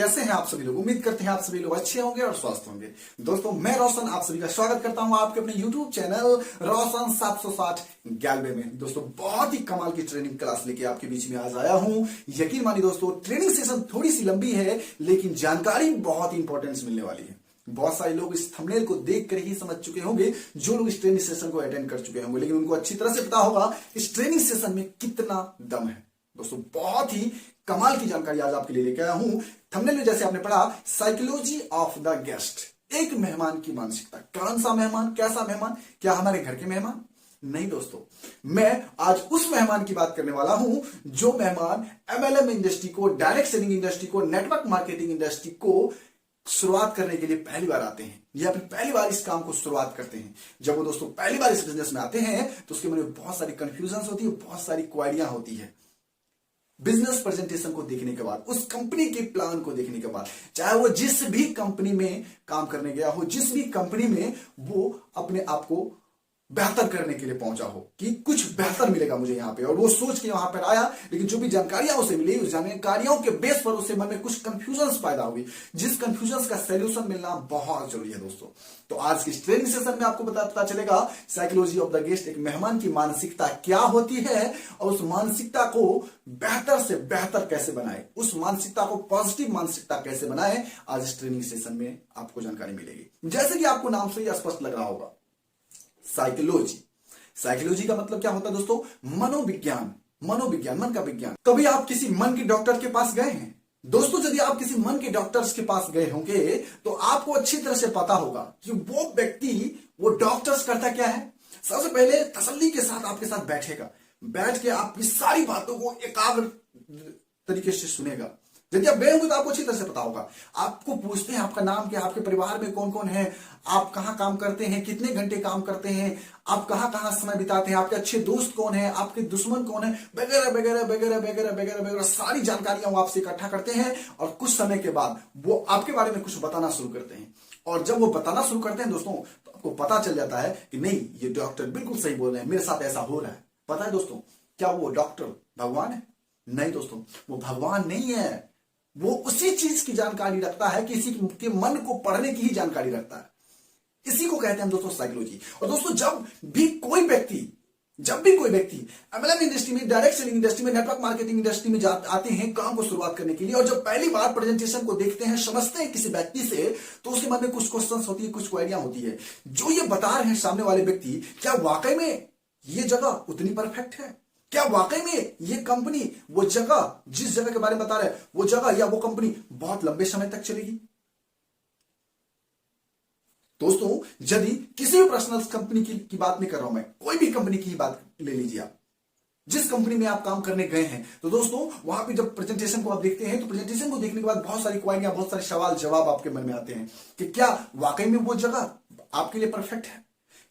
कैसे हैं आप सभी लोग। उम्मीद करते हैं आप सभी लोग अच्छे होंगे और स्वस्थ होंगे। दोस्तों मैं रोशन आप सभी का स्वागत करता हूं आपके अपने YouTube चैनल रोशन 760 गैलवे में। दोस्तों बहुत ही कमाल की ट्रेनिंग क्लास लेके आपके बीच में आज आया हूं। यकीन मानिए दोस्तों ट्रेनिंग सेशन थोड़ी सी लंबी है लेकिन जानकारी बहुत ही इंपॉर्टेंस मिलने वाली है। बहुत सारे लोग इस थंबनेल को देखकर ही समझ चुके होंगे जो लोग इस ट्रेनिंग सेशन को अटेंड कर चुके होंगे, लेकिन उनको अच्छी तरह से पता होगा इस ट्रेनिंग सेशन में कितना दम है। दोस्तों बहुत ही कमाल की जानकारी आज आपके लिए लेकर आया हूं। थंबनेल में जैसे आपने पढ़ा साइकोलॉजी ऑफ द गेस्ट, एक मेहमान की मानसिकता। कौन सा मेहमान, कैसा मेहमान, क्या हमारे घर के मेहमान? नहीं दोस्तों, मैं आज उस मेहमान की बात करने वाला हूं जो मेहमान एमएलएम इंडस्ट्री को, डायरेक्ट सेलिंग इंडस्ट्री को, नेटवर्क मार्केटिंग इंडस्ट्री को शुरुआत करने के लिए पहली बार आते हैं या फिर पहली बार इस काम को शुरुआत करते हैं। जब वो दोस्तों पहली बार इस बिजनेस में आते हैं तो उसके मन में बहुत सारी कंफ्यूजन होती है, बहुत सारी क्वारियां होती है। बिजनेस प्रेजेंटेशन को देखने के बाद, उस कंपनी के प्लान को देखने के बाद, चाहे वो जिस भी कंपनी में काम करने गया हो, जिस भी कंपनी में वो अपने आप को बेहतर करने के लिए पहुंचा हो कि कुछ बेहतर मिलेगा मुझे यहां पे, और वो सोच के वहां पर आया, लेकिन जो भी जानकारियां उसे मिली उस जानकारियों के बेस पर उसके मन में कुछ कंफ्यूजन पैदा हुई, जिस कंफ्यूजन का सोल्यूशन मिलना बहुत जरूरी है दोस्तों। तो आज की ट्रेनिंग सेशन में आपको पता चलेगा साइकोलॉजी ऑफ द गेस्ट, एक मेहमान की मानसिकता क्या होती है और उस मानसिकता को बेहतर से बेहतर कैसे बनाए, उस मानसिकता को पॉजिटिव मानसिकता कैसे बनाए। आज इस ट्रेनिंग सेशन में आपको जानकारी मिलेगी। जैसे कि आपको नाम से ही स्पष्ट लग रहा होगा, साइकोलॉजी। साइकोलॉजी का मतलब क्या होता है दोस्तों? मनोविज्ञान। मनोविज्ञान, मन का विज्ञान। कभी आप किसी मन के डॉक्टर के पास गए हैं? दोस्तों यदि आप किसी मन के डॉक्टर्स के पास गए होंगे तो आपको अच्छी तरह से पता होगा कि वो व्यक्ति, वो डॉक्टर्स करता क्या है। सबसे पहले तसल्ली के साथ आपके साथ बैठेगा, बैठ के आपकी सारी बातों को एकाग्र तरीके से सुनेगा। यदि आप गए होंगे तो आपको अच्छी तरह से पता होगा। आपको पूछते हैं आपका नाम क्या, आपके परिवार में कौन कौन है, आप कहां काम करते हैं, कितने घंटे काम करते हैं, आप कहां कहां समय बिताते हैं, आपके अच्छे दोस्त कौन है, आपके दुश्मन कौन है, वगैरह वगैरह वगैरह वगैरह वगैरह वगैरह सारी जानकारियां वो आपसे इकट्ठा करते हैं और कुछ समय के बाद वो आपके बारे में कुछ बताना शुरू करते हैं। और जब वो बताना शुरू करते हैं दोस्तों तो आपको पता चल जाता है कि नहीं, ये डॉक्टर बिल्कुल सही बोल रहे हैं, मेरे साथ ऐसा हो रहा है। पता है दोस्तों, क्या वो डॉक्टर भगवान है? नहीं दोस्तों, वो भगवान नहीं है। वो उसी चीज की जानकारी रखता है, किसी के मन को पढ़ने की ही जानकारी रखता है। इसी को कहते हैं दोस्तों साइकोलॉजी। और दोस्तों जब भी कोई व्यक्ति एमएलएम इंडस्ट्री में, डायरेक्ट सेलिंग इंडस्ट्री में, नेटवर्क मार्केटिंग इंडस्ट्री में आते हैं काम को शुरुआत करने के लिए, और जब पहली बार प्रेजेंटेशन को देखते हैं, समझते हैं किसी व्यक्ति से, तो उसके मन में कुछ क्वेश्चन होती है, कुछ क्वेरियां होती है। जो ये बता रहे हैं सामने वाले व्यक्ति, क्या वाकई में ये जगह उतनी परफेक्ट है? क्या वाकई में ये कंपनी, वो जगह, जिस जगह के बारे में बता रहे हैं, वो जगह या वो कंपनी बहुत लंबे समय तक चलेगी? दोस्तों यदि किसी भी पर्सनल कंपनी की बात नहीं कर रहा हूं मैं, कोई भी कंपनी की बात ले लीजिए आप, जिस कंपनी में आप काम करने गए हैं, तो दोस्तों वहां पे जब प्रेजेंटेशन को आप देखते हैं तो प्रेजेंटेशन को देखने के बाद बहुत सारी क्वेरियां, बहुत सारे सवाल जवाब आपके मन में आते हैं कि क्या वाकई में वो जगह आपके लिए परफेक्ट है?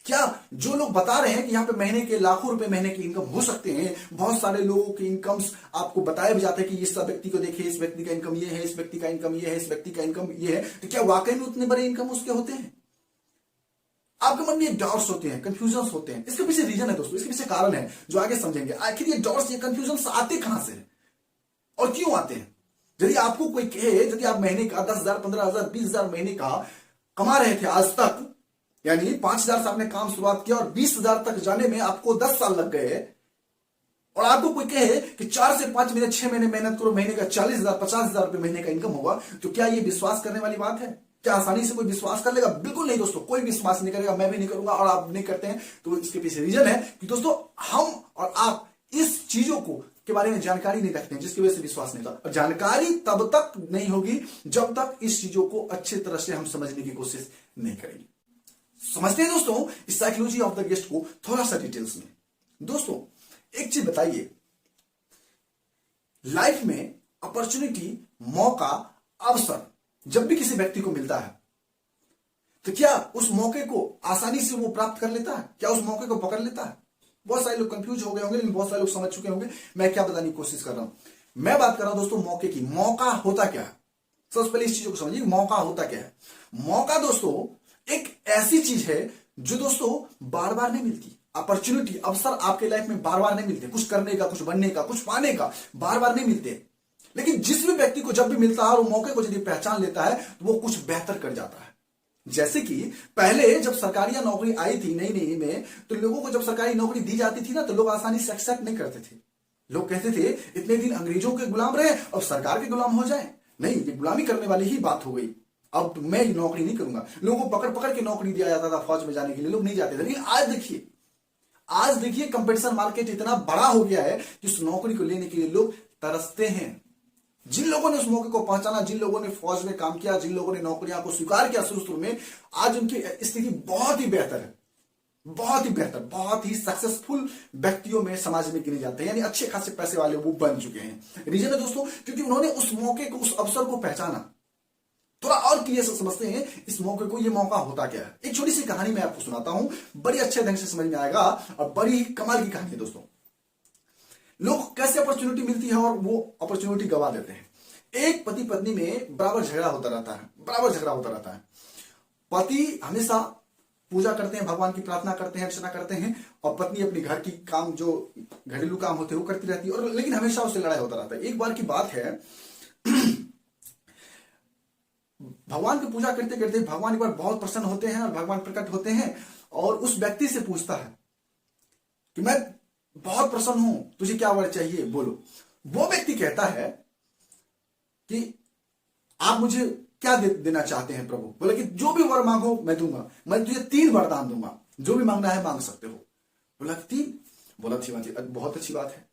क्या जो लोग बता रहे हैं कि यहाँ पे महीने के लाखों रुपए महीने की इनकम हो सकते हैं, बहुत सारे लोगों की इनकम्स आपको बताया भी जाता है कि इस व्यक्ति को देखिए, इस व्यक्ति का इनकम ये है, इस व्यक्ति का इनकम ये है, इस व्यक्ति का इनकम ये है, तो क्या वाकई में उतने बड़े इनकम उसके होते हैं? आपके मन में डाउट्स होते हैं, कंफ्यूजन होते हैं। इसके पीछे रीजन है दोस्तों, इसके पीछे कारण है जो आगे समझेंगे। आखिर ये डाउट्स, ये कंफ्यूजन आते कहां से हैं और क्यों आते हैं? यदि आपको कोई कहे, यदि आप महीने का 10,000, 15,000, 20,000 महीने का कमा रहे थे आज तक, यानी 5,000 से आपने काम शुरुआत किया और 20,000 तक जाने में आपको 10 साल लग गए, और आपको कोई कहे कि 4 से 5 महीने, 6 महीने मेहनत करो, महीने का 40,000, 50,000 रुपए महीने का इनकम होगा, तो क्या ये विश्वास करने वाली बात है? क्या आसानी से कोई विश्वास कर लेगा? बिल्कुल नहीं दोस्तों, कोई विश्वास नहीं करेगा, मैं भी नहीं करूंगा और आप नहीं करते हैं। तो इसके पीछे रीजन है कि दोस्तों हम और आप इस चीजों को के बारे में जानकारी नहीं रखते हैं, जिसकी वजह से विश्वास नहीं होता। और जानकारी तब तक नहीं होगी जब तक इस चीजों को अच्छी तरह से हम समझने की कोशिश नहीं करेंगे। समझते हैं दोस्तों इस साइकोलॉजी ऑफ द गेस्ट को थोड़ा सा डिटेल्स में। दोस्तों एक चीज बताइए, लाइफ में अपॉर्चुनिटी, मौका, अवसर जब भी किसी व्यक्ति को मिलता है तो क्या उस मौके को आसानी से वो प्राप्त कर लेता है? क्या उस मौके को पकड़ लेता है? बहुत सारे लोग कंफ्यूज हो गए होंगे, लेकिन बहुत सारे लोग समझ चुके होंगे मैं क्या बताने की कोशिश कर रहा हूं। मैं बात कर रहा हूं दोस्तों मौके की। मौका होता क्या है? सबसे पहले इस चीज को समझिए, मौका होता क्या है। मौका दोस्तों एक ऐसी चीज है जो दोस्तों बार बार नहीं मिलती। अपॉर्चुनिटी, अवसर आपके लाइफ में बार बार नहीं मिलते। कुछ करने का, कुछ बनने का, कुछ पाने का बार बार नहीं मिलते। लेकिन जिस भी व्यक्ति को जब भी मिलता है और वो मौके को यदि पहचान लेता है तो वो कुछ बेहतर कर जाता है। जैसे कि पहले जब सरकारी नौकरी आई थी नई नई में, तो लोगों को जब सरकारी नौकरी दी जाती थी ना, तो लोग आसानी से एक्सेप्ट नहीं करते थे। लोग कहते थे इतने दिन अंग्रेजों के गुलाम रहे और सरकार के गुलाम हो जाए, नहीं, ये गुलामी करने वाली ही बात हो गई, अब तो मैं नौकरी नहीं करूंगा। लोगों को पकड़ पकड़ के नौकरी दिया जाता था फौज में जाने के लिए, लोग नहीं जाते थे। लेकिन आज देखिए कंपटीशन मार्केट इतना बड़ा हो गया है कि उस नौकरी को लेने के लिए लोग तरसते हैं। जिन लोगों ने उस मौके को पहचाना, जिन लोगों ने फौज में काम किया, जिन लोगों ने नौकरियां को स्वीकार किया शुरू में, आज उनकी स्थिति बहुत ही बेहतर है, बहुत ही बेहतर, बहुत ही सक्सेसफुल व्यक्तियों में समाज में गिने जाते हैं, यानी अच्छे खासे पैसे वाले वो बन चुके हैं। रीजन है दोस्तों, क्योंकि उन्होंने उस मौके को, उस अवसर को पहचाना। थोड़ा और क्लियर से समझते हैं इस मौके को, ये मौका होता क्या है। एक छोटी सी कहानी मैं आपको सुनाता हूं, बड़ी अच्छे ढंग से समझ में आएगा और बड़ी कमाल की कहानी है दोस्तों। लोग कैसे अपॉर्चुनिटी मिलती है और वो अपॉर्चुनिटी गवा देते हैं। एक पति पत्नी में बराबर झगड़ा होता रहता है। पति हमेशा पूजा करते हैं, भगवान की प्रार्थना करते हैं, अर्चना करते हैं, और पत्नी अपनी घर की काम, जो घरेलू काम होते हैं वो करती रहती है, और लेकिन हमेशा उससे लड़ाई होता रहता है। एक बार की बात है, भगवान की पूजा करते करते भगवान एक बार बहुत प्रसन्न होते हैं और भगवान प्रकट होते हैं और उस व्यक्ति से पूछता है कि मैं बहुत प्रसन्न हूं, तुझे क्या वर चाहिए बोलो। वो व्यक्ति कहता है कि आप मुझे क्या देना चाहते हैं प्रभु। बोले कि जो भी वर मांगो मैं दूंगा, मैं तुझे 3 वरदान दूंगा, जो भी मांगना है मांग सकते हो। बोला 3, बोला अच्छी बात है, बहुत अच्छी बात है।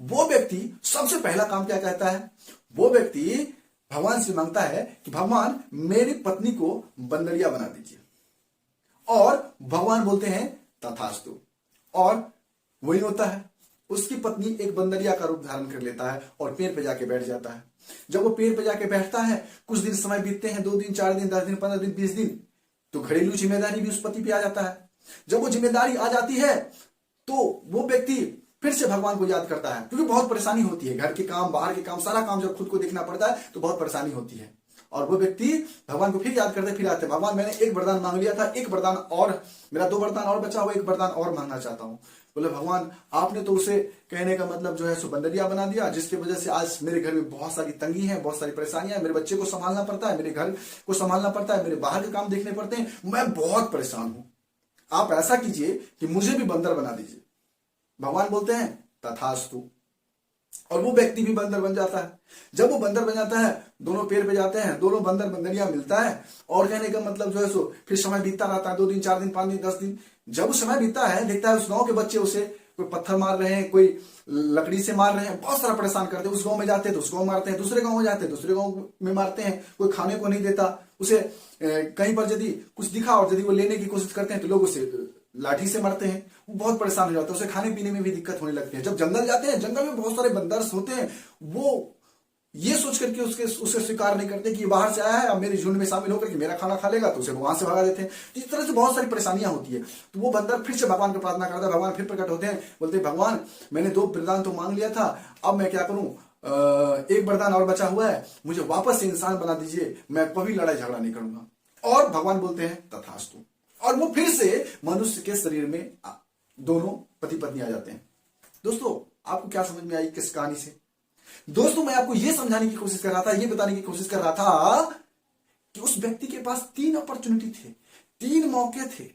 वो व्यक्ति सबसे पहला काम क्या कहता है, वो व्यक्ति भगवान से मांगता है कि भगवान मेरी पत्नी को बंदरिया बना दीजिए, और भगवान बोलते हैं तथास्तु, और वही होता है। उसकी पत्नी एक बंदरिया का रूप धारण कर लेता है और पेड़ पे जाके बैठ जाता है। जब वो पेड़ पे जाके बैठता है, कुछ दिन समय बीतते हैं, 2 दिन, 4 दिन, 10 दिन, 15 दिन, 20 दिन, तो घरेलू जिम्मेदारी भी उस पति पे आ जाता है। जब वो जिम्मेदारी आ जाती है तो वो व्यक्ति फिर से भगवान को याद करता है, क्योंकि बहुत परेशानी होती है, घर के काम, बाहर के काम, सारा काम जब खुद को देखना पड़ता है तो बहुत परेशानी होती है। और वो व्यक्ति भगवान को फिर याद करते, फिर आते, भगवान मैंने एक वरदान मांग लिया था, एक वरदान और, मेरा 2 वरदान और बचा हुआ, एक वरदान और मांगना चाहता हूं। बोले भगवान आपने तो उसे, कहने का मतलब जो है सो बंदरिया बना दिया, जिसकी वजह से आज मेरे घर में बहुत सारी तंगी है, बहुत सारी परेशानियां, मेरे बच्चे को संभालना पड़ता है, मेरे घर को संभालना पड़ता है, मेरे बाहर के काम देखने पड़ते हैं, मैं बहुत परेशान हूं। आप ऐसा कीजिए कि मुझे भी बंदर बना दीजिए। भगवान बोलते हैं तथास्तु, और वो व्यक्ति भी बंदर बन जाता है। जब वो बंदर बन जाता है, दोनों पेड़ पे जाते हैं, दोनों बंदर बंदरिया मिलता है, और कहने का मतलब जो है सो फिर समय बीतता रहता है, 2 दिन, 4 दिन, 5 दिन, 10 दिन। जब उस समय बीतता है, देखता है उस गांव के बच्चे उसे कोई पत्थर मार रहे हैं, कोई लकड़ी से मार रहे हैं, बहुत सारा परेशान करते हैं। उस गांव में जाते हैं तो उस गांव मारते हैं, दूसरे गांव में जाते हैं दूसरे गांव में मारते हैं, कोई खाने को नहीं देता उसे। कहीं पर यदि कुछ दिखा और यदि वो लेने की कोशिश करते हैं तो लोग उसे लाठी से मारते हैं, वो बहुत परेशान हो जाता है, उसे खाने पीने में भी दिक्कत होने लगती है। जब जंगल जाते हैं, जंगल में बहुत सारे बंदर होते हैं, वो ये सोच करके उसे स्वीकार नहीं करते कि ये बाहर से आया है, अब मेरे झुंड में शामिल होकर के मेरा खाना खा लेगा, तो उसे वहां से भगा देते हैं। तो इस तरह से बहुत सारी परेशानियां होती है। तो वो बंदर फिर से भगवान को प्रार्थना करता है, भगवान फिर प्रकट होते हैं, बोलते हैं भगवान मैंने 2 वरदान तो मांग लिया था, अब मैं क्या करूं, एक वरदान और बचा हुआ है, मुझे वापस से इंसान बना दीजिए, मैं कभी लड़ाई झगड़ा नहीं करूंगा। और भगवान बोलते हैं तथास्तु, और वो फिर से मनुष्य के शरीर में दोनों पति पत्नी आ जाते हैं। दोस्तों आपको क्या समझ में आई किस कहानी से? दोस्तों मैं आपको यह समझाने की कोशिश कर रहा था, यह बताने की कोशिश कर रहा था कि उस व्यक्ति के पास 3 अपॉर्चुनिटी थे, 3 मौके थे।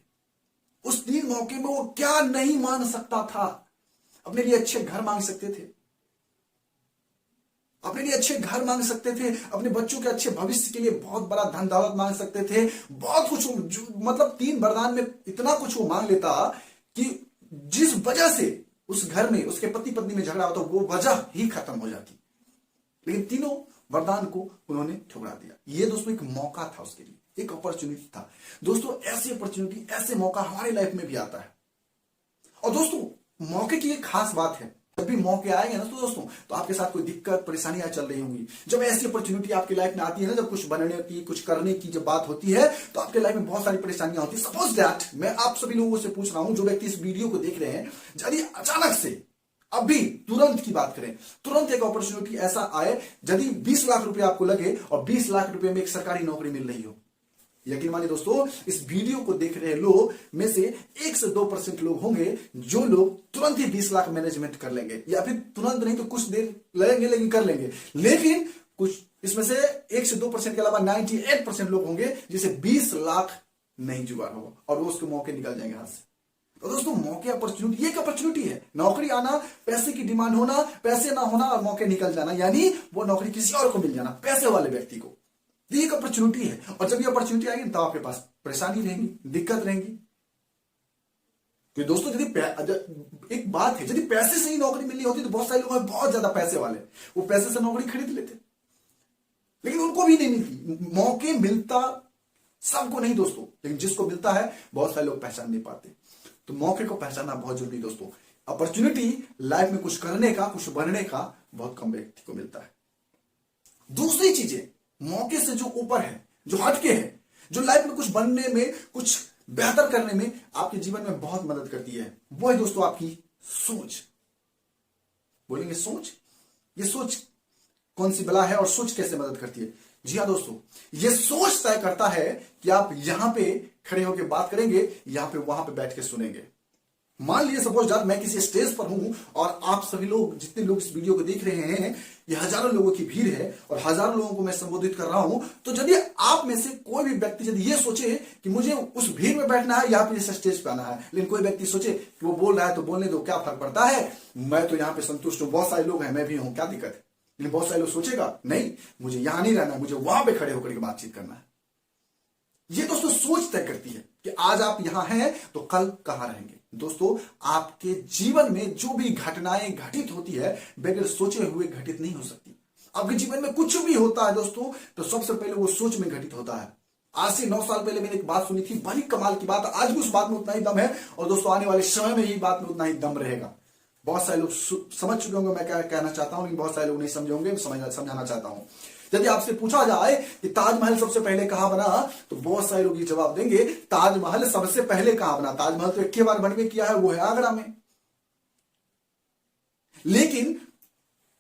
उस 3 मौके में वो क्या नहीं मांग सकता था? अपने लिए अच्छे घर मांग सकते थे, अपने लिए अच्छे घर मांग सकते थे, अपने बच्चों के अच्छे भविष्य के लिए बहुत बड़ा धन दौलत मांग सकते थे, बहुत कुछ, मतलब 3 वरदान में इतना कुछ वो मांग लेता कि जिस वजह से उस घर में उसके पति पत्नी में झगड़ा होता वो वजह ही खत्म हो जाती। लेकिन तीनों वरदान को उन्होंने ठुकरा दिया। ये दोस्तों एक मौका था उसके लिए, एक अपॉर्चुनिटी था। दोस्तों ऐसी अपॉर्चुनिटी, ऐसे मौका हमारे लाइफ में भी आता है। और दोस्तों मौके की एक खास बात है, जब भी मौके आएंगे ना तो दोस्तों, तो आपके साथ कोई दिक्कत परेशानियां चल रही होंगी, जब ऐसी अपॉर्चुनिटी आपकी लाइफ में आती है ना, जब कुछ बनने की, कुछ करने की जब बात होती है, तो आपके लाइफ में बहुत सारी परेशानियां होती है। सपोज दैट मैं आप सभी लोगों से पूछ रहा हूं, जो व्यक्ति इस वीडियो को देख रहे हैं, यदि अचानक से अभी तुरंत की बात करें, तुरंत एक अपॉर्चुनिटी ऐसा आए, यदि 20 लाख रुपए आपको लगे और 20 लाख रुपए में एक सरकारी नौकरी मिल रही हो, यकीन मानिए दोस्तों, इस वीडियो को देख रहे लोग में से 1 से 2% लोग होंगे जो लोग तुरंत ही 20 लाख मैनेजमेंट कर लेंगे, या फिर तुरंत नहीं तो कुछ देर लगेंगे लेकिन कर लेंगे। लेकिन कुछ इसमें से 1 से 2% के अलावा 98% लोग होंगे जिसे 20 लाख नहीं जुगाड़ होगा और वो उसके मौके निकल जाएंगे हाथ से। तो दोस्तों, मौके अपॉर्चुनिटी, एक अपॉर्चुनिटी है। नौकरी आना, पैसे की डिमांड होना, पैसे ना होना और मौके निकल जाना, यानी वो नौकरी किसी और को मिल जाना, पैसे वाले व्यक्ति को। ये एक अपॉर्चुनिटी है और जब ये अपॉर्चुनिटी आएगी तो आपके पास परेशानी रहेंगी, दिक्कत रहेंगी। तो दोस्तों, यदि एक बात है, यदि पैसे से ही नौकरी मिलनी होती तो बहुत सारे लोग हैं बहुत ज्यादा पैसे वाले, वो पैसे से नौकरी खरीद लेते, लेकिन उनको भी नहीं मिलती। मौके मिलता सबको नहीं दोस्तों, लेकिन जिसको मिलता है बहुत सारे लोग पहचान नहीं पाते। तो मौके को पहचानना बहुत जरूरी दोस्तों। अपॉर्चुनिटी लाइफ में कुछ करने का, कुछ बनने का बहुत कम व्यक्ति को मिलता है। दूसरी चीजें मौके से जो ऊपर है, जो हटके है, जो लाइफ में कुछ बनने में, कुछ बेहतर करने में आपके जीवन में बहुत मदद करती है, वो है दोस्तों आपकी सोच। बोलेंगे सोच, ये सोच कौन सी बला है और सोच कैसे मदद करती है? जी हाँ दोस्तों, ये सोच तय करता है कि आप यहां पे खड़े होकर बात करेंगे, यहां पे वहां पे बैठ के सुनेंगे। मान लीजिए सपोज दैट मैं किसी स्टेज पर हूं और आप सभी लोग, जितने लोग इस वीडियो को देख रहे हैं, ये हजारों लोगों की भीड़ है और हजारों लोगों को मैं संबोधित कर रहा हूं। तो यदि आप में से कोई भी व्यक्ति यदि ये सोचे कि मुझे उस भीड़ में बैठना है या फिर इस स्टेज पे आना है, लेकिन कोई व्यक्ति सोचे कि वो बोल रहा है तो बोलने दो, क्या फर्क पड़ता है, मैं तो यहां पे संतुष्ट हूं, बहुत सारे लोग हैं, मैं भी हूं, क्या दिक्कत है। लेकिन बहुत सारे लोग सोचेगा नहीं, मुझे यहां नहीं रहना है, मुझे वहां पे खड़े होकर बातचीत करना है। ये दोस्तों सोच तय करती है कि आज आप यहां हैं तो कल कहां रहेंगे। दोस्तों, आपके जीवन में जो भी घटनाएं घटित होती है बगैर सोचे हुए घटित नहीं हो सकती। आपके जीवन में कुछ भी होता है दोस्तों तो सबसे पहले वो सोच में घटित होता है। आज से 9 साल पहले मैंने एक बात सुनी थी, बड़ी कमाल की बात, आज भी उस बात में उतना ही दम है और दोस्तों आने वाले समय में ये बात में उतना ही दम रहेगा। बहुत सारे लोग समझ चुके होंगे मैं क्या कहना चाहता हूं, लेकिन बहुत सारे लोग नहीं समझे होंगे, समझाना चाहता हूं। यदि आपसे पूछा जाए कि ताजमहल सबसे पहले कहां बना, तो बहुत सारे लोग ये जवाब देंगे ताजमहल सबसे पहले कहां बना, ताजमहल तो एक ही बार बनवे किया है, वो है आगरा में। लेकिन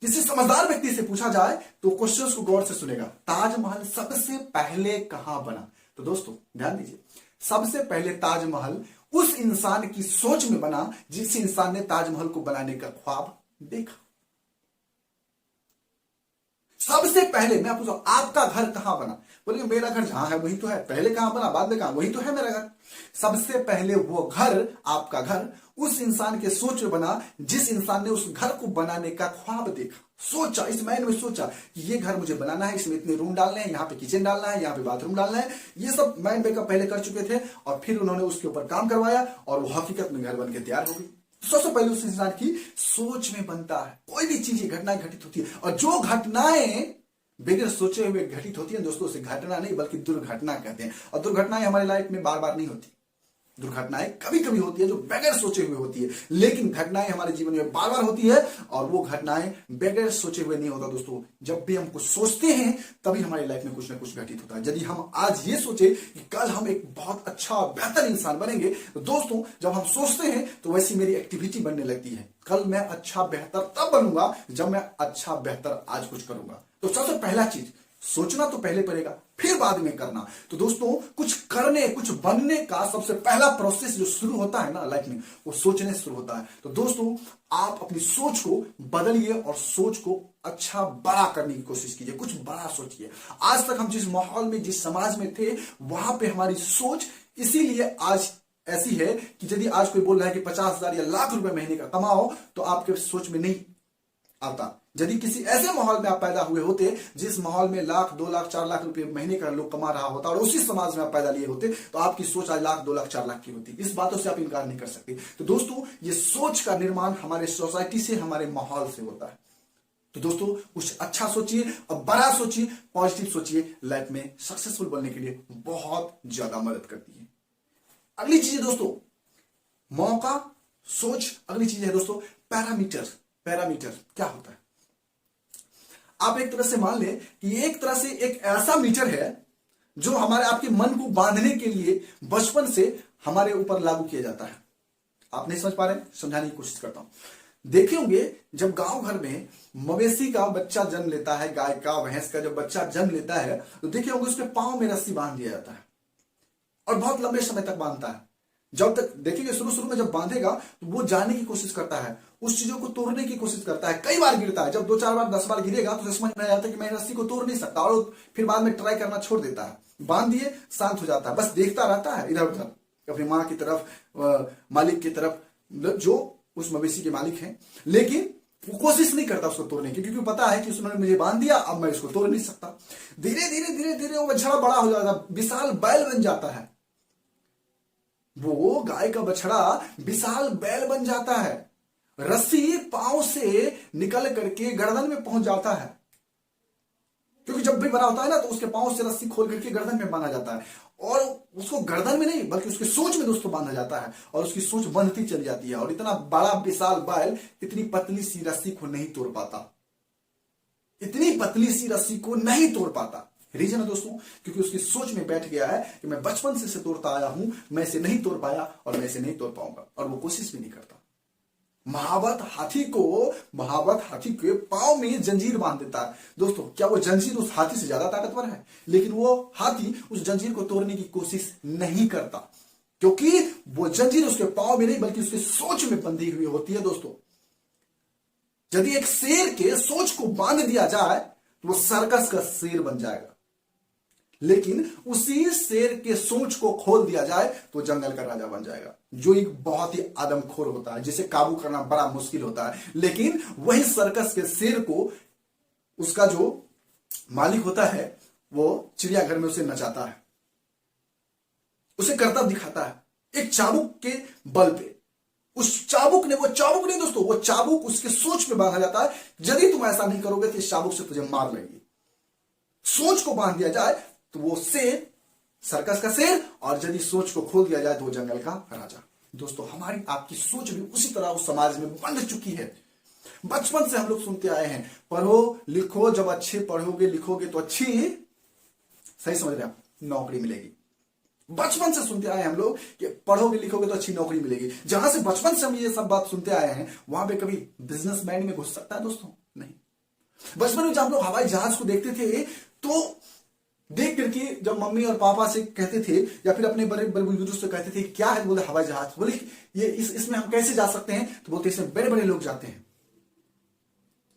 किसी समझदार व्यक्ति से पूछा जाए तो क्वेश्चंस को गौर से सुनेगा, ताजमहल सबसे पहले कहां बना। तो दोस्तों ध्यान दीजिए, सबसे पहले ताजमहल उस इंसान की सोच में बना जिस इंसान ने ताजमहल को बनाने का ख्वाब देखा। सबसे पहले मैं पूछूं आपका घर कहां बना, बोलिए मेरा घर जहां है वही तो है, पहले कहां बना बाद में कहां, वही तो है मेरा घर। सबसे पहले वो घर, आपका घर, उस इंसान के सोच में बना जिस इंसान ने उस घर को बनाने का ख्वाब देखा, सोचा, इस माइंड में सोचा कि ये घर मुझे बनाना है, इसमें इतने रूम डालने हैं, यहाँ पे किचन डालना है, यहाँ पे बाथरूम डालना है। ये सब माइंड मेकअप पहले कर चुके थे और फिर उन्होंने उसके ऊपर काम करवाया और वो हकीकत में घर बन के तैयार हो गई। सबसे पहले उस इंसान की सोच में बनता है। कोई भी चीज घटनाएं घटित होती है और जो घटनाएं बगैर सोचे हुए घटित होती है दोस्तों, उसे घटना नहीं बल्कि दुर्घटना कहते हैं। और दुर्घटनाएं हमारे लाइफ में बार बार नहीं होती, दुर्घटनाएं कभी कभी होती है जो बगैर सोचे हुए होती है, लेकिन घटनाएं हमारे जीवन में बार बार होती है और वो घटनाएं बगैर सोचे हुए नहीं होता दोस्तों। जब भी हम कुछ सोचते हैं तभी हमारी लाइफ में कुछ ना कुछ घटित होता है। यदि हम आज ये सोचे कि कल हम एक बहुत अच्छा बेहतर इंसान बनेंगे, तो दोस्तों जब हम सोचते हैं तो वैसी मेरी एक्टिविटी बनने लगती है। कल मैं अच्छा बेहतर तब बनूंगा जब मैं अच्छा बेहतर आज कुछ करूंगा। तो सबसे पहला चीज, सोचना तो पहले पड़ेगा फिर बाद में करना। तो दोस्तों कुछ करने, कुछ बनने का सबसे पहला प्रोसेस जो शुरू होता है ना लाइफ में, वो सोचने से शुरू होता है। तो दोस्तों आप अपनी सोच को बदलिए और सोच को अच्छा बड़ा करने की कोशिश कीजिए, कुछ बड़ा सोचिए। आज तक हम जिस माहौल में, जिस समाज में थे, वहां पे हमारी सोच इसीलिए आज ऐसी है कि यदि आज कोई बोल रहा है कि 50,000 या लाख रुपए महीने का कमाओ, तो आपके सोच में नहीं आता। यदि किसी ऐसे माहौल में आप पैदा हुए होते जिस माहौल में 1,00,000, 2,00,000, 4,00,000 रुपए महीने का लोग कमा रहा होता और उसी समाज में आप पैदा लिए होते, तो आपकी सोच आज 1,00,000, 2,00,000, 4,00,000 की होती। इस बातों से आप इनकार नहीं कर सकते। तो दोस्तों ये सोच का निर्माण हमारे सोसाइटी से, हमारे माहौल से होता है। तो दोस्तों कुछ अच्छा सोचिए और बड़ा सोचिए, पॉजिटिव सोचिए, लाइफ में सक्सेसफुल बनने के लिए बहुत ज्यादा मदद करती है। अगली चीज है दोस्तों मौका, सोच। अगली चीज है दोस्तों पैरामीटर। पैरामीटर क्या होता है? आप एक तरह से मान लें कि एक तरह से एक ऐसा मीटर है जो हमारे आपके मन को बांधने के लिए बचपन से हमारे ऊपर लागू किया जाता है। आप नहीं समझ पा रहे, समझाने की कोशिश करता हूं। देखे होंगे जब गांव घर में मवेशी का बच्चा जन्म लेता है, गाय का, भैंस का जब बच्चा जन्म लेता है, तो देखे होंगे उसके पांव में रस्सी बांध दिया जाता है। और बहुत लंबे समय तक बांधता है। जब तक देखिए शुरू शुरू में जब बांधेगा तो वो जानने की कोशिश करता है, उस चीजों को तोड़ने की कोशिश करता है, कई बार गिरता है। जब 2-4 बार 10 बार गिरेगा तो समझ में आ जाता है कि मैं रस्सी को तोड़ नहीं सकता, और फिर बाद में ट्राई करना छोड़ देता है। बांध दिए, शांत हो जाता है, बस देखता रहता है इधर उधर, अपनी माँ की तरफ, मालिक की तरफ, जो उस मवेशी के मालिक हैं, लेकिन वो कोशिश नहीं करता उसको तोड़ने की, क्योंकि पता है कि उसने मुझे बांध दिया, अब मैं इसको तोड़ नहीं सकता। धीरे धीरे धीरे धीरे वो बछड़ा बड़ा हो जाता है, विशाल बैल बन जाता है। वो गाय का बछड़ा विशाल बैल बन जाता है। रस्सी पांव से निकल करके गर्दन में पहुंच जाता है, क्योंकि जब भी बड़ा होता है ना तो उसके पांव से रस्सी खोल करके गर्दन में बांधा जाता है, और उसको गर्दन में नहीं बल्कि उसके सोच में दोस्तों बांधा जाता है, और उसकी सोच बंधती चली जाती है। और इतना बड़ा विशाल बैल इतनी पतली सी रस्सी को नहीं तोड़ पाता, इतनी पतली सी रस्सी को नहीं तोड़ पाता। रीजन है दोस्तों, क्योंकि उसकी सोच में बैठ गया है कि मैं बचपन से इसे तोड़ता आया हूं, मैं इसे नहीं तोड़ पाया और मैं इसे नहीं तोड़ पाऊंगा, और वो कोशिश भी नहीं करता। महावत हाथी के पांव में जंजीर बांध देता है। दोस्तों क्या वो जंजीर उस हाथी से ज्यादा ताकतवर है? लेकिन वो हाथी उस जंजीर को तोड़ने की कोशिश नहीं करता, क्योंकि वो जंजीर उसके पांव में नहीं बल्कि उसके सोच में बंधी हुई होती है। दोस्तों यदि एक शेर के सोच को बांध दिया जाए तो वो सर्कस का शेर बन जाएगा, लेकिन उसी शेर के सोच को खोल दिया जाए तो जंगल का राजा बन जाएगा, जो एक बहुत ही आदमखोर होता है, जिसे काबू करना बड़ा मुश्किल होता है। लेकिन वही सर्कस के शेर को उसका जो मालिक होता है वो चिड़ियाघर में उसे नचाता है, उसे करतब दिखाता है एक चाबुक के बल पे। उस चाबुक ने, वो चाबुक नहीं दोस्तों, वो चाबुक उसके सोच में बांधा जाता है। यदि तुम ऐसा नहीं करोगे तो इस चाबुक से तुझे मार लेंगे। सोच को बांध दिया जाए तो वो शेर, सर्कस का शेर, और यदि सोच को खोल दिया जाए तो वो जंगल का राजा। दोस्तों हमारी आपकी सोच भी उसी तरह उस समाज में बंध चुकी है। बचपन से हम लोग सुनते आए हैं, पढ़ो लिखो, जब अच्छे पढ़ोगे लिखोगे तो अच्छी, सही समझ रहे हैं आप, नौकरी मिलेगी। बचपन से सुनते आए हम लोग कि पढ़ोगे लिखोगे तो अच्छी नौकरी मिलेगी। जहां से बचपन से हम ये सब बात सुनते आए हैं, वहां पे कभी बिजनेस माइंड में घुस सकता है दोस्तों? नहीं। बचपन में जब हम लोग हवाई जहाज को देखते थे तो देख करके जब मम्मी और पापा से कहते थे या फिर अपने बड़े बड़े बुजुर्ग से कहते थे क्या है, बोले हवाई जहाज, बोले ये इसमें हम कैसे जा सकते हैं, तो बोलते इसमें बड़े बड़े लोग जाते हैं,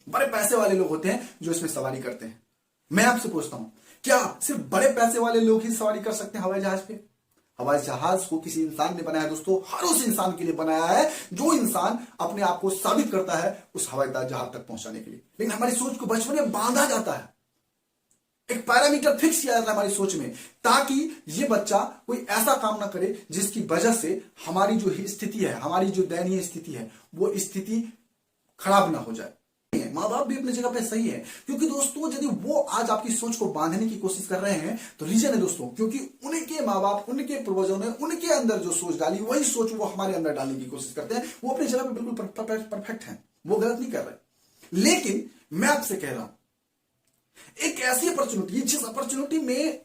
बड़े पैसे वाले लोग होते हैं जो इसमें सवारी करते हैं। मैं आपसे पूछता हूं, क्या सिर्फ बड़े पैसे वाले लोग ही सवारी कर सकते हैं हवाई जहाज पे? हवाई जहाज को किसी इंसान ने बनाया दोस्तों, हर उस इंसान के लिए बनाया है जो इंसान अपने आप को साबित करता है उस हवाई जहाज तक पहुंचाने के लिए। लेकिन हमारी सोच को बचपन में बांधा जाता है, एक पैरामीटर फिक्स किया जाता है हमारी सोच में, ताकि ये बच्चा कोई ऐसा काम ना करे जिसकी वजह से हमारी जो स्थिति है, हमारी जो दयनीय स्थिति है, वो स्थिति खराब ना हो जाए। माँ बाप भी अपनी जगह पे सही है, क्योंकि दोस्तों यदि वो आज आपकी सोच को बांधने की कोशिश कर रहे हैं तो रीजन है दोस्तों, क्योंकि उनके माँ बाप, उनके पूर्वजों ने उनके अंदर जो सोच डाली वही सोच वो हमारे अंदर डालने की कोशिश करते हैं। वो अपनी जगह पे बिल्कुल परफेक्ट है, वो गलत नहीं कर रहे। लेकिन मैं आपसे कह रहा हूं, एक ऐसी अपॉर्चुनिटी जिस अपॉर्चुनिटी में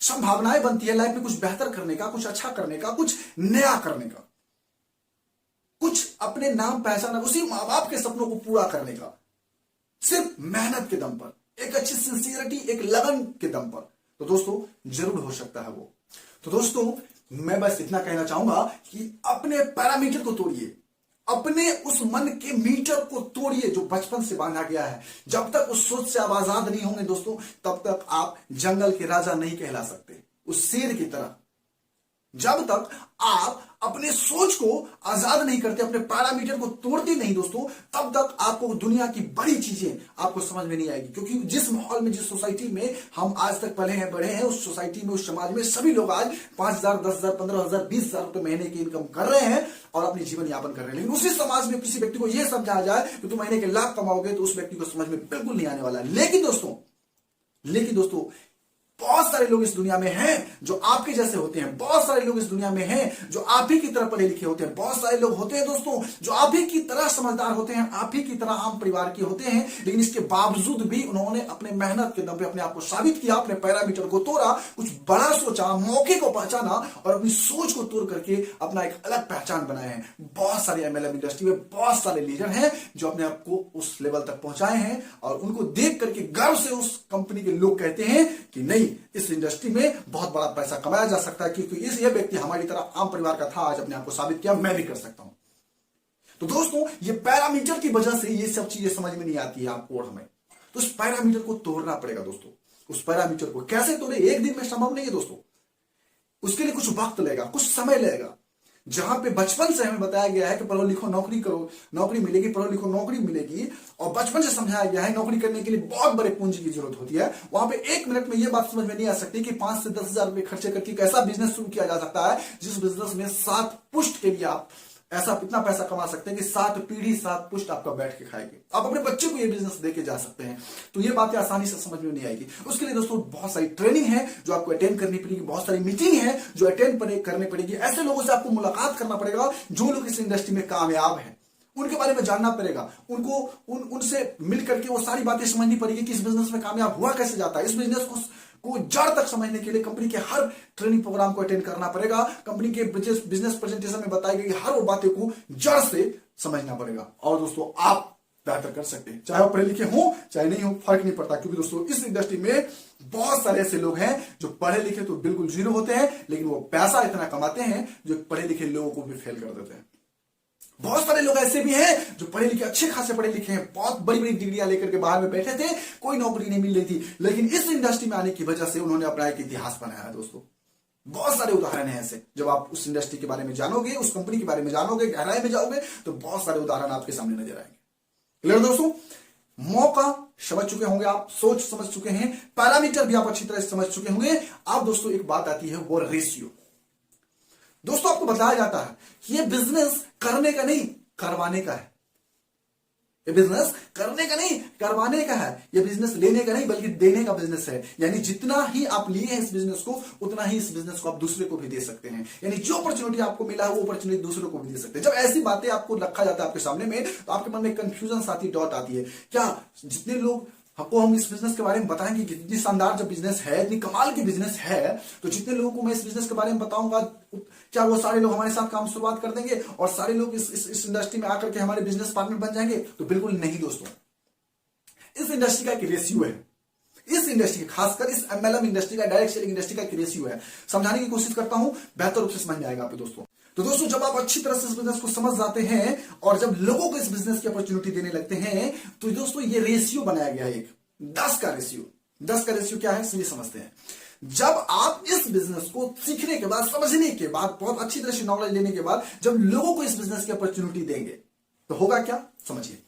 संभावनाएं बनती है लाइफ में कुछ बेहतर करने का, कुछ अच्छा करने का, कुछ नया करने का, कुछ अपने नाम पहचान, उसी माँ बाप के सपनों को पूरा करने का, सिर्फ मेहनत के दम पर, एक अच्छी सिंसियरिटी, एक लगन के दम पर, तो दोस्तों जरूर हो सकता है वो। तो दोस्तों मैं बस इतना कहना चाहूंगा कि अपने पैरामीटर को तोड़िए, अपने उस मन के मीटर को तोड़िए जो बचपन से बांधा गया है। जब तक उस सोच से आप आजाद नहीं होंगे दोस्तों, तब तक आप जंगल के राजा नहीं कहला सकते उस शेर की तरह। जब तक आप अपने सोच को आजाद नहीं करते, अपने पैरामीटर को तोड़ते नहीं दोस्तों, तब तक आपको दुनिया की बड़ी चीजें आपको समझ में नहीं आएगी। क्योंकि जिस माहौल में, जिस सोसाइटी में हम आज तक पले हैं, बड़े हैं, उस सोसाइटी में, उस समाज में सभी लोग आज 5,000, 10,000, 15,000, 20,000 रुपए महीने की इनकम कर रहे हैं और अपनी जीवन यापन कर रहे हैं। लेकिन उसी समाज में किसी व्यक्ति को यह समझाया जाए कि तुम महीने के लाख कमाओगे, तो उस व्यक्ति को समझ में बिल्कुल नहीं आने वाला। लेकिन दोस्तों बहुत सारे लोग इस दुनिया में हैं जो आपके जैसे होते हैं, बहुत सारे लोग इस दुनिया में हैं जो आप ही की तरह पढ़े लिखे होते हैं, बहुत सारे लोग होते हैं दोस्तों जो आप ही की तरह समझदार होते हैं, आप ही की तरह आम परिवार के होते हैं। लेकिन इसके बावजूद भी उन्होंने अपने मेहनत के दम पे अपने आप को साबित किया, अपने पैरामीटर को तोड़ा, कुछ बड़ा सोचा, मौके को पहचाना और अपनी सोच को तोड़ करके अपना एक अलग पहचान बनाए हैं। बहुत सारे एमएलएम इंडस्ट्री में बहुत सारे लीडर हैं जो अपने आप को उस लेवल तक पहुंचाए हैं और उनको देख करके गर्व से उस कंपनी के लोग कहते हैं कि नहीं, इस इंडस्ट्री में बहुत बड़ा पैसा कमाया जा सकता है, क्योंकि ये व्यक्ति हमारी तरह आम परिवार का था, आज अपने आप को साबित किया मैं भी कर सकता हूं। तो दोस्तों ये पैरामीटर की वजह से ये सब चीजें समझ में नहीं आती है आपको और हमें, तो उस पैरामीटर को तोड़ना पड़ेगा दोस्तों। उस पैरामीटर को कैसे तोड़े, एक दिन में संभव नहीं है दोस्तों, उसके लिए कुछ वक्त लगेगा, कुछ समय लगेगा। जहां पे बचपन से हमें बताया गया है कि पढ़ो लिखो नौकरी करो, नौकरी मिलेगी, पढ़ो लिखो नौकरी मिलेगी, और बचपन से समझाया गया है नौकरी करने के लिए बहुत बड़े पूंजी की जरूरत होती है, वहां पे एक मिनट में यह बात समझ में नहीं आ सकती कि 5 से 10 हजार रुपए खर्चे करके कैसा बिजनेस शुरू किया जा सकता है जिस बिजनेस में 7 पुश्त के लिए आप ऐसा इतना पैसा कमा सकते हैं कि 7 पीढ़ी 7 पुश्त आपका बैठ के खाएगी। आप अपने बच्चे को ये बिजनेस देके जा सकते हैं। तो ये बातें आसानी से समझ में नहीं आएगी। उसके लिए दोस्तों बहुत सारी ट्रेनिंग है जो आपको अटेंड करनी पड़ेगी, बहुत सारी मीटिंग है जो अटेंड करनी पड़ेगी। ऐसे लोगों से आपको मुलाकात करना पड़ेगा जो लोग इस इंडस्ट्री में कामयाब है, उनके बारे में जानना पड़ेगा, उनसे मिल करके वो सारी बातें समझनी पड़ेगी कि इस बिजनेस में कामयाब हुआ कैसे जाता है। इस बिजनेस को जड़ तक समझने के लिए कंपनी के हर ट्रेनिंग प्रोग्राम को अटेंड करना पड़ेगा। कंपनी के बिजनेस प्रेजेंटेशन में बताई गई हर वो बातें को जड़ से समझना पड़ेगा। और दोस्तों आप बेहतर कर सकते हैं, चाहे वो पढ़े लिखे हो चाहे नहीं हो, फर्क नहीं पड़ता, क्योंकि दोस्तों इस इंडस्ट्री में बहुत सारे ऐसे लोग हैं जो पढ़े लिखे तो बिल्कुल जीरो होते हैं, लेकिन वो पैसा इतना कमाते हैं जो पढ़े लिखे लोगों को भी फेल कर देते हैं। बहुत सारे लोग ऐसे भी हैं जो पढ़े लिखे, अच्छे खासे पढ़े लिखे हैं, बहुत बड़ी बड़ी डिग्रियां लेकर के बाहर में बैठे थे, कोई नौकरी नहीं मिल रही थी, लेकिन इस इंडस्ट्री में आने की वजह से उन्होंने अपना एक इतिहास बनाया है दोस्तों। बहुत सारे उदाहरण हैं ऐसे। जब आप उस इंडस्ट्री के बारे में जानोगे, उस कंपनी के बारे में जानोगे, गहराई में जाओगे, तो बहुत सारे उदाहरण आपके सामने नजर आएंगे। क्लियर दोस्तों, मौका समझ चुके होंगे आप, सोच समझ चुके हैं, पैरामीटर भी आप अच्छी तरह से समझ चुके होंगे। अब दोस्तों एक बात आती है, वो रेशियो। दोस्तों आपको बताया जाता है कि ये बिजनेस करने का नहीं करवाने का है। ये बिजनेस करने का नहीं करवाने का है। ये बिजनेस लेने का नहीं बल्कि देने का बिजनेस है। यानी जितना ही आप लिए हैं इस बिजनेस को, उतना ही इस बिजनेस को आप दूसरे को भी दे सकते हैं। यानी जो अपॉर्चुनिटी आपको मिला है वो अपॉर्चुनिटी दूसरे को भी दे सकते हैं। जब ऐसी बातें आपको रखा जाता है आपके सामने में, तो आपके मन में कंफ्यूजन आती है, डाउट आती है, क्या जितने लोग आपको हम इस बिजनेस के बारे में बताएंगे कि इतनी शानदार जब बिजनेस है, इतनी कमाल की बिजनेस है, तो जितने लोगों को मैं इस बिजनेस के बारे में बताऊंगा, क्या वो सारे लोग हमारे साथ काम शुरुआत कर देंगे और सारे लोग इस इंडस्ट्री में आकर के हमारे बिजनेस पार्टनर बन जाएंगे? तो बिल्कुल नहीं दोस्तों। इस इंडस्ट्री का एक रेशियो है। इस इंडस्ट्री, खासकर इस एमएलएम इंडस्ट्री का, डायरेक्ट सेलिंग इंडस्ट्री का एक रेशियो है। समझाने की कोशिश करता हूं, बेहतर रूप से समझ में आएगा आपको दोस्तों। तो दोस्तों जब आप अच्छी तरह से इस बिजनेस को समझ जाते हैं और जब लोगों को इस बिजनेस की अपॉर्चुनिटी देने लगते हैं, तो दोस्तों ये रेशियो बनाया गया है, एक 10 का रेशियो। 10 का रेशियो क्या है, इसलिए समझते हैं। जब आप इस बिजनेस को सीखने के बाद, समझने के बाद, बहुत अच्छी तरह से नॉलेज लेने के बाद जब लोगों को इस बिजनेस की अपॉर्चुनिटी देंगे, तो होगा क्या, समझिए।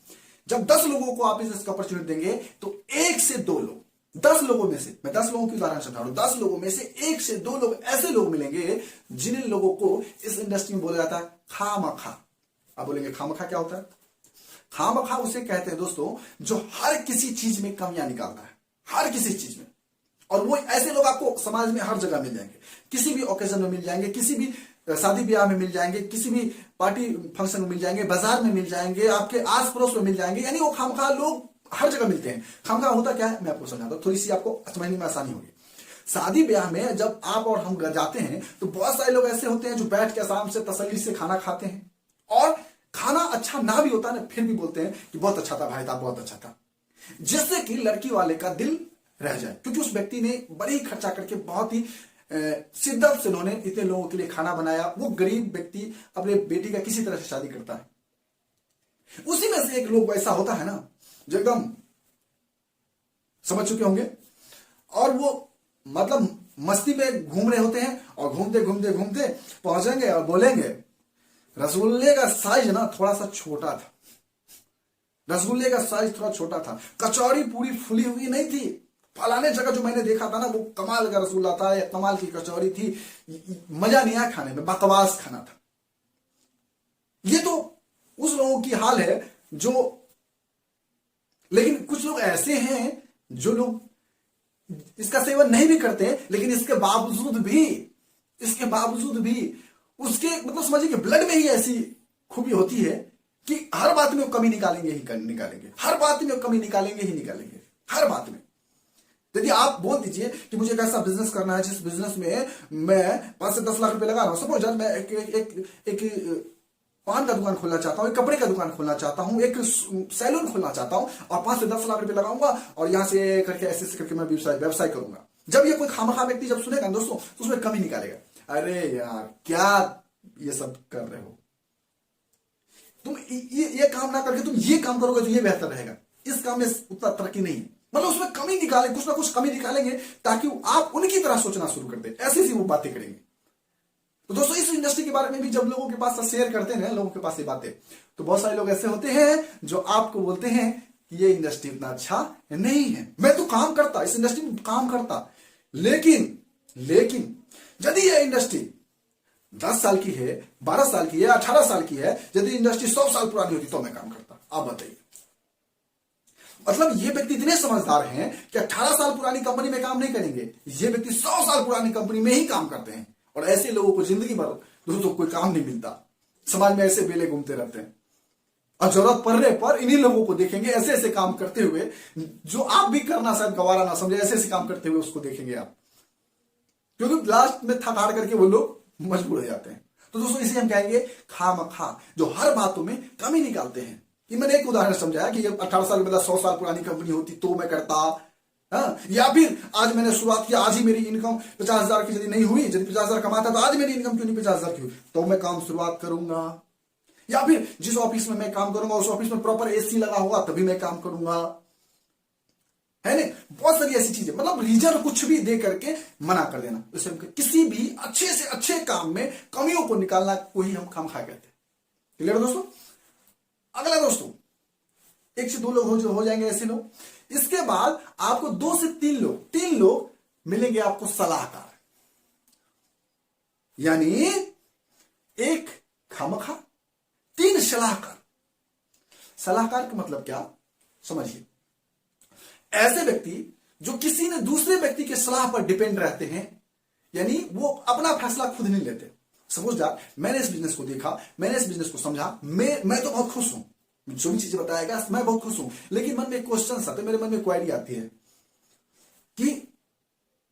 जब 10 लोगों को आप बिजनेस की अपॉर्चुनिटी देंगे, तो 1 से 2 लोग, 10 लोगों में से, मैं 10 लोगों की उदाहरण समझा रहा हूं, 10 लोगों में से 1 से 2 लोग ऐसे लोग मिलेंगे जिन लोगों को इस इंडस्ट्री में बोला जाता है खामखा। आप बोलेंगे खामखा क्या होता है? खामखा उसे कहते हैं दोस्तों जो हर किसी चीज में कमियां निकालता है, हर किसी चीज में। और वो ऐसे लोग आपको समाज में हर जगह मिल जाएंगे, किसी भी ओकेजन में मिल जाएंगे, किसी भी शादी ब्याह में मिल जाएंगे, किसी भी पार्टी फंक्शन में मिल जाएंगे, बाजार में मिल जाएंगे, आपके आस पड़ोस में मिल जाएंगे। यानी वो खामखा लोग हर जगह मिलते हैं। खामखा होता क्या है मैं आपको समझाता हूं, थोड़ी सी आपको समझने में आसानी होगी। शादी ब्याह में जब आप और हम जाते हैं, तो बहुत सारे लोग ऐसे होते हैं जो बैठ के आराम से तसल्ली से खाना खाते हैं, और खाना अच्छा ना भी होता है, फिर भी बोलते हैं कि बहुत अच्छा था भाई साहब, बहुत अच्छा था, जिससे कि लड़की वाले का दिल रह जाए, क्योंकि उस व्यक्ति ने बड़े ही खर्चा करके, बहुत ही शिद्दत से उन्होंने इतने लोगों के लिए खाना बनाया। वो गरीब व्यक्ति अपने बेटी का किसी तरह से शादी करता है। उसी में से एक लोग ऐसा होता है ना जो एकदम, समझ चुके होंगे, और वो मतलब मस्ती में घूम रहे होते हैं, और घूमते घूमते घूमते पहुंचेंगे और बोलेंगे रसगुल्ले का साइज ना थोड़ा सा छोटा था, रसगुल्ले का साइज थोड़ा छोटा था, कचौड़ी पूरी फुली हुई नहीं थी, फलाने जगह जो मैंने देखा था ना वो कमाल का रसगुल्ला था या कमाल की कचौड़ी थी, मजा नहीं आया खाने में, बकवास खाना था। ये तो उस लोगों की हाल है जो, लेकिन कुछ लोग ऐसे हैं जो लोग इसका सेवन नहीं भी करते, लेकिन इसके बावजूद भी उसके मतलब समझिए कि ब्लड में ही ऐसी खूबी होती है कि हर बात में वो कमी निकालेंगे ही निकालेंगे, हर बात में वो कमी निकालेंगे ही निकालेंगे, हर बात में। यदि आप बोल दीजिए कि मुझे एक ऐसा बिजनेस करना है जिस बिजनेस में मैं 5 से 10 लाख रुपए लगा रहा हूं, सपोज मैं एक पान का दुकान खोलना चाहता हूं, एक कपड़े का दुकान खोलना चाहता हूं, एक सैलून खोलना चाहता हूं, और 5 से 10 लाख रुपए लगाऊंगा और यहां से करके ऐसे करके मैं व्यवसाय करूंगा, जब ये कोई खामखा व्यक्ति जब सुनेगा दोस्तों तो उसमें कमी निकालेगा, अरे यार क्या ये सब कर रहे हो तुम, ये काम ना करके तुम ये काम करोगे तो ये बेहतर रहेगा, इस काम में उतना तरक्की नहीं है, मतलब उसमें कमी निकाले, कुछ ना कुछ कमी निकालेंगे ताकि आप उनकी तरह सोचना शुरू कर दे, ऐसी वो बातें करेंगे। तो दोस्तों इस इंडस्ट्री के बारे में भी जब लोगों के पास शेयर करते हैं लोगों के पास ये बातें, तो बहुत सारे लोग ऐसे होते हैं जो आपको बोलते हैं कि ये इंडस्ट्री इतना अच्छा नहीं है, मैं तो काम करता, इस इंडस्ट्री में काम करता, लेकिन यदि ये इंडस्ट्री 10 साल की है, 12 साल की है, 18 साल की है, यदि इंडस्ट्री 100 साल पुरानी होती तो मैं काम करता। आप बताइए, मतलब ये व्यक्ति इतने समझदार हैं कि 18 साल पुरानी कंपनी में काम नहीं करेंगे, ये व्यक्ति 100 साल पुरानी कंपनी में ही काम करते हैं। और ऐसे लोगों को जिंदगी भर दोस्तों कोई काम नहीं मिलता, समाज में ऐसे बेले घूमते रहते हैं, और जरूरत पड़ने पर इन्हीं लोगों को देखेंगे ऐसे ऐसे काम करते हुए जो आप भी करना शायद गवारा ना समझे, ऐसे ऐसे काम करते हुए उसको देखेंगे आप, क्योंकि लास्ट में थक हार करके वो लोग मजबूर हो जाते हैं। तो दोस्तों इसे हम कहेंगे खामखा, जो हर बातों में कमी निकालते हैं। कि मैंने एक उदाहरण समझाया कि 18 साल मतलब 100 साल पुरानी कंपनी होती तो मैं करता, या फिर आज मैंने शुरुआत किया, आज ही मेरी इनकम 50,000 की यदि नहीं हुई, यदि 50,000 कमाता तो आज मेरी इनकम क्यों नहीं 50,000 की हुई, तो मैं काम शुरुआत करूंगा। या फिर जिस ऑफिस में मैं काम करूंगा उस ऑफिस में प्रॉपर एसी लगा होगा तभी मैं काम करूंगा, है ना। बहुत सारी ऐसी चीजें, मतलब रीजन कुछ भी दे करके मना कर देना, किसी भी अच्छे से अच्छे काम में कमियों को निकालना को ही हम खामखा कहते हैं। क्लियर दोस्तों। अगला दोस्तों, 1 से 2 लोग हो जाएंगे ऐसे लोग। इसके बाद आपको 2 से 3 लोग मिलेंगे आपको सलाहकार, यानी 1 खामखा, 3 सलाहकार। सलाहकार का मतलब क्या समझिए, ऐसे व्यक्ति जो किसी ने दूसरे व्यक्ति के सलाह पर डिपेंड रहते हैं, यानी वो अपना फैसला खुद नहीं लेते। सपोज दैट मैंने इस बिजनेस को देखा, मैंने इस बिजनेस को समझा, मैं तो बहुत खुश हूं, जो भी चीजें बताएगा मैं बहुत खुश हूं, लेकिन मन में क्वेश्चन आते, मेरे मन में क्वेरी आती है कि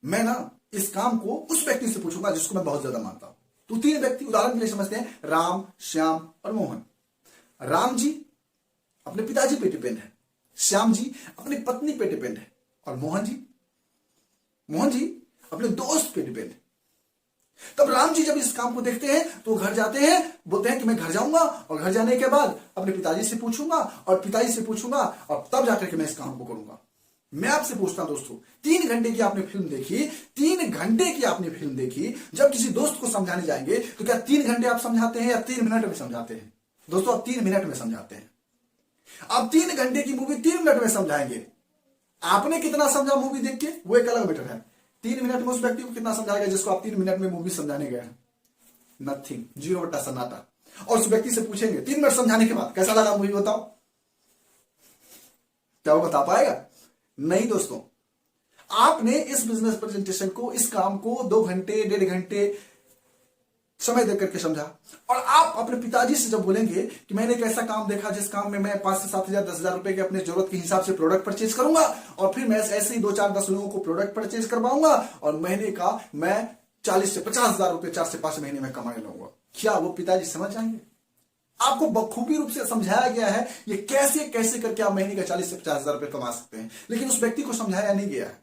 मैं ना इस काम को उस व्यक्ति से पूछूंगा जिसको मैं बहुत ज्यादा मानता हूं। तो 3 व्यक्ति उदाहरण के लिए समझते हैं, राम, श्याम और मोहन। राम जी अपने पिताजी पे डिपेंड है, श्याम जी अपनी पत्नी पे डिपेंड है, और मोहन जी अपने दोस्त पे डिपेंड है। तब राम जी जब इस काम को देखते हैं तो घर जाते हैं, बोलते हैं कि मैं घर जाऊंगा, और घर जाने के बाद अपने पिताजी से पूछूंगा, और पिताजी से पूछूंगा, और तब जाकर के मैं इस काम को करूंगा। मैं आपसे पूछता हूं दोस्तों, 3 घंटे की आपने फिल्म देखी, 3 घंटे की आपने फिल्म देखी, जब किसी दोस्त को समझाने जाएंगे तो क्या 3 घंटे आप समझाते हैं या 3 मिनट में समझाते हैं? दोस्तों आप 3 मिनट में समझाते हैं। आप 3 घंटे की मूवी 3 मिनट में समझाएंगे। आपने कितना समझा मूवी देख के वो एक अलग मैटर है, 3 मिनट में उस व्यक्ति को कितना समझाएगा जिसको आप 3 मिनट में मूवी समझाने गए? नथिंग, 0 सन्नाटा। और उस व्यक्ति से पूछेंगे 3 मिनट समझाने के बाद कैसा लगा मूवी, बताओ, क्या वो बता पाएगा? नहीं दोस्तों, आपने इस बिजनेस प्रेजेंटेशन को, इस काम को 2 घंटे 1.5 घंटे समय देकर के समझा, और आप अपने पिताजी से जब बोलेंगे कि मैंने एक ऐसा काम देखा जिस काम में मैं 5 से 7 हजार 10 हजार रुपए के अपने जरूरत के हिसाब से प्रोडक्ट परचेज करूंगा, और फिर मैं ऐसे ही 2 4 10 लोगों को प्रोडक्ट परचेज करवाऊंगा, और महीने का मैं 40 से 50 हजार रुपए 4 से 5 महीने में कमाने लगूंगा, क्या वो पिताजी समझ जाएंगे? आपको बखूबी रूप से समझाया गया है ये कैसे कैसे करके आप महीने का 40 से 50 हजार रुपए कमा सकते हैं, लेकिन उस व्यक्ति को समझाया नहीं गया है।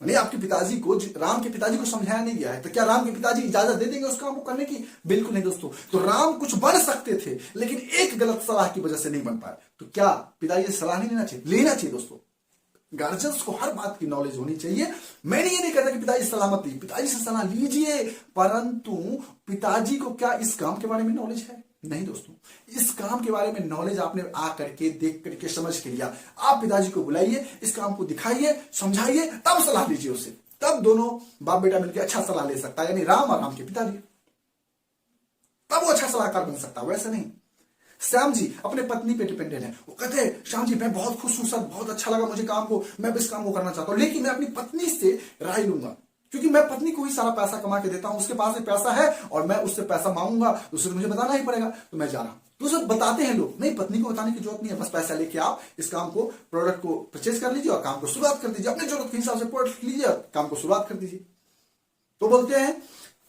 नहीं, आपके पिताजी को, राम के पिताजी को समझाया नहीं गया है, तो क्या राम के पिताजी इजाजत दे देंगे उस काम को करने की? बिल्कुल नहीं दोस्तों। तो राम कुछ बन सकते थे, लेकिन एक गलत सलाह की वजह से नहीं बन पाए। तो क्या पिताजी से सलाह नहीं लेना चाहिए? लेना चाहिए दोस्तों। गार्जियंस को हर बात की नॉलेज होनी चाहिए। मैंने ये नहीं कहता कि पिताजी सलाह मत लीजिए, पिताजी से सलाह लीजिए, परंतु पिताजी को क्या इस काम के बारे में नॉलेज है? नहीं दोस्तों, इस काम के बारे में नॉलेज आपने आ करके, देख करके, समझ के लिया। आप पिताजी को बुलाइए, इस काम को दिखाइए, समझाइए, तब सलाह लीजिए उससे, तब दोनों बाप बेटा मिलकर अच्छा सलाह ले सकता है, यानी राम और राम के पिताजी, तब वो अच्छा सलाहकार बन सकता है, वैसे नहीं। श्याम जी अपने पत्नी पे डिपेंडेंट है, वो कहते हैं श्याम जी मैं बहुत खुश हूं सर, बहुत अच्छा लगा मुझे काम को, मैं इस काम को करना चाहता हूं, लेकिन मैं अपनी पत्नी से राय लूंगा, क्योंकि मैं पत्नी को ही सारा पैसा कमा के देता हूं, उसके पास भी पैसा है और मैं उससे पैसा मांगूंगा तो उसे मुझे बताना ही पड़ेगा, तो मैं जा रहा हूं। तो उसे बताते हैं लोग, नहीं पत्नी को बताने की जरूरत नहीं है, बस पैसा लेके आप इस काम को, प्रोडक्ट को परचेज कर लीजिए और काम को शुरुआत कर दीजिए, अपने जरूरत के हिसाब से प्रोडक्ट लीजिए और काम को शुरुआत कर दीजिए। तो बोलते हैं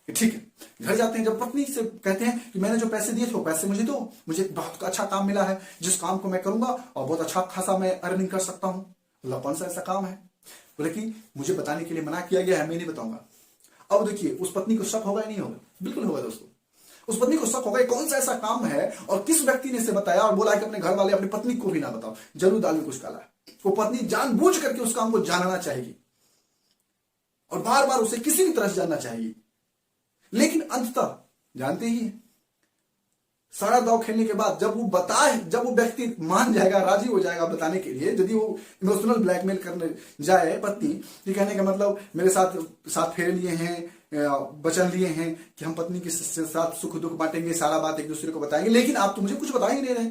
ठीक है। घर जाते हैं, जब पत्नी से कहते हैं कि मैंने जो पैसे दिए थे वो पैसे मुझे दो, मुझे बहुत अच्छा काम मिला है जिस काम को मैं करूंगा और बहुत अच्छा खासा मैं अर्निंग कर सकता हूं। कौन सा ऐसा काम है? बोले कि मुझे बताने के लिए मना किया गया है, मैं नहीं बताऊंगा। अब देखिए उस पत्नी को शक होगा या नहीं होगा? बिल्कुल होगा दोस्तों। उस पत्नी को शक होगा कौन सा ऐसा काम है और किस व्यक्ति ने इसे बताया और बोला कि अपने घर वाले अपनी पत्नी को भी ना बताओ, जरूर दाल में कुछ काला है। वो पत्नी जानबूझ करके उस काम को जानना चाहेगी और बार बार उसे किसी भी तरह से जानना चाहेगी, लेकिन अंततः जानते ही हैं, सारा दाव खेलने के बाद जब वो व्यक्ति मान जाएगा, राजी हो जाएगा बताने के लिए, यदि वो इमोशनल ब्लैकमेल करने जाए पत्नी, ये कहने का मतलब मेरे साथ फेरे लिए हैं, वचन लिए हैं कि हम पत्नी के साथ सुख दुख बांटेंगे, सारा बात एक दूसरे को बताएंगे, लेकिन आप तो मुझे कुछ बता ही नहीं रहे।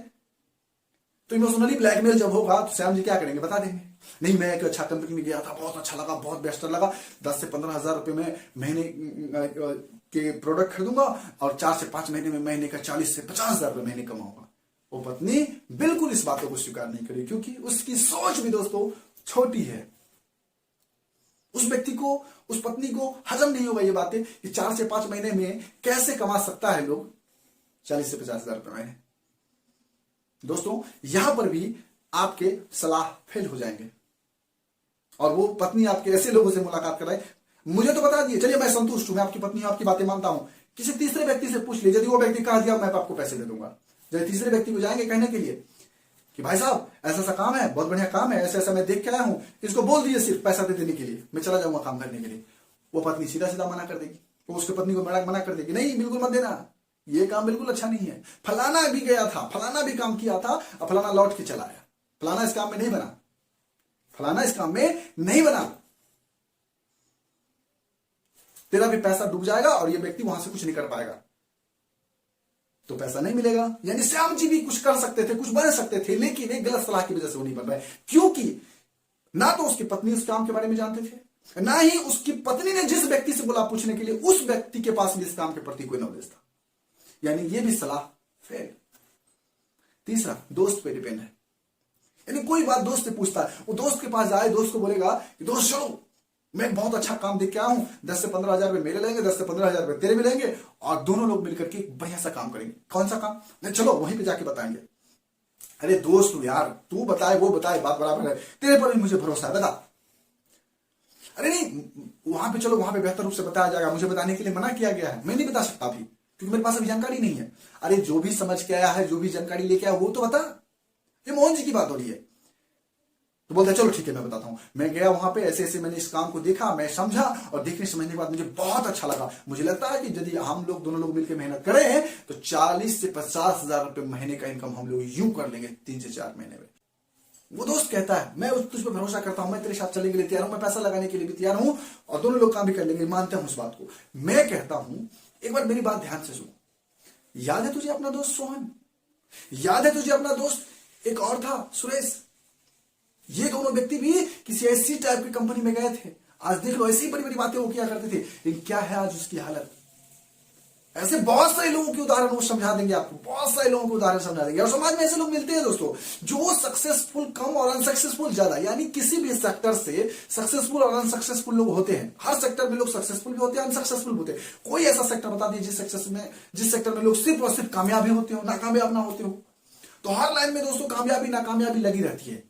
तो इमोशनली ब्लैकमेल जब होगा तो श्याम जी क्या करेंगे? बता देंगे, नहीं मैं एक अच्छा कंपनी में गया था, बहुत अच्छा लगा, बहुत बेस्टर लगा, 10 से 15 हजार रुपए में महीने के प्रोडक्ट खरीदूंगा और 4 से 5 महीने में महीने का 40 से 50 हजार रुपए महीने कमाऊंगा। वो पत्नी बिल्कुल इस बातों को स्वीकार नहीं करेगी, क्योंकि उसकी सोच भी दोस्तों छोटी है। उस व्यक्ति को, उस पत्नी को हजम नहीं होगा ये बातें कि 4 से 5 महीने में कैसे कमा सकता है लोग 40 से 50 हजार रुपए महीने। दोस्तों यहां पर भी आपके सलाह फेल हो जाएंगे और वो पत्नी आपके ऐसे लोगों से मुलाकात कराए, मुझे तो बता दिए, चलिए मैं संतुष्ट हूं, मैं आपकी पत्नी हूं, आपकी बातें मानता हूं, किसी तीसरे व्यक्ति से पूछ लीजिए, यदि वो व्यक्ति कह दिया मैं आपको पैसे दे दूंगा, जब तीसरे व्यक्ति को जाएंगे कहने के लिए कि भाई साहब ऐसा ऐसा काम है, बहुत बढ़िया काम है, ऐसा ऐसा मैं देख के आया हूं, इसको बोल दिए सिर्फ पैसा दे देने के लिए, मैं चला जाऊंगा काम करने के लिए। वो पत्नी सीधा सीधा मना कर देगी, वो उसके पत्नी को मना कर देगी, नहीं बिल्कुल मत देना, ये काम बिल्कुल अच्छा नहीं है, फलाना भी गया था, फलाना भी काम किया था और फलाना लौट के चला आया, फलाना इस काम में नहीं बना, फलाना इस काम में नहीं बना, तेरा भी पैसा डूब जाएगा और ये व्यक्ति वहां से कुछ नहीं कर पाएगा, तो पैसा नहीं मिलेगा। यानी श्याम जी भी कुछ कर सकते थे, कुछ बन सकते थे, लेकिन एक गलत सलाह की वजह से वो नहीं बन रहे, क्योंकि ना तो उसकी पत्नी उस काम के बारे में जानते थे, ना ही उसकी पत्नी ने जिस व्यक्ति से बोला पूछने के लिए उस व्यक्ति के पास भी इस काम के प्रति कोई नॉलेज था, यानी ये भी सलाह फेल। तीसरा, दोस्त पे डिपेंड है, यानी कोई बात दोस्त से पूछता है, वो दोस्त के पास जाए, दोस्त को बोलेगा कि दोस्त चलो मैं बहुत अच्छा काम देख के आया हूं, 10 से 15 हजार रुपए मेरे लेंगे, 10 से 15 हजार रुपए तेरे भी लेंगे और दोनों लोग मिलकर के बढ़िया सा काम करेंगे। कौन सा काम? नहीं चलो वहीं पे जाके बताएंगे। अरे दोस्त यार, तू बताए वो बताए बात बराबर है, तेरे पर भी मुझे भरोसा है, बता। अरे नहीं वहां पे चलो, वहां पे बेहतर रूप से बताया जाएगा, मुझे बताने के लिए मना किया गया है, मैं नहीं बता सकता अभी क्योंकि मेरे पास अभी जानकारी नहीं है। अरे जो भी समझ के आया है, जो भी जानकारी लेके आया वो तो बता। ये मोहन जी की बात हो रही है, तो बोलता है चलो ठीक है मैं बताता हूं, मैं गया वहां पे, ऐसे ऐसे मैंने इस काम को देखा, मैं समझा और देखने समझने के बाद मुझे बहुत अच्छा लगा, मुझे लगता है कि यदि हम लोग दोनों लोग मिलकर मेहनत करें तो 40 से 50 हजार रुपए महीने का इनकम हम लोग यूं कर लेंगे 3 से 4 महीने में। वो दोस्त कहता है मैं तुझ पर भरोसा करता हूं, मैं तेरे साथ चलने के लिए तैयार हूं, मैं पैसा लगाने के लिए भी तैयार हूं और दोनों लोग काम भी कर लेंगे, मानते हैं उस बात को। मैं कहता हूं एक बार मेरी बात ध्यान से सुनो, याद है तुझे अपना दोस्त सोहन, याद है तुझे अपना दोस्त एक और था सुरेश, ये दोनों व्यक्ति भी किसी ऐसी टाइप की कंपनी में गए थे, आज देख लो ऐसी बड़ी बड़ी बातें वो किया करते थे, लेकिन क्या है आज उसकी हालत। ऐसे बहुत सारे लोगों के उदाहरण वो समझा देंगे आपको, बहुत सारे लोगों के उदाहरण समझा देंगे। और समाज में ऐसे लोग मिलते हैं दोस्तों जो सक्सेसफुल कम और अनसक्सेसफुल ज्यादा, यानी किसी भी सेक्टर से सक्सेसफुल और अनसक्सेसफुल लोग होते हैं। हर सेक्टर में लोग सक्सेसफुल भी होते हैं, अनसक्सेसफुल भी होते हैं। कोई ऐसा सेक्टर बता दीजिए जिस सेक्टर में लोग सिर्फ और सिर्फ कामयाबी होते हो, नाकामयाब ना होते हो। तो हर लाइन में दोस्तों कामयाबी नाकामयाबी लगी रहती है।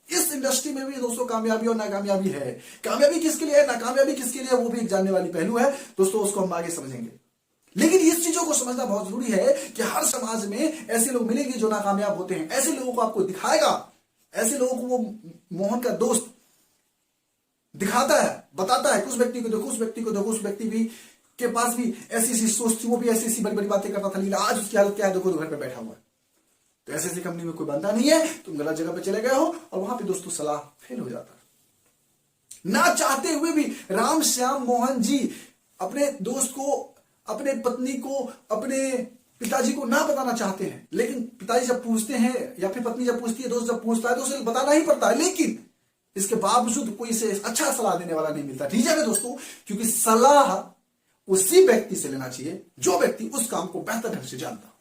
इस इंडस्ट्री में भी दोस्तों कामयाबी और नाकामयाबी है। कामयाबी किसके लिए है, नाकामयाबी किसके लिए है, वो भी एक जानने वाली पहलू है दोस्तों, उसको हम आगे समझेंगे। लेकिन इस चीजों को समझना बहुत जरूरी है कि हर समाज में ऐसे लोग मिलेंगे जो नाकामयाब होते हैं। ऐसे लोगों को आपको दिखाएगा, ऐसे लोगों को वो मोहन का दोस्त दिखाता है, बताता है कि उस व्यक्ति को देखो, उस व्यक्ति को देखो, उस व्यक्ति भी के पास भी ऐसी ऐसी सोच थी, वो भी ऐसी ऐसी बड़ी बड़ी बातें करता था, लेकिन आज उसकी हालत क्या है देखो, तो घर पे बैठा हुआ है। तो ऐसी कंपनी में कोई बनता नहीं है, तुम गलत जगह पे चले गए हो और वहां पे दोस्तों सलाह फेल हो जाता है। ना चाहते हुए भी राम श्याम मोहन जी अपने दोस्त को, अपने पत्नी को, अपने पिताजी को ना बताना चाहते हैं, लेकिन पिताजी जब पूछते हैं या फिर पत्नी जब पूछती है, दोस्त जब पूछता है तो उसे बताना ही पड़ता है। लेकिन इसके बावजूद कोई इसे अच्छा सलाह देने वाला नहीं मिलता। रीजन है दोस्तों, क्योंकि सलाह उसी व्यक्ति से लेना चाहिए जो व्यक्ति उस काम को बेहतर ढंग से जानता,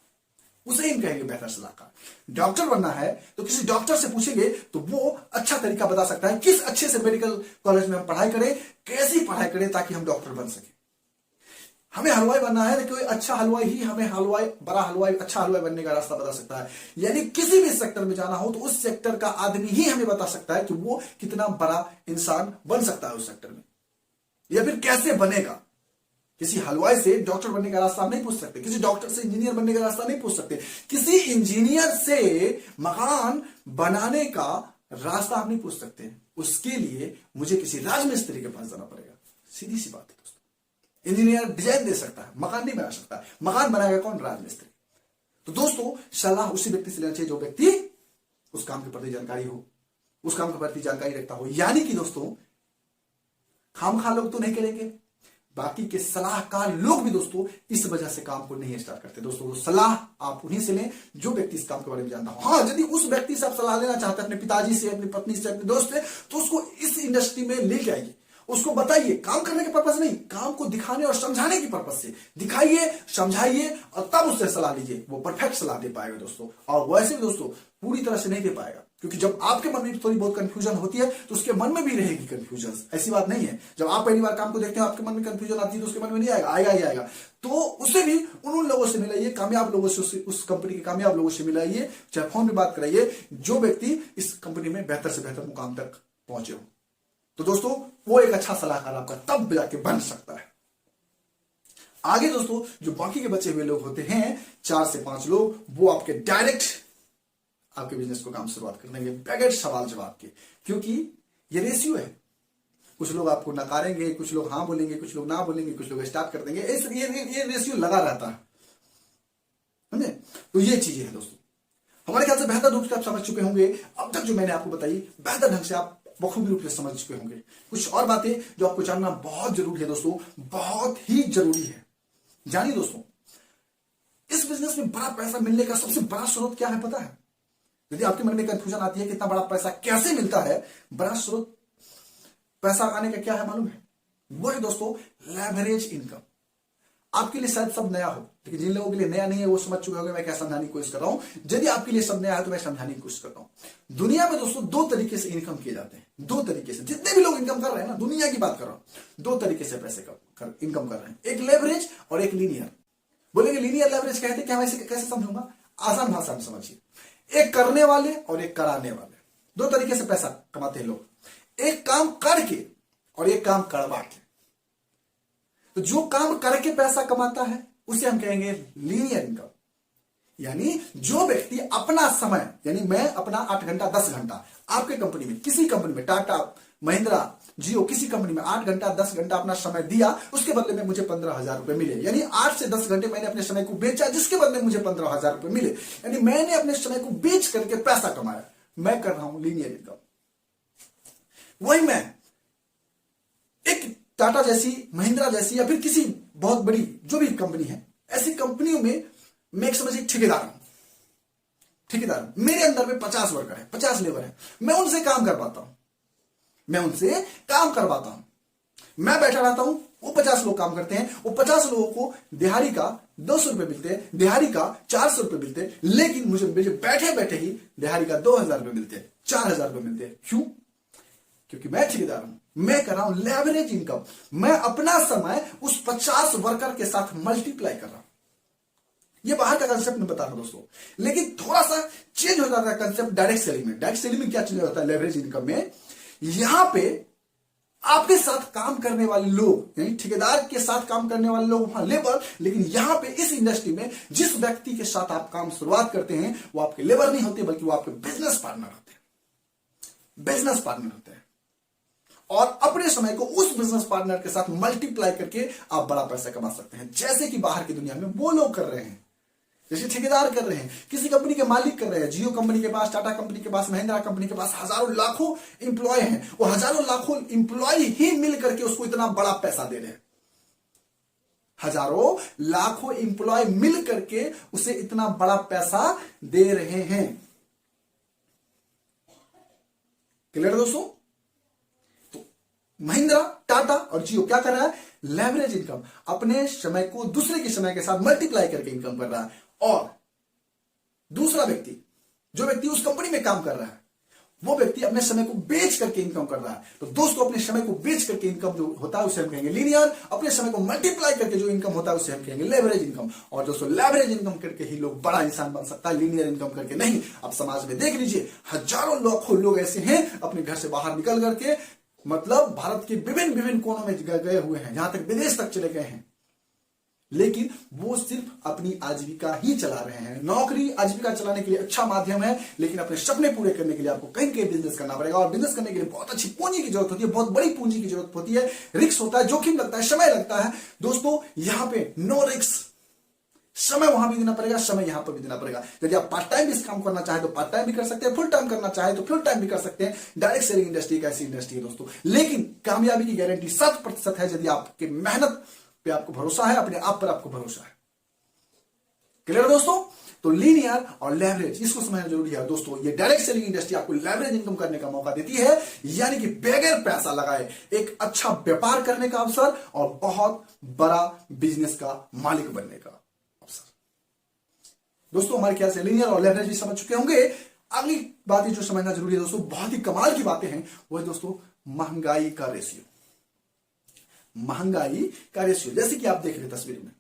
उसे ही कहेंगे बेहतर सलाहकार। डॉक्टर बनना है तो किसी डॉक्टर से पूछेंगे तो वो अच्छा तरीका बता सकता है, किस अच्छे से मेडिकल कॉलेज में हम पढ़ाई करें, कैसी पढ़ाई करें ताकि हम डॉक्टर बन सके। हमें हलवाई बनना है तो कोई अच्छा हलवाई ही हमें हलवाई, बड़ा हलवाई, अच्छा हलवाई बनने का रास्ता बता सकता है। यानी किसी भी सेक्टर में जाना हो तो उस सेक्टर का आदमी ही हमें बता सकता है कि वो कितना बड़ा इंसान बन सकता है उस सेक्टर में, या फिर कैसे बनेगा। किसी हलवाई से डॉक्टर बनने का रास्ता आप नहीं पूछ सकते, किसी डॉक्टर से इंजीनियर बनने का रास्ता नहीं पूछ सकते, किसी इंजीनियर से मकान बनाने का रास्ता आप नहीं पूछ सकते। उसके लिए मुझे किसी राजमिस्त्री के पास जाना पड़ेगा। सीधी सी बात है दोस्तों। इंजीनियर डिजाइन दे सकता है, मकान नहीं बना सकता। मकान बनाएगा कौन? राजमिस्त्री। तो दोस्तों सलाह उसी व्यक्ति से लेना चाहिए जो व्यक्ति उस काम के प्रति जानकारी हो, उस काम के प्रति जानकारी रखता हो। यानी कि दोस्तों खामखा लोग तो नहीं करेंगे, बाकी के सलाहकार लोग भी दोस्तों इस वजह से काम को नहीं स्टार्ट करते। दोस्तों सलाह आप उन्हीं से लें जो व्यक्ति इस काम के बारे में जानता हो। हाँ, यदि उस व्यक्ति से आप सलाह लेना चाहते हैं, अपने पिताजी से, अपनी पत्नी से, अपने दोस्त से, तो उसको इस इंडस्ट्री में लेके आइए, उसको बताइए। काम करने के पर्पज नहीं, काम को दिखाने और समझाने की पर्पज से दिखाइए, समझाइए और तब उससे सलाह लीजिए। वो परफेक्ट सलाह दे पाएगा दोस्तों। और वैसे भी दोस्तों पूरी तरह से नहीं दे पाएगा, क्योंकि जब आपके मन में थोड़ी बहुत कंफ्यूजन होती है तो उसके मन में भी रहेगी कंफ्यूजन। ऐसी बात नहीं है, जब आप पहली बार काम को देखते हैं आपके मन में कंफ्यूजन आती है तो उसके मन में नहीं आएगा, आएगा ही आएगा। तो उसे भी उन लोगों से मिलाइए, कामयाब लोगों से, उस कंपनी के कामयाब लोगों से मिलाइए, चाहे फोन में बात कराइए, जो व्यक्ति इस कंपनी में बेहतर से बेहतर मुकाम तक पहुंचे हो। तो दोस्तों वो एक अच्छा सलाहकार आपका तब जाके बन सकता है। आगे दोस्तों जो बाकी के बचे हुए लोग होते हैं 4 से 5 लोग, वो आपके डायरेक्ट आपके बिजनेस को काम शुरुआत कर देंगे बगैर सवाल जवाब के, क्योंकि ये रेशियो है। कुछ लोग आपको नकारेंगे, कुछ लोग हाँ बोलेंगे, कुछ लोग ना बोलेंगे, कुछ लोग स्टार्ट कर देंगे। ये रेशियो लगा रहता है, समझे? तो ये चीजें है दोस्तों। हमारे ख्याल से बेहतर रूप से आप समझ चुके होंगे। अब तक जो मैंने आपको बताई बेहतर ढंग से आप बखूबी रूप से समझ चुके होंगे। कुछ और बातें जो आपको जानना बहुत जरूरी है दोस्तों, बहुत ही जरूरी है। जानिए दोस्तों, इस बिजनेस में बड़ा पैसा मिलने का सबसे बड़ा स्रोत क्या है पता है? यदि आपके मन में कंफ्यूजन आती है कि इतना बड़ा पैसा कैसे मिलता है, बड़ा स्रोत पैसा आने का क्या है मालूम है? वो है दोस्तों लेवरेज इनकम। आपके लिए शायद सब नया हो, लेकिन जिन लोगों के लिए नया नहीं है वो समझ चुके होंगे मैं क्या समझाने की कोशिश कर रहा हूं। यदि आपके लिए सब नया है तो मैं समझाने की कोशिश करता हूं। दुनिया में दोस्तों 2 तरीके से इनकम किए जाते हैं। 2 तरीके से जितने भी लोग इनकम कर रहे हैं ना, दुनिया की बात कर रहा हूं, 2 तरीके से पैसे इनकम कर रहे हैं। एक लेवरेज और एक लीनियर। बोलेंगे लीनियर लेवरेज कहते हैं क्या? मैं इसे कैसे समझूंगा? आसान भाषा में समझिए। एक करने वाले और एक कराने वाले, 2 तरीके से पैसा कमाते हैं लोग। एक काम करके और एक काम करवा के। तो जो काम करके पैसा कमाता है उसे हम कहेंगे लीनियर इनकम। यानी जो व्यक्ति अपना समय, यानी मैं अपना 8 घंटा 10 घंटा आपके कंपनी में, किसी कंपनी में, टाटा, महिंद्रा, जियो, किसी कंपनी में 8 घंटा 10 घंटा अपना समय दिया, उसके बदले में मुझे 15,000 रुपए मिले। यानी 8 से 10 घंटे मैंने अपने समय को बेचा, जिसके बदले मुझे 15,000 रुपए मिले। यानी मैंने अपने समय को बेच करके पैसा कमाया। मैं कर रहा हूं लीनियर इनकम। वही मैं एक टाटा जैसी, महिंद्रा जैसी, या फिर किसी बहुत बड़ी जो भी कंपनी है, ऐसी कंपनियों में मैं एक समझिए ठेकेदार हूं। ठेकेदार, मेरे अंदर में 50 वर्कर है, 50 लेबर है। मैं उनसे काम करवाता हूं, मैं उनसे काम करवाता हूं। मैं बैठा रहता हूं, वो 50 लोग काम करते हैं। वो 50 लोगों को दिहाड़ी का 200 रुपए मिलते हैं, दिहाड़ी का 400 रुपए मिलते हैं। लेकिन मुझे बैठे बैठे ही दिहाड़ी का 2,000 रुपए मिलते हैं, 4,000 रुपए मिलते हैं। क्यों? क्योंकि मैं ठेकेदार हूं, मैं कर रहा हूं लेवरेज इनकम। मैं अपना समय उस 50 वर्कर के साथ मल्टीप्लाई कर रहा हूं। ये बाहर का कंसेप्ट मैं बता रहा हूं दोस्तों, लेकिन थोड़ा सा चेंज हो जाता है कंसेप्ट डायरेक्ट सेलिंग में। डायरेक्ट सेलिंग में क्या चेंज होता है लेवरेज इनकम में? यहां पे आपके साथ काम करने वाले लोग, यानी ठेकेदार के साथ काम करने वाले लोग वहां लेबर, लेकिन यहां पे इस इंडस्ट्री में जिस व्यक्ति के साथ आप काम शुरुआत करते हैं वो आपके लेबर नहीं होते, बल्कि वो आपके बिजनेस पार्टनर होते हैं। बिजनेस पार्टनर होते हैं और अपने समय को उस बिजनेस पार्टनर के साथ मल्टीप्लाई करके आप बड़ा पैसा कमा सकते हैं, जैसे कि बाहर की दुनिया में वो लोग कर रहे हैं, जैसे ठेकेदार कर रहे हैं, किसी कंपनी के मालिक कर रहे हैं। जियो कंपनी के पास, टाटा कंपनी के पास, महिंद्रा कंपनी के पास हजारों लाखों इंप्लॉय हैं। वो हजारों लाखों इंप्लॉय ही मिल करके उसको इतना बड़ा पैसा दे रहे हैं। हजारों लाखों इंप्लॉय मिल करके उसे इतना बड़ा पैसा दे रहे हैं। क्लियर दोस्तों? तो महिंद्रा, टाटा और जियो क्या कर रहा है? लेवरेज इनकम, अपने समय को दूसरे के समय के साथ मल्टीप्लाई करके इनकम कर रहा है। और दूसरा व्यक्ति, जो व्यक्ति उस कंपनी में काम कर रहा है, वो व्यक्ति अपने समय को बेच करके इनकम कर रहा है। तो दोस्तों अपने समय को बेच करके इनकम जो होता है उसे हम कहेंगे लीनियर, अपने समय को मल्टीप्लाई करके जो इनकम होता है उसे हम कहेंगे लेवरेज इनकम। और दोस्तों लेवरेज इनकम करके ही लोग बड़ा इंसान बन सकता है, लीनियर इनकम करके नहीं। अब समाज में देख लीजिए हजारों लाखों लोग ऐसे हैं अपने घर से बाहर निकल करके मतलब भारत के विभिन्न विभिन्न कोनों में गए हुए हैं, जहां तक विदेश तक चले गए हैं, लेकिन वो सिर्फ अपनी आजीविका ही चला रहे हैं। नौकरी आजीविका चलाने के लिए अच्छा माध्यम है, लेकिन अपने सपने पूरे करने के लिए आपको कहीं कहीं बिजनेस करना पड़ेगा। और बिजनेस करने के लिए बहुत अच्छी पूंजी की जरूरत होती है, बहुत बड़ी पूंजी की जरूरत होती है, रिस्क होता है, जोखिम लगता है, समय लगता है। दोस्तों यहां पे नो रिस्क, समय वहां भी देना पड़ेगा, समय यहां पर भी देना पड़ेगा। यदि आप पार्ट टाइम इस काम करना चाहे तो पार्ट टाइम भी कर सकते हैं, फुल टाइम करना चाहे तो फुल टाइम भी कर सकते हैं। डायरेक्ट सेलिंग इंडस्ट्री एक ऐसी इंडस्ट्री है दोस्तों, लेकिन कामयाबी की गारंटी 100% है यदि आपकी मेहनत पे आपको भरोसा है, अपने आप पर आपको भरोसा है। क्लियर दोस्तों? तो लीनियर और लेवरेज इसको समझना जरूरी है दोस्तों। ये डायरेक्ट सेलिंग इंडस्ट्री आपको लेवरेज इनकम करने का मौका देती है, यानी कि बगैर पैसा लगाए एक अच्छा व्यापार करने का अवसर और बहुत बड़ा बिजनेस का मालिक बनने का अवसर। दोस्तों हमारे ख्याल से लीनियर और लेवरेज भी समझ चुके होंगे। अगली बातें जो समझना जरूरी है दोस्तों, बहुत ही कमाल की बातें हैं, वो है दोस्तों महंगाई का रेशियो। महंगाई का रेशियो जैसे कि आप देख रहे तस्वीर में,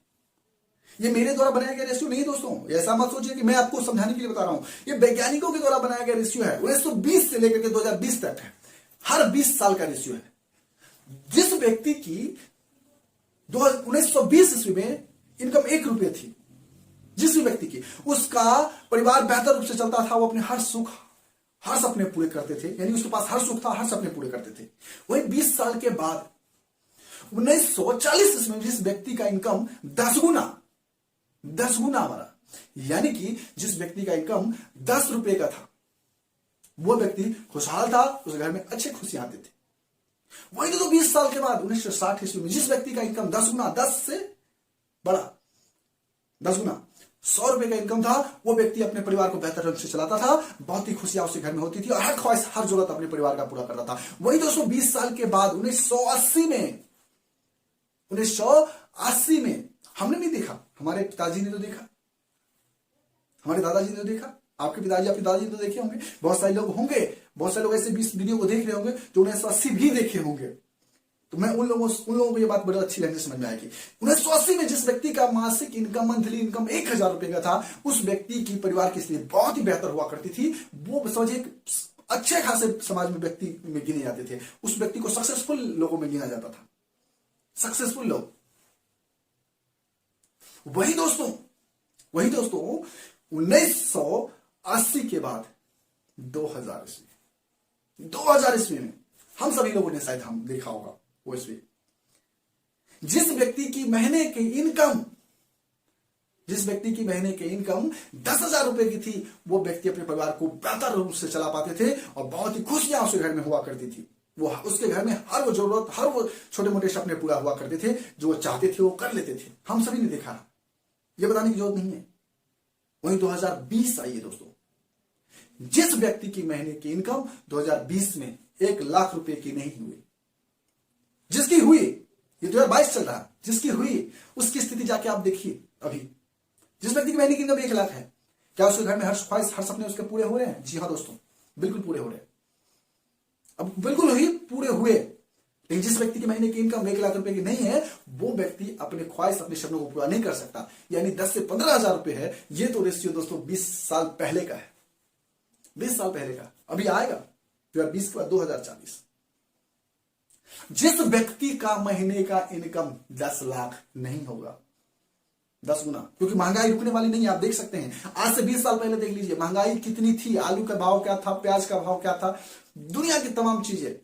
ये मेरे द्वारा बनाया गया रेशियो नहीं दोस्तों, ऐसा मत सोचिए कि मैं आपको समझाने के लिए बता रहा हूं। ये वैज्ञानिकों के द्वारा बनाया गया रेशियो है, 1920 से लेकर के 2020 तक है, हर 20 साल का रेशियो है। जिस व्यक्ति की 1920 ईस्वी में इनकम 1 रुपये थी, जिस भी व्यक्ति की, उसका परिवार बेहतर रूप से चलता था, वो अपने हर सुख हर सपने पूरे करते थे, यानी उसके पास हर सुख था, हर सपने पूरे करते थे। वही 20 साल के बाद 1940 ईस्वी में जिस व्यक्ति का इनकम 10 गुना बढ़ा, यानी कि जिस व्यक्ति का इनकम 10 रुपए का था, वो व्यक्ति खुशहाल था, उस घर में अच्छे खुशियां आते थे। वही तो 20 साल के बाद 1960 ईस्वी में जिस व्यक्ति का इनकम 10 गुना, 10 से बड़ा 10 गुना 100 रुपए का इनकम था, वो व्यक्ति अपने परिवार को बेहतर ढंग से चलाता था, बहुत ही खुशियां उसके घर में होती थी और हर ख्वाहिश हर जरूरत अपने परिवार का पूरा करता था। वही दोस्तों 20 साल के बाद 1980 में हमने नहीं देखा, हमारे पिताजी ने तो देखा, हमारे दादाजी ने तो देखा, आपके पिताजी आपके दादाजी ने तो देखे होंगे, बहुत सारे लोग होंगे, बहुत सारे लोग ऐसे 20 वीडियो को देख रहे होंगे जो 1980 भी देखे होंगे। तो मैं उन लोगों को ये बात बड़ी अच्छी लैंग्वेज समझ में आएगी। 1980 में जिस व्यक्ति का मासिक इनकम, मंथली इनकम 1000 रुपए का था, उस व्यक्ति की परिवार की स्थिति बहुत ही बेहतर हुआ करती थी। वो समझिए अच्छे खासे समाज में व्यक्ति में गिने जाते थे, उस व्यक्ति को सक्सेसफुल लोगों में गिना जाता था, सक्सेसफुल लोग। वही दोस्तों 1980 के बाद 2000 ईस्वी में हम सभी लोगों ने शायद हम देखा होगा, वो ईस्वी जिस व्यक्ति की महीने की इनकम 10,000 रुपए की थी, वो व्यक्ति अपने परिवार को बेहतर रूप से चला पाते थे और बहुत ही खुशियां उसके घर में हुआ करती थी। वो उसके घर में हर वो जरूरत, हर वो छोटे मोटे सपने पूरा हुआ करते थे, जो वो चाहते थे वो कर लेते थे। हम सभी ने देखा, ये बताने की जरूरत नहीं है। वहीं 2020 आई है दोस्तों, जिस व्यक्ति की महीने की इनकम 2020 में 1 लाख रुपए की नहीं हुई, जिसकी हुई, ये 2022 चल रहा है, जिसकी हुई उसकी स्थिति जाके आप देखिए। अभी जिस व्यक्ति की महीने की इनकम 1 लाख है, क्या उसके घर में हर ख्वाहिश हर सपने उसके पूरे हो रहे हैं? जी हाँ दोस्तों, बिल्कुल पूरे हो रहे हैं। अब बिल्कुल ही पूरे हुए, लेकिन जिस व्यक्ति की महीने की इनकम 1 लाख रुपए की नहीं है, वो व्यक्ति अपने ख्वाहिश अपने सपनों को पूरा नहीं कर सकता, यानी 10 से 15,000 रुपए है। ये तो रेशियो दोस्तों 20 साल पहले का है, 20 साल पहले का। अभी आएगा 2020 के बाद 2040। जिस व्यक्ति का महीने का इनकम 10 लाख नहीं होगा, 10 गुना, क्योंकि महंगाई रुकने वाली नहीं है। आप देख सकते हैं, आज से 20 साल पहले देख लीजिए महंगाई कितनी थी, आलू का भाव क्या था, प्याज का भाव क्या था, दुनिया की तमाम चीजें,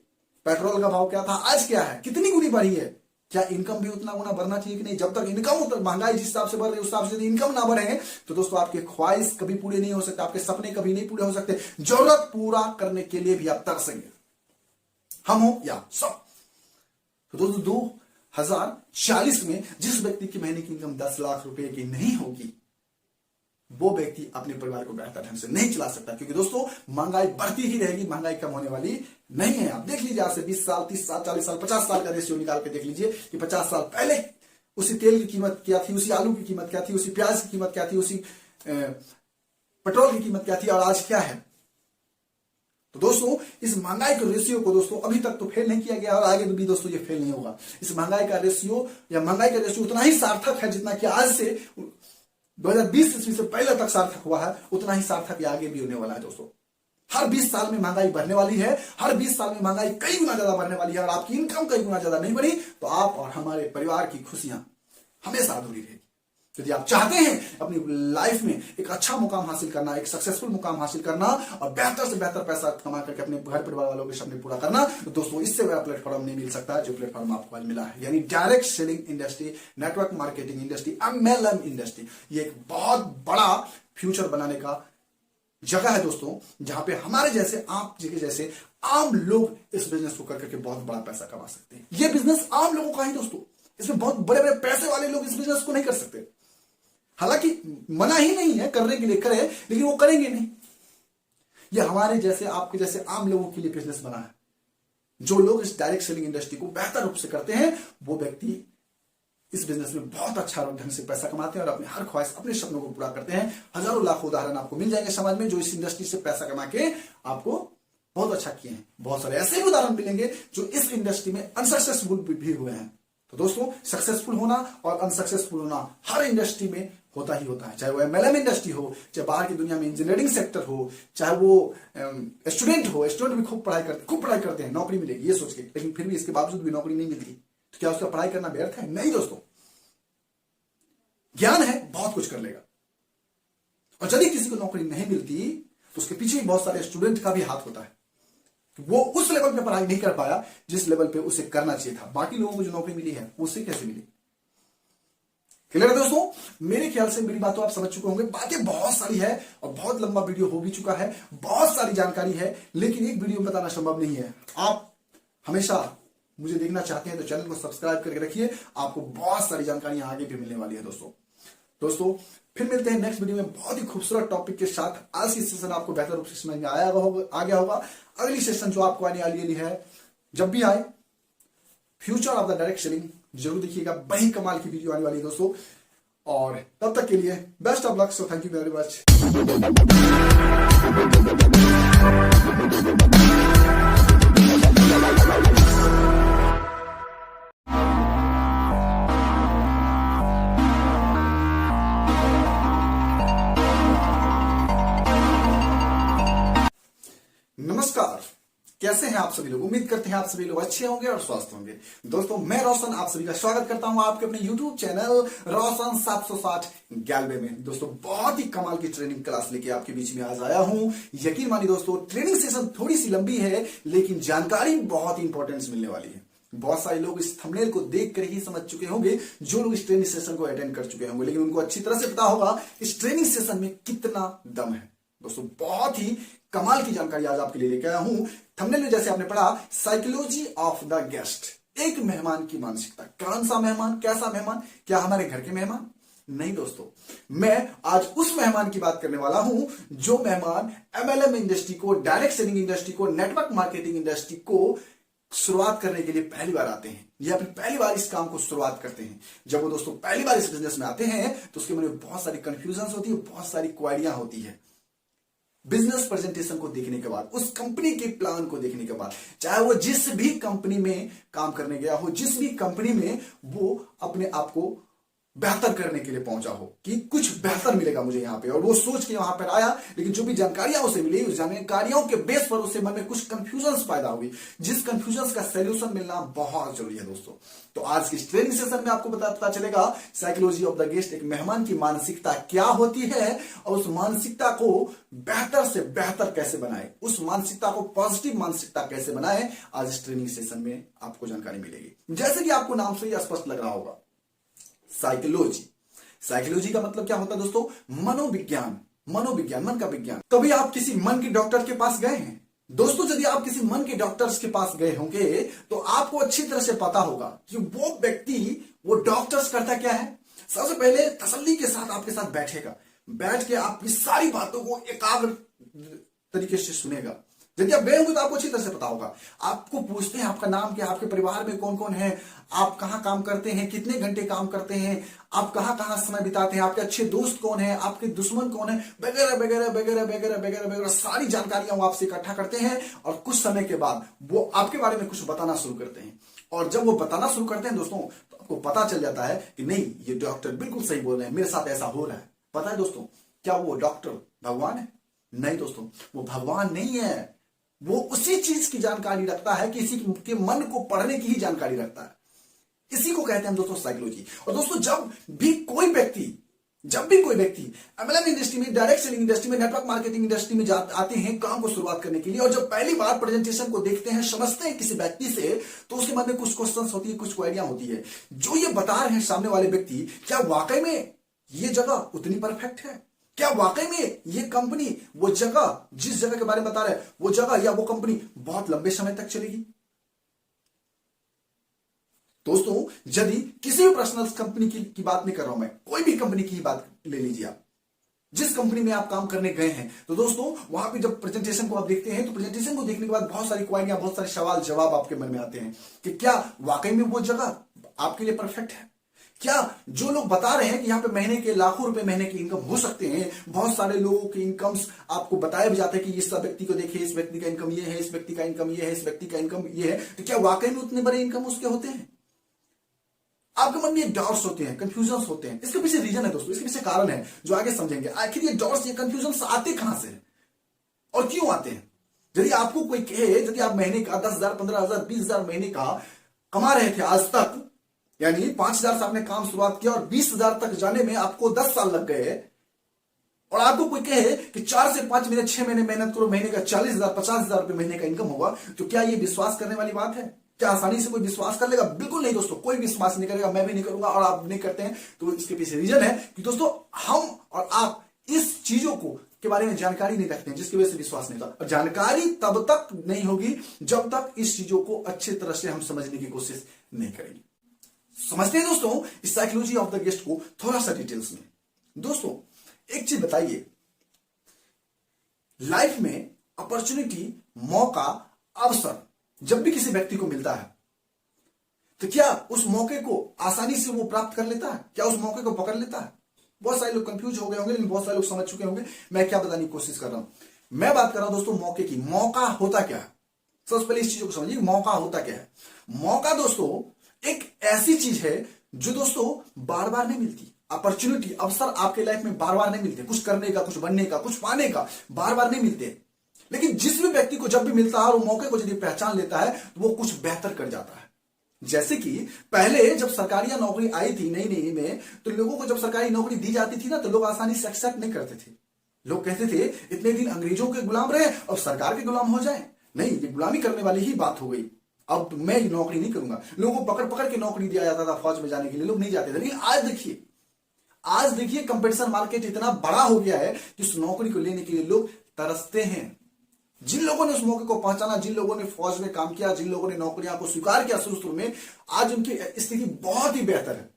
पेट्रोल का भाव क्या था, आज क्या है, कितनी गुनी बढ़ी है। क्या इनकम भी उतना गुना बढ़ना चाहिए कि नहीं? जब तक इनकम उतना, महंगाई जिस हिसाब से बढ़ रही है उस हिसाब से यदि इनकम ना बढ़े तो दोस्तों आपके ख्वाहिश कभी पूरे नहीं हो सकते, आपके सपने कभी नहीं पूरे हो सकते, जरूरत पूरा करने के लिए भी आप तरसेंगे, हम हो या सब। तो दोस्तों 2040 में जिस व्यक्ति की महीने की इनकम 10 लाख रुपए की नहीं होगी, वो व्यक्ति अपने परिवार को बेहतर ढंग से नहीं चला सकता, क्योंकि दोस्तों महंगाई बढ़ती ही रहेगी, महंगाई कम होने वाली नहीं है। आप देख लीजिए, आज से 20 साल, 30 साल, 40 साल, 50 साल का रेशियो निकाल के देख लीजिए कि 50 साल पहले उसी तेल की कीमत क्या थी, उसी आलू की कीमत क्या थी, उसी प्याज की कीमत क्या थी, उसी पेट्रोल की कीमत क्या थी, और आज क्या है। तो दोस्तों इस महंगाई के रेशियो को दोस्तों अभी तक तो फेल नहीं किया गया और आगे भी दोस्तों ये फेल नहीं होगा। इस महंगाई का रेशियो या महंगाई का रेशियो उतना ही सार्थक है जितना कि आज से 2020 ईस्वी से पहले तक सार्थक हुआ है, उतना ही सार्थक ये आगे भी होने वाला है। दोस्तों हर 20 साल में महंगाई बढ़ने वाली है, हर 20 साल में महंगाई कई गुना ज्यादा बढ़ने वाली है। अगर आपकी इनकम कई गुना ज्यादा नहीं बढ़ी तो आप और हमारे परिवार की खुशियां हमेशा अधूरी रहेगी। यदि आप चाहते हैं अपनी लाइफ में एक अच्छा मुकाम हासिल करना, एक सक्सेसफुल मुकाम हासिल करना और बेहतर से बेहतर पैसा कमा करके अपने घर परिवार वालों के सपने पूरा करना, तो दोस्तों इससे बड़ा प्लेटफॉर्म नहीं मिल सकता जो प्लेटफॉर्म आपको आज मिला है, यानी direct selling industry, network marketing industry, MLM industry. ये एक बहुत बड़ा फ्यूचर बनाने का जगह है दोस्तों, जहां पे हमारे जैसे, आप जी के जैसे आम लोग इस बिजनेस को करके बहुत बड़ा पैसा कमा सकते हैं। ये बिजनेस आम लोगों का ही दोस्तों, इसमें बहुत बड़े बड़े पैसे वाले लोग इस बिजनेस को नहीं कर सकते। हालांकि मना ही नहीं है करने के लिए, करे, लेकिन वो करेंगे नहीं। ये हमारे जैसे, आपके जैसे आम लोगों के लिए बिजनेस बना है। जो लोग इस डायरेक्ट सेलिंग इंडस्ट्री को बेहतर रूप से करते हैं वो व्यक्ति इस बिजनेस में बहुत अच्छा ढंग से पैसा कमाते हैं और अपनी हर ख्वाहिश, अपने सपनों को पूरा करते हैं। हजारों लाखों उदाहरण आपको मिल जाएंगे समाज में जो इस इंडस्ट्री से पैसा कमा के आपको बहुत अच्छा किए हैं। बहुत सारे ऐसे भी उदाहरण मिलेंगे जो इस इंडस्ट्री में अनसक्सेसफुल भी हुए हैं। तो दोस्तों सक्सेसफुल होना और अनसक्सेसफुल होना हर इंडस्ट्री में होता ही होता है, चाहे वो MLM इंडस्ट्री हो, चाहे बाहर की दुनिया में इंजीनियरिंग सेक्टर हो, चाहे वो स्टूडेंट हो। स्टूडेंट भी खूब पढ़ाई करते हैं, नौकरी मिलेगी ये सोच के, लेकिन फिर भी इसके बावजूद भी नौकरी नहीं मिलती, तो क्या उसका पढ़ाई करना व्यर्थ है? नहीं दोस्तों, ज्ञान है बहुत कुछ कर लेगा। और यदि किसी को नौकरी नहीं मिलती तो उसके पीछे बहुत सारे स्टूडेंट का भी हाथ होता है। वो उस लेवल पे पढ़ाई नहीं कर पाया जिस लेवल पे उसे करना चाहिए था। बाकी लोगों को जो नौकरी मिली है उससे कैसे मिली? क्लियर है दोस्तों? मेरे ख्याल से मेरी बात तो आप समझ चुके होंगे। बातें बहुत सारी है और बहुत लंबा वीडियो हो भी चुका है, बहुत सारी जानकारी है, लेकिन एक वीडियो में बताना संभव नहीं है। आप हमेशा मुझे देखना चाहते हैं तो चैनल को सब्सक्राइब करके रखिए, आपको बहुत सारी जानकारियां आगे भी मिलने वाली है दोस्तों फिर मिलते हैं नेक्स्ट वीडियो में बहुत ही खूबसूरत टॉपिक के साथ। आज की सेशन आपको बेहतर रूप से समझ में आ गया होगा। अगली सेशन जो आपको आने वाली है, जब भी आए, future of the direct selling, जरूर देखिएगा, बड़ी कमाल की वीडियो आने वाली है दोस्तों। और तब तक के लिए best of luck, so thank you very much. नमस्कार, कैसे हैं आप सभी लोग? उम्मीद करते हैं आप सभी लोग अच्छे होंगे और स्वस्थ होंगे। दोस्तों मैं रोशन आप सभी का स्वागत करता हूं आपके अपने YouTube चैनल रोशन 760 गैल्वे में। दोस्तों बहुत ही कमाल की ट्रेनिंग क्लास लेके आपके बीच में आज आया हूं। यकीन मानिए दोस्तों, ट्रेनिंग सेशन थोड़ी सी लंबी है लेकिन जानकारी बहुत ही इंपॉर्टेंट मिलने वाली है। बहुत सारे लोग इस थंबनेल को देख कर ही समझ चुके होंगे, जो लोग इस ट्रेनिंग सेशन को अटेंड कर चुके होंगे, लेकिन उनको अच्छी तरह से पता होगा इस ट्रेनिंग सेशन में कितना दम है। दोस्तों बहुत ही कमाल की जानकारी आज आपके लिए लेकर आया हूं। थंबनेल में जैसे आपने पढ़ा, साइकोलॉजी ऑफ द गेस्ट, एक मेहमान की मानसिकता। कौन सा मेहमान, कैसा मेहमान? क्या हमारे घर के मेहमान? नहीं दोस्तों, मैं आज उस मेहमान की बात करने वाला हूं जो मेहमान MLM इंडस्ट्री को, डायरेक्ट सेलिंग इंडस्ट्री को, नेटवर्क मार्केटिंग इंडस्ट्री को शुरुआत करने के लिए पहली बार आते हैं। ये अपनी पहली बार इस काम को शुरुआत करते हैं। जब वो दोस्तों पहली बार इस बिजनेस में आते हैं तो उसके मन में बहुत सारी कंफ्यूजन होती है, बहुत सारी क्वारियां होती है। बिजनेस प्रेजेंटेशन को देखने के बाद, उस कंपनी के प्लान को देखने के बाद, चाहे वो जिस भी कंपनी में काम करने गया हो, जिस भी कंपनी में वो अपने आप को बेहतर करने के लिए पहुंचा हो कि कुछ बेहतर मिलेगा मुझे यहां पे, और वो सोच के वहां पर आया, लेकिन जो भी जानकारियां उसे मिली उस जानकारियों के बेस पर उसके मन में कुछ कंफ्यूजन पैदा हुई, जिस कंफ्यूजन का सोल्यूशन मिलना बहुत जरूरी है दोस्तों। तो आज की ट्रेनिंग सेशन में आपको पता चलेगा साइकोलॉजी ऑफ द गेस्ट, एक मेहमान की मानसिकता क्या होती है और उस मानसिकता को बेहतर से बेहतर कैसे बनाए, उस मानसिकता को पॉजिटिव मानसिकता कैसे बनाए। आज इस ट्रेनिंग सेशन में आपको जानकारी मिलेगी। जैसे कि आपको नाम से ही स्पष्ट लग रहा होगा, साइकोलॉजी का मतलब क्या होता है दोस्तों? मनोविज्ञान, मन का विज्ञान। कभी आप किसी मन के डॉक्टर के पास गए हैं? दोस्तों यदि आप किसी मन के डॉक्टर्स के पास गए होंगे तो आपको अच्छी तरह से पता होगा कि वो व्यक्ति, वो डॉक्टर्स करता क्या है। सबसे पहले तसल्ली के साथ आपके साथ बैठेगा, बैठ के आपकी सारी बातों को एकाग्र तरीके से सुनेगा, यदि आप गए होंगे तो आपको अच्छी तरह से पता होगा। आपको पूछते हैं आपका नाम क्या, आपके परिवार में कौन कौन है, आप कहाँ काम करते हैं, कितने घंटे काम करते हैं, आप कहाँ कहाँ समय बिताते हैं, आपके अच्छे दोस्त कौन है, आपके दुश्मन कौन है, वगैरह वगैरह वगैरह वगैरह वगैरह वगैरह सारी जानकारियां वो आपसे इकट्ठा करते हैं। और कुछ समय के बाद वो आपके बारे में कुछ बताना शुरू करते हैं। और जब वो बताना शुरू करते हैं दोस्तों, तो आपको पता चल जाता है कि नहीं, ये डॉक्टर बिल्कुल सही बोल रहे हैं, मेरे साथ ऐसा हो रहा है। पता है दोस्तों, क्या वो डॉक्टर भगवान है? नहीं दोस्तों, वो भगवान नहीं है। वो उसी चीज की जानकारी रखता है, किसी के मन को पढ़ने की ही जानकारी रखता है। इसी को कहते हैं दोस्तों साइकोलॉजी। और दोस्तों जब भी कोई व्यक्ति एमएलएम इंडस्ट्री में, डायरेक्ट सेलिंग इंडस्ट्री में, नेटवर्क मार्केटिंग इंडस्ट्री में आते हैं काम को शुरुआत करने के लिए, और जब पहली बार प्रेजेंटेशन को देखते हैं, समझते हैं किसी व्यक्ति से, तो उसके मन में कुछ क्वेश्चन होती है, कुछ क्वेरियां होती है। जो ये बता रहे हैं सामने वाले व्यक्ति, क्या वाकई में ये जगह उतनी परफेक्ट है? क्या वाकई में ये कंपनी, वो जगह, जिस जगह के बारे में बता रहे हैं, वो जगह या वो कंपनी बहुत लंबे समय तक चलेगी? दोस्तों यदि किसी भी पर्सनल कंपनी की बात नहीं कर रहा हूं मैं, कोई भी कंपनी की बात ले लीजिए आप, जिस कंपनी में आप काम करने गए हैं, तो दोस्तों वहां पे जब प्रेजेंटेशन को आप देखते हैं, तो प्रेजेंटेशन को देखने के बाद बहुत सारी क्वेरियां, बहुत सारे सवाल जवाब आपके मन में आते हैं कि क्या वाकई में वो जगह आपके लिए परफेक्ट है? क्या जो लोग बता रहे हैं कि यहाँ पे महीने के लाखों रुपए महीने की इनकम हो सकते हैं, बहुत सारे लोगों की इनकम्स आपको बताया भी जाता है कि इस व्यक्ति को देखिए, इस व्यक्ति का इनकम ये है, इस व्यक्ति का इनकम ये है, इस व्यक्ति का इनकम ये है, तो क्या वाकई में उतने बड़े इनकम उसके होते हैं? आपके मन में डाउट्स होते हैं, कंफ्यूजन होते हैं। इसके पीछे रीजन है दोस्तों, इसके पीछे कारण है जो आगे समझेंगे। आखिर ये डाउट्स, ये कंफ्यूजन आते कहां से हैं और क्यों आते हैं? यदि आपको कोई कहे, यदि आप महीने का 10,000, 15,000, 20,000 महीने का कमा रहे थे आज तक, यानी 5,000 से आपने काम शुरुआत किया और 20,000 तक जाने में आपको 10 साल लग गए, और आपको कोई कहे कि 4 से 5 महीने, 6 महीने मेहनत करो, महीने का 40,000, 50,000 रुपए महीने का इनकम होगा, तो क्या ये विश्वास करने वाली बात है? क्या आसानी से कोई विश्वास कर लेगा? बिल्कुल नहीं दोस्तों, कोई विश्वास नहीं करेगा, मैं भी नहीं करूंगा और आप नहीं करते हैं। तो इसके पीछे रीजन है कि दोस्तों हम और आप इस चीजों को के बारे में जानकारी नहीं रखते हैं, जिसकी वजह से विश्वास नहीं होता। और जानकारी तब तक नहीं होगी जब तक इस चीजों को अच्छी तरह से हम समझने की कोशिश नहीं करेंगे। समझते हैं दोस्तों इस साइकोलॉजी ऑफ द गेस्ट को थोड़ा सा डिटेल्स में। दोस्तों एक चीज बताइए, लाइफ में अपॉर्चुनिटी, मौका, अवसर जब भी किसी व्यक्ति को मिलता है, तो क्या उस मौके को आसानी से वो प्राप्त कर लेता है? क्या उस मौके को पकड़ लेता है? बहुत सारे लोग कंफ्यूज हो गए होंगे, लेकिन बहुत सारे लोग समझ चुके होंगे मैं क्या बताने की कोशिश कर रहा हूं। मैं बात कर रहा हूं दोस्तों मौके की। मौका होता क्या है? सबसे पहले इस चीज को समझिए, मौका होता क्या है। मौका दोस्तों एक ऐसी चीज है जो दोस्तों बार बार नहीं मिलती। अपॉर्चुनिटी, अवसर आपके लाइफ में बार बार नहीं मिलते। कुछ करने का, कुछ बनने का, कुछ पाने का बार बार नहीं मिलते, लेकिन जिस भी व्यक्ति को जब भी मिलता है और वो मौके को यदि पहचान लेता है, तो वो कुछ बेहतर कर जाता है। जैसे कि पहले जब सरकारी नौकरी आई थी नई नई में, तो लोगों को जब सरकारी नौकरी दी जाती थी ना, तो लोग आसानी से एक्सेप्ट नहीं करते थे। लोग कहते थे इतने दिन अंग्रेजों के गुलाम रहे और सरकार के गुलाम हो जाए। नहीं, ये गुलामी करने वाली ही बात हो गई, अब मैं नौकरी नहीं करूंगा। लोगों को पकड़ पकड़ के नौकरी दिया जाता था फौज में जाने के लिए, लोग नहीं जाते थे। लेकिन आज देखिए कंपटीशन मार्केट इतना बड़ा हो गया है कि उस नौकरी को लेने के लिए लोग तरसते हैं। जिन लोगों ने उस मौके को पहचाना, जिन लोगों ने फौज में काम किया, जिन लोगों ने नौकरियां को स्वीकार किया शुरू में, आज उनकी स्थिति बहुत ही बेहतर है,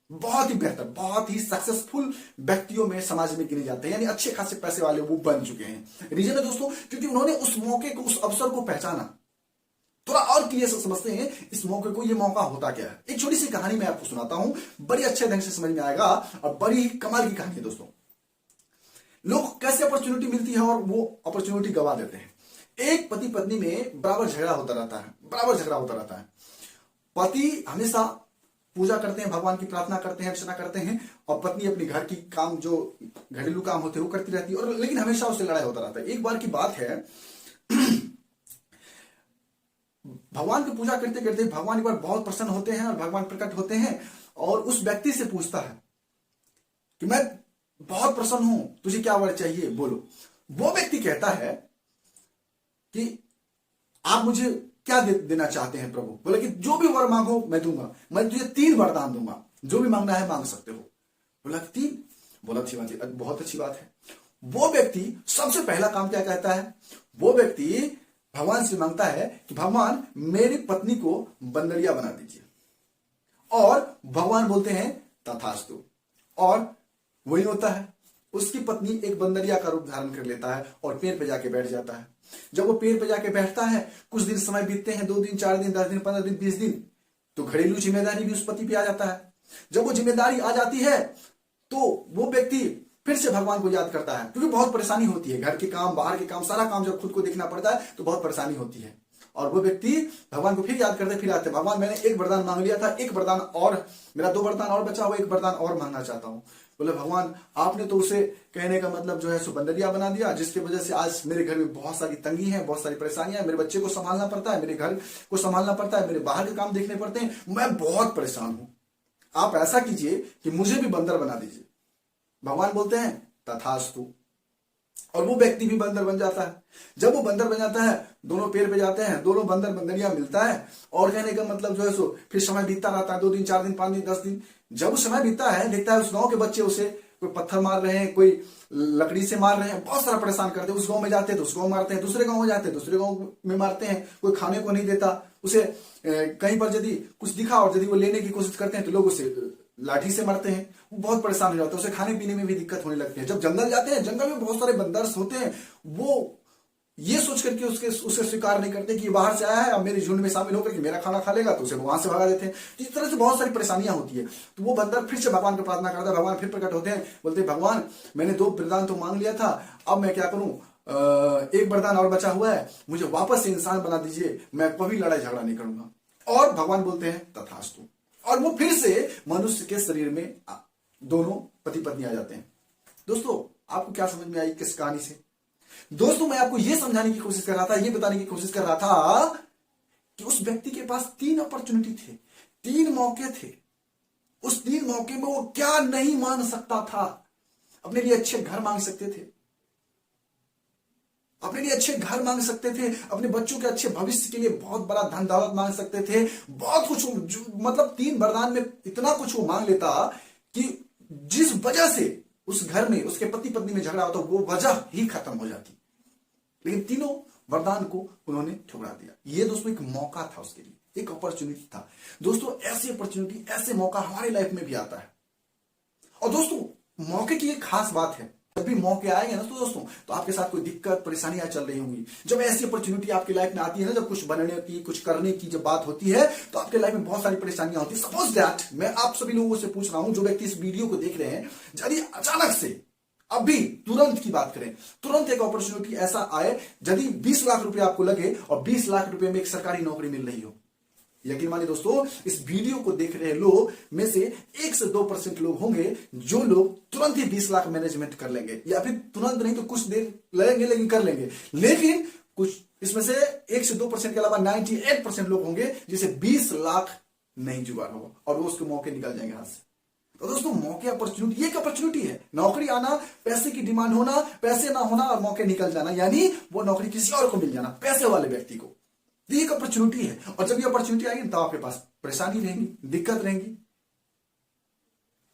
बहुत ही बेहतर, बहुत ही सक्सेसफुल व्यक्तियों में समाज में गिने जाते हैं, यानी अच्छे खासे पैसे वाले वो बन चुके हैं। रीजन है दोस्तों क्योंकि उन्होंने उस मौके को, उस अवसर को पहचाना। थोड़ा और क्लियर से समझते हैं इस मौके को, ये मौका होता क्या है। एक छोटी सी कहानी मैं आपको सुनाता हूं, बड़ी अच्छे ढंग से समझ में आएगा और बड़ी कमाल की कहानी है दोस्तों। लोग कैसे अपॉर्चुनिटी मिलती है और वो अपॉर्चुनिटी गवा देते हैं। एक पति पत्नी में बराबर झगड़ा होता रहता है। पति हमेशा पूजा करते हैं, भगवान की प्रार्थना करते हैं, अर्चना करते हैं, और पत्नी अपनी घर की काम, जो घरेलू काम होते हैं वो करती रहती है, और लेकिन हमेशा उससे लड़ाई होता रहता है। एक बार की बात है, भगवान की पूजा करते करते भगवान एक बार बहुत प्रसन्न होते हैं और भगवान प्रकट होते हैं और उस व्यक्ति से पूछता है कि मैं बहुत प्रसन्न हूं, तुझे क्या वर चाहिए बोलो। वो व्यक्ति कहता है कि आप मुझे क्या देना चाहते हैं प्रभु। बोले कि जो भी वर मांगो मैं दूंगा, मैं तुझे 3 वरदान दूंगा, जो भी मांगना है मांग सकते हो। बोला 3, बोला अच्छी बात है, बहुत अच्छी बात है। वो व्यक्ति सबसे पहला काम क्या कहता है, वो व्यक्ति भगवान से मांगता है कि भगवान मेरी पत्नी को बंदरिया बना दीजिए, और भगवान बोलते हैं तथास्तु, और वही होता है। उसकी पत्नी एक बंदरिया का रूप धारण कर लेता है और पेड़ पे जाके बैठ जाता है। जब वो पेड़ पे जाके बैठता है, कुछ दिन समय बीतते हैं, 2 दिन, 4 दिन, 10 दिन, 15 दिन, 20 दिन, तो घरेलू जिम्मेदारी भी उस पति पे आ जाता है। जब वो जिम्मेदारी आ जाती है तो वो व्यक्ति फिर से भगवान को याद करता है, क्योंकि बहुत परेशानी होती है, घर के काम, बाहर के काम, सारा काम जब खुद को देखना पड़ता है तो बहुत परेशानी होती है। और वो व्यक्ति भगवान को फिर याद करते, फिर आते, भगवान मैंने एक वरदान मांग लिया था, एक वरदान और, मेरा 2 वरदान और बचा हुआ, एक वरदान और मांगना चाहता हूं। बोले भगवान आपने तो उसे, कहने का मतलब जो है सो बंदरिया बना दिया, जिसकी वजह से आज मेरे घर में बहुत सारी तंगी है, बहुत सारी परेशानियां, मेरे बच्चे को संभालना पड़ता है, मेरे घर को संभालना पड़ता है, मेरे बाहर के काम देखने पड़ते हैं, मैं बहुत परेशान हूं। आप ऐसा कीजिए कि मुझे भी बंदर बना दीजिए। भगवान बोलते हैं तथास्तु, और वो व्यक्ति भी बंदर बन जाता है। जब वो बंदर बन जाता है, दोनों पेड़ पे जाते हैं, दोनों बंदर बंदरिया मिलता है, और कहने का मतलब जो है सो फिर समय बीतता रहता है, 2 दिन, 4 दिन, 5 दिन, 10 दिन। जब वो समय बीतता है, देखता है उस गांव के बच्चे उसे कोई पत्थर मार रहे हैं, कोई लकड़ी से मार रहे हैं, बहुत सारा परेशान करते हैं। उस गांव में जाते हैं तो उस गांव मारते हैं, दूसरे गांव में जाते हैं दूसरे गांव में मारते हैं, कोई खाने को नहीं देता उसे। कहीं पर यदि कुछ दिखा और यदि वो लेने की कोशिश करते हैं तो लोग उसे लाठी से मारते हैं, वो बहुत परेशान हो जाता है, उसे खाने पीने में भी दिक्कत होने लगती है। जब जंगल जाते हैं, जंगल में बहुत सारे बंदर होते हैं, वो ये सोच करके उसे स्वीकार नहीं करते कि ये बाहर से आया है, अब मेरे झुंड में शामिल होकर के मेरा खाना खा लेगा, तो उसे वहां से भगा देते हैं। तो इस तरह से बहुत सारी परेशानियां होती है। तो वो बंदर फिर से भगवान को प्रार्थना करता है, भगवान फिर प्रकट होते हैं, बोलते हैं भगवान मैंने 2 वरदान तो मांग लिया था, अब मैं क्या करूं, एक वरदान और बचा हुआ है, मुझे वापस से इंसान बना दीजिए, मैं कभी लड़ाई झगड़ा नहीं करूंगा। और भगवान बोलते हैं तथास्तु, और वो फिर से मनुष्य के शरीर में दोनों पति पत्नी आ जाते हैं। दोस्तों आपको क्या समझ में आई किस कहानी से? दोस्तों मैं आपको यह समझाने की कोशिश कर रहा था, यह बताने की कोशिश कर रहा था कि उस व्यक्ति के पास 3 अपॉर्चुनिटी थे, 3 मौके थे। उस 3 मौके में वो क्या नहीं मांग सकता था? अपने लिए अच्छे घर मांग सकते थे, अपने लिए अच्छे घर मांग सकते थे, अपने बच्चों के अच्छे भविष्य के लिए बहुत बड़ा धन दौलत मांग सकते थे, बहुत कुछ, मतलब 3 वरदान में इतना कुछ वो मांग लेता कि जिस वजह से उस घर में उसके पति पत्नी में झगड़ा होता वो वजह ही खत्म हो जाती। लेकिन तीनों वरदान को उन्होंने ठुकरा दिया। ये दोस्तों एक मौका था उसके लिए, एक अपॉर्चुनिटी था। दोस्तों ऐसी अपॉर्चुनिटी, ऐसे मौका हमारे लाइफ में भी आता है। और दोस्तों मौके की एक खास बात है, जब भी मौके आएंगे ना तो दोस्तों, तो आपके साथ कोई दिक्कत परेशानियां चल रही होंगी, जब ऐसी अपॉर्चुनिटी आपकी लाइफ में आती है ना, जब कुछ बनने की, कुछ करने की जब बात होती है, तो आपके लाइफ में बहुत सारी परेशानियां होती है। सपोज दैट मैं आप सभी लोगों से पूछ रहा हूं, जो व्यक्ति इस वीडियो को देख रहे हैं, यदि अचानक से अभी तुरंत की बात करें, तुरंत एक अपॉर्चुनिटी ऐसा आए, यदि 20 लाख रुपए आपको लगे और 20 लाख रुपए में एक सरकारी नौकरी मिल रही हो, यकीन मानिए दोस्तों, इस वीडियो को देख रहे लोग में से 1 से 2% लोग होंगे जो लोग तुरंत ही 20 लाख मैनेजमेंट कर लेंगे, या फिर तुरंत नहीं तो कुछ देर लगेंगे लेकिन कर लेंगे। लेकिन कुछ इसमें से 1 से 2% के अलावा 98% लोग होंगे जिसे 20 लाख नहीं जुगाड़ होगा और वो उसके मौके निकल जाएंगे हाथ से। तो दोस्तों मौके, अपॉर्चुनिटी, एक अपॉर्चुनिटी है, नौकरी आना, पैसे की डिमांड होना, पैसे ना होना और मौके निकल जाना, यानी वो नौकरी किसी और को मिल जाना, पैसे वाले व्यक्ति को। ये एक अपॉर्चुनिटी है, और जब ये अपॉर्चुनिटी आएगी तो आपके पास परेशानी रहेगी, दिक्कत रहेगी।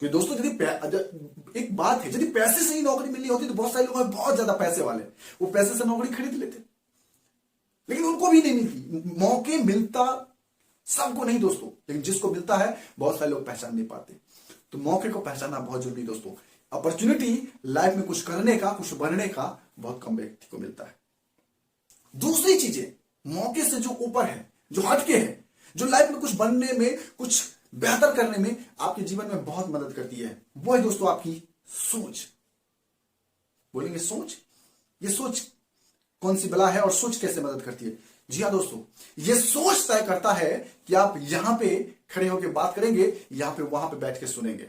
तो दोस्तों यदि एक बात है, यदि पैसे से ही नौकरी मिलनी होती तो बहुत सारे लोग हैं बहुत ज्यादा पैसे वाले, वो पैसे से नौकरी खरीद लेते, लेकिन उनको भी नहीं मिलती। मौके मिलता सबको नहीं दोस्तों, लेकिन जिसको मिलता है बहुत सारे लोग पहचान नहीं पाते। तो मौके को पहचानना बहुत जरूरी दोस्तों। अपॉर्चुनिटी लाइफ में कुछ करने का, कुछ बनने का बहुत कम व्यक्ति को मिलता है। दूसरी चीजें मौके से जो ऊपर है, जो हटके है, जो लाइफ में कुछ बनने में, कुछ बेहतर करने में आपके जीवन में बहुत मदद करती है, वो है दोस्तों आपकी सोच। बोलेंगे सोच, ये सोच कौन सी बला है और सोच कैसे मदद करती है? जी हाँ दोस्तों, ये सोच तय करता है कि आप यहां पे खड़े होकर बात करेंगे, यहां पे वहां पे बैठ के सुनेंगे।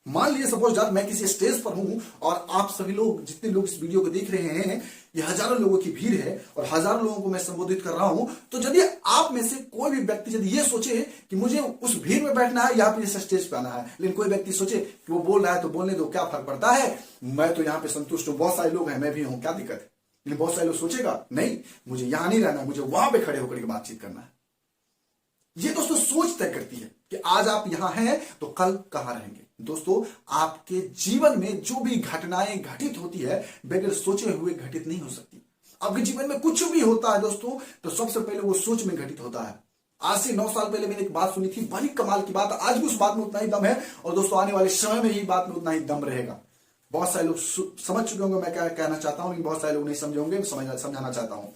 मान लीजिए सपोज दैट मैं किसी स्टेज पर हूं और आप सभी लोग, जितने लोग इस वीडियो को देख रहे हैं, ये हजारों लोगों की भीड़ है और हजारों लोगों को मैं संबोधित कर रहा हूं। तो यदि आप में से कोई भी व्यक्ति यदि ये सोचे कि मुझे उस भीड़ में बैठना है, यहाँ पे इस स्टेज पे आना है, लेकिन कोई व्यक्ति सोचे कि वो बोल रहा है तो बोलने दो, क्या फर्क पड़ता है, मैं तो यहाँ पे संतुष्ट हूं, बहुत सारे लोग हैं, मैं भी हूं, क्या दिक्कत है। लेकिन बहुत सारे लोग सोचेगा नहीं, मुझे यहां नहीं रहना, मुझे वहां पे खड़े होकर बातचीत करना है। ये दोस्तों सोच तय करती है कि आज आप यहां हैं तो कल कहां रहेंगे। दोस्तों आपके जीवन में जो भी घटनाएं घटित होती है बगैर सोचे हुए घटित नहीं हो सकती। आपके जीवन में कुछ भी होता है दोस्तों तो सबसे पहले वो सोच में घटित होता है। आज से 9 साल पहले मैंने एक बात सुनी थी, बड़ी कमाल की बात, आज भी उस बात में उतना ही दम है और दोस्तों आने वाले समय में ही बात में उतना ही दम रहेगा। बहुत सारे लोग समझ चुके होंगे मैं क्या कहना चाहता हूं, लेकिन बहुत सारे लोग नहीं समझे होंगे, समझाना चाहता हूं।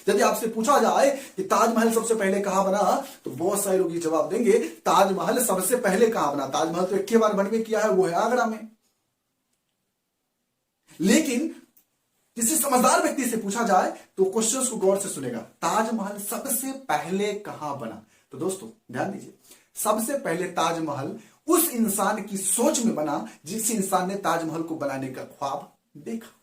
यदि आपसे पूछा जाए कि ताजमहल सबसे पहले कहां बना, तो बहुत सारे लोग ये जवाब देंगे ताजमहल सबसे पहले कहां बना। ताजमहल तो एक बार बनवे किया है, वो है आगरा में। लेकिन किसी समझदार व्यक्ति से पूछा जाए तो क्वेश्चन को गौर से सुनेगा, ताजमहल सबसे पहले कहां बना। तो दोस्तों ध्यान दीजिए, सबसे पहले ताजमहल उस इंसान की सोच में बना जिस इंसान ने ताजमहल को बनाने का ख्वाब देखा।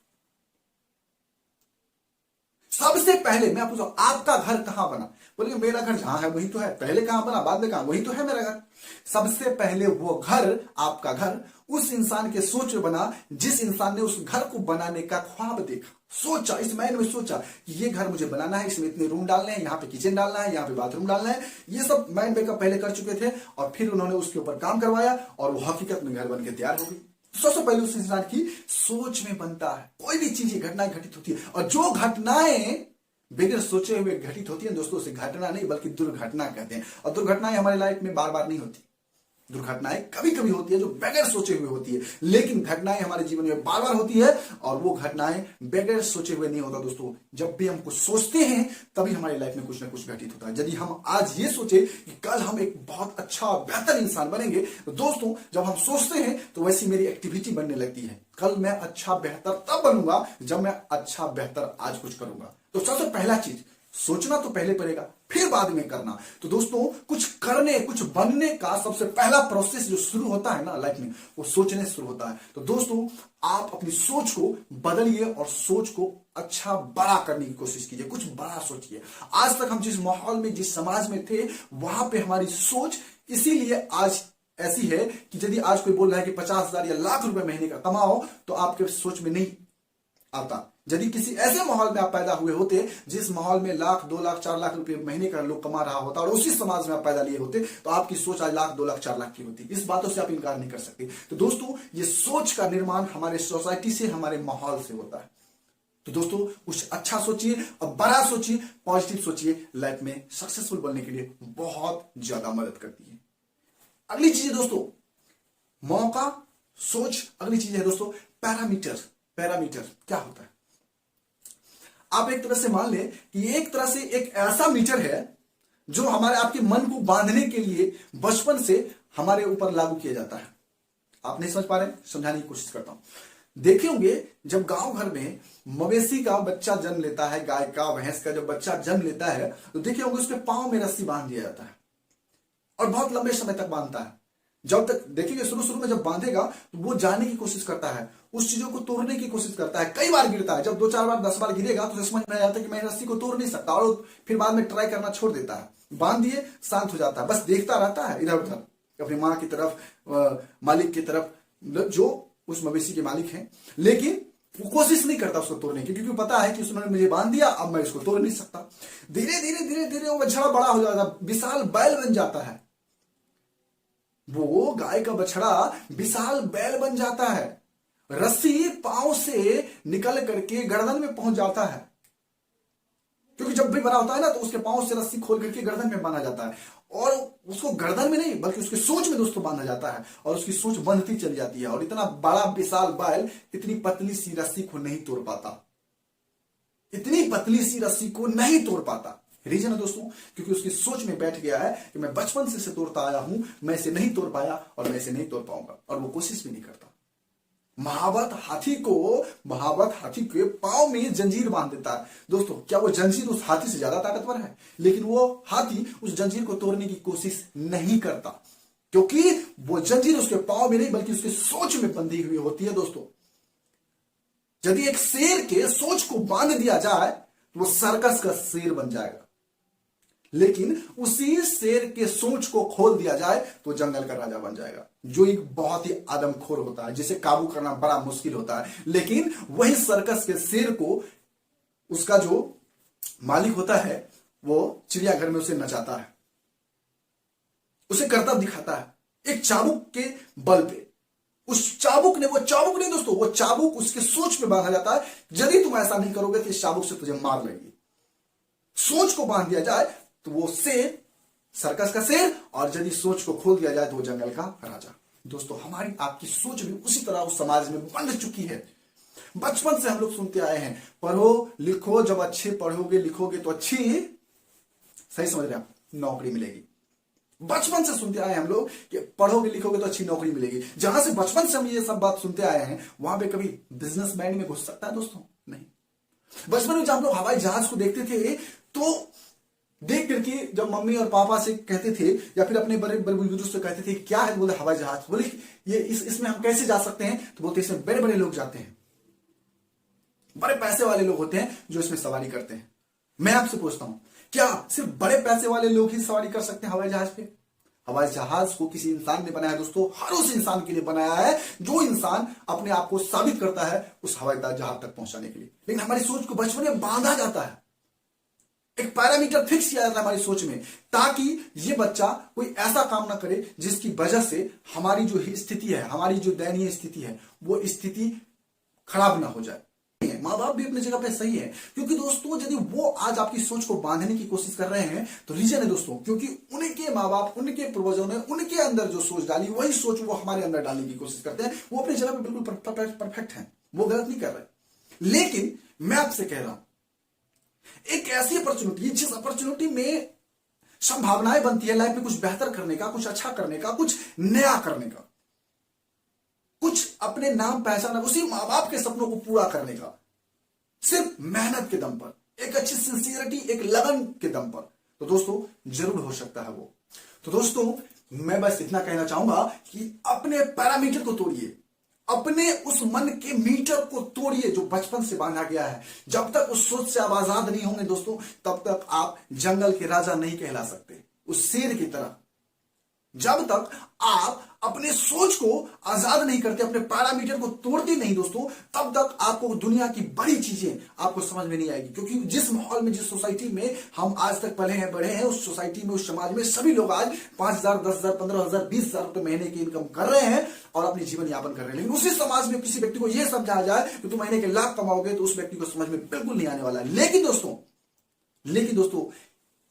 सबसे पहले मैं पूछूं आपका घर कहां बना, बोलिए मेरा घर जहां है वही तो है, पहले कहां बना बाद में कहां, वही तो है मेरा घर। सबसे पहले वो घर, आपका घर, उस इंसान के सोच में बना जिस इंसान ने उस घर को बनाने का ख्वाब देखा। सोचा, इस माइंड में सोचा कि ये घर मुझे बनाना है, इसमें इतने रूम डालने हैं, यहाँ पे किचन डालना है, यहाँ पे बाथरूम डालना है। ये सब माइंड मेकअप पहले कर चुके थे और फिर उन्होंने उसके ऊपर काम करवाया और वो हकीकत में घर बन के तैयार हो गई। सबसे पहले उस इंसान की सोच में बनता है। कोई भी चीज घटनाएं घटित होती है और जो घटनाएं बगैर सोचे हुए घटित होती है दोस्तों, उसे घटना नहीं बल्कि दुर्घटना कहते हैं। और दुर्घटनाएं हमारी लाइफ में बार बार नहीं होती, दुर्घटनाएं कभी कभी होती है जो बगैर सोचे हुए होती है, लेकिन घटनाएं हमारे जीवन में बार बार होती है और वो घटनाएं बगैर सोचे हुए नहीं होता दोस्तों। जब भी हम कुछ सोचते हैं तभी हमारी लाइफ में कुछ ना कुछ घटित होता है। यदि हम आज ये सोचे कि कल हम एक बहुत अच्छा बेहतर इंसान बनेंगे, तो दोस्तों जब हम सोचते हैं तो वैसी मेरी एक्टिविटी बनने लगती है। कल मैं अच्छा बेहतर तब बनूंगा जब मैं अच्छा बेहतर आज कुछ करूंगा। तो सबसे पहला चीज, सोचना तो पहले पड़ेगा फिर बाद में करना। तो दोस्तों कुछ करने, कुछ बनने का सबसे पहला प्रोसेस जो शुरू होता है ना लाइफ में, वो सोचने से शुरू होता है। तो दोस्तों आप अपनी सोच को बदलिए और सोच को अच्छा बड़ा करने की कोशिश कीजिए, कुछ बड़ा सोचिए। आज तक हम जिस माहौल में, जिस समाज में थे, वहां पे हमारी सोच इसीलिए आज ऐसी है कि यदि आज कोई बोल रहा है कि 50,000 या लाख रुपए महीने का कमाओ, तो आपके सोच में नहीं आता। यदि किसी ऐसे माहौल में आप पैदा हुए होते जिस माहौल में 1,00,000, 2,00,000, 4,00,000 रुपए महीने का लोग कमा रहा होता और उसी समाज में आप पैदा लिए होते, तो आपकी सोच आज 1,00,000, 2,00,000, 4,00,000 की होती। इस बातों से आप इनकार नहीं कर सकते। तो दोस्तों ये सोच का निर्माण हमारे सोसाइटी से, हमारे माहौल से होता है। तो दोस्तों कुछ अच्छा सोचिए और बड़ा सोचिए, पॉजिटिव सोचिए, लाइफ में सक्सेसफुल बनने के लिए बहुत ज्यादा मदद करती है। अगली चीज है दोस्तों मौका, सोच। अगली चीज है दोस्तों पैरामीटर। पैरामीटर क्या होता है? आप एक तरह से मान लें कि एक तरह से एक ऐसा मीटर है जो हमारे आपके मन को बांधने के लिए बचपन से हमारे ऊपर लागू किया जाता है। आप नहीं समझ पा रहे, समझाने की कोशिश करता हूं। देखे होंगे जब गांव घर में मवेशी का बच्चा जन्म लेता है, गाय का, भैंस का जब बच्चा जन्म लेता है, तो देखे होंगे उसके पांव में रस्सी बांध दिया जाता है और बहुत लंबे समय तक बांधता है। जब तक देखेंगे शुरू में जब बांधेगा तो वो जाने की कोशिश करता है, उस चीजों को तोड़ने की कोशिश करता है, कई बार गिरता है। जब 2-4 बार 10 बार गिरेगा तो समझ में आ जाता है कि मैं रस्सी को तोड़ नहीं सकता और फिर बाद में ट्राई करना छोड़ देता है। बांध दिए, शांत हो जाता है, बस देखता रहता है इधर उधर, अपनी माँ की तरफ, मालिक की तरफ, जो उस मवेशी के मालिक हैं, लेकिन वो कोशिश नहीं करता उसको तोड़ने की, क्योंकि पता है कि उसने मुझे बांध दिया, अब मैं इसको तोड़ नहीं सकता। धीरे धीरे धीरे धीरे वो बछड़ा बड़ा हो जाता है, विशाल बैल बन जाता है। वो गाय का बछड़ा विशाल बैल बन जाता है, रस्सी पांव से निकल करके गर्दन में पहुंच जाता है, क्योंकि जब भी बड़ा होता है ना तो उसके पांव से रस्सी खोल करके गर्दन में बांधा जाता है। और उसको गर्दन में नहीं बल्कि उसकी सोच में दोस्तों बांधा जाता है और उसकी सोच बंधती चली जाती है। और इतना बड़ा विशाल बैल इतनी पतली सी रस्सी को नहीं तोड़ पाता, इतनी पतली सी रस्सी को नहीं तोड़ पाता। रीजन है दोस्तों क्योंकि उसकी सोच में बैठ गया है कि मैं बचपन से तोड़ता आया हूं, मैं इसे नहीं तोड़ पाया और मैं इसे नहीं तोड़ पाऊंगा, और वो कोशिश भी नहीं करता। महावत हाथी के पांव में जंजीर बांध देता है। दोस्तों क्या वो जंजीर उस हाथी से ज्यादा ताकतवर है? लेकिन वो हाथी उस जंजीर को तोड़ने की कोशिश नहीं करता, क्योंकि वो जंजीर उसके पांव में नहीं बल्कि उसके सोच में बंधी हुई होती है। दोस्तों यदि एक शेर के सोच को बांध दिया जाए तो वो सर्कस का शेर बन जाएगा, लेकिन उसी शेर के सोच को खोल दिया जाए तो जंगल का राजा बन जाएगा, जो एक बहुत ही आदमखोर होता है, जिसे काबू करना बड़ा मुश्किल होता है। लेकिन वही सर्कस के शेर को उसका जो मालिक होता है वो चिड़ियाघर में उसे नचाता है, उसे करतब दिखाता है एक चाबुक के बल पे। उस चाबुक ने, वो चाबुक नहीं दोस्तों, वो चाबुक उसके सोच में बांधा जाता है। यदि तुम ऐसा नहीं करोगे तो इस चाबुक से तुझे मार लेंगे। सोच को बांध दिया जाए तो वो शेर, सर्कस का शेर, और यदि सोच को खोल दिया जाए तो वो जंगल का राजा। दोस्तों हमारी आपकी सोच भी उसी तरह उस समाज में बंध चुकी है। बचपन से हम लोग सुनते आए हैं, पढ़ो लिखो, जब अच्छे पढ़ोगे लिखोगे तो अच्छी, सही समझ रहे हैं आप, नौकरी मिलेगी। बचपन से सुनते आए हैं हम लोग कि पढ़ोगे लिखोगे तो अच्छी नौकरी मिलेगी। जहां से बचपन से हम ये सब बात सुनते आए हैं, वहां पे कभी बिजनेसमैन में घुस सकता है दोस्तों? नहीं। बचपन में जब हम लोग हवाई जहाज को देखते थे तो देख करके जब मम्मी और पापा से कहते थे या फिर अपने बड़े बड़े बुजुर्ग से कहते थे क्या है, बोले हवाई जहाज, बोले ये इसमें हम कैसे जा सकते हैं, तो बोलते इसमें बड़े बड़े लोग जाते हैं, बड़े पैसे वाले लोग होते हैं जो इसमें सवारी करते हैं। मैं आपसे पूछता हूं, क्या सिर्फ बड़े पैसे वाले लोग ही सवारी कर सकते हैं हवाई जहाज पे? हवाई जहाज को किसी इंसान ने बनाया दोस्तों, हर उस इंसान के लिए बनाया है जो इंसान अपने आप को साबित करता है उस हवाई जहाज तक पहुंचाने के लिए। लेकिन हमारी सोच को बचपन में बांधा जाता है, एक पैरामीटर फिक्स किया जाता है हमारी सोच में, ताकि ये बच्चा कोई ऐसा काम ना करे जिसकी वजह से हमारी जो स्थिति है, हमारी जो दयनीय स्थिति है, वो स्थिति खराब ना हो जाए। माँ बाप भी अपनी जगह पे सही है, क्योंकि दोस्तों यदि वो आज आपकी सोच को बांधने की कोशिश कर रहे हैं तो रीजन है दोस्तों, क्योंकि उनके माँ बाप, उनके पूर्वजों ने उनके अंदर जो सोच डाली, वही सोच वो हमारे अंदर डालने की कोशिश करते हैं। वो अपनी जगह पे बिल्कुल परफेक्ट है, वो गलत नहीं कर रहे। लेकिन मैं आपसे कह रहा हूं, एक ऐसी अपॉर्चुनिटी जिस अपॉर्चुनिटी में संभावनाएं बनती है लाइफ में कुछ बेहतर करने का, कुछ अच्छा करने का, कुछ नया करने का, कुछ अपने नाम पहचान, उसी माँ बाप के सपनों को पूरा करने का, सिर्फ मेहनत के दम पर, एक अच्छी सिंसियरिटी, एक लगन के दम पर, तो दोस्तों जरूर हो सकता है वो। तो दोस्तों मैं बस इतना कहना चाहूंगा कि अपने पैरामीटर को तोड़िए, अपने उस मन के मीटर को तोड़िए जो बचपन से बांधा गया है। जब तक उस सोच से आप आजाद नहीं होंगे दोस्तों, तब तक आप जंगल के राजा नहीं कहला सकते, उस शेर की तरह। जब तक आप अपने सोच को आजाद नहीं करते, अपने पैरामीटर को तोड़ते नहीं दोस्तों, तब तक आपको दुनिया की बड़ी चीजें आपको समझ में नहीं आएगी। क्योंकि जिस माहौल में, जिस सोसाइटी में हम आज तक पले हैं, बढ़े हैं, उस सोसाइटी में, उस समाज में सभी लोग आज 5,000, 10,000, 15,000, 20,000 रुपए महीने की इनकम कर रहे हैं और अपनी जीवन यापन कर रहे हैं। लेकिन उसी समाज में किसी व्यक्ति को यह समझाया जाए कि तुम महीने के लाख कमाओगे, तो उस व्यक्ति को समझ में बिल्कुल नहीं आने वाला है। लेकिन दोस्तों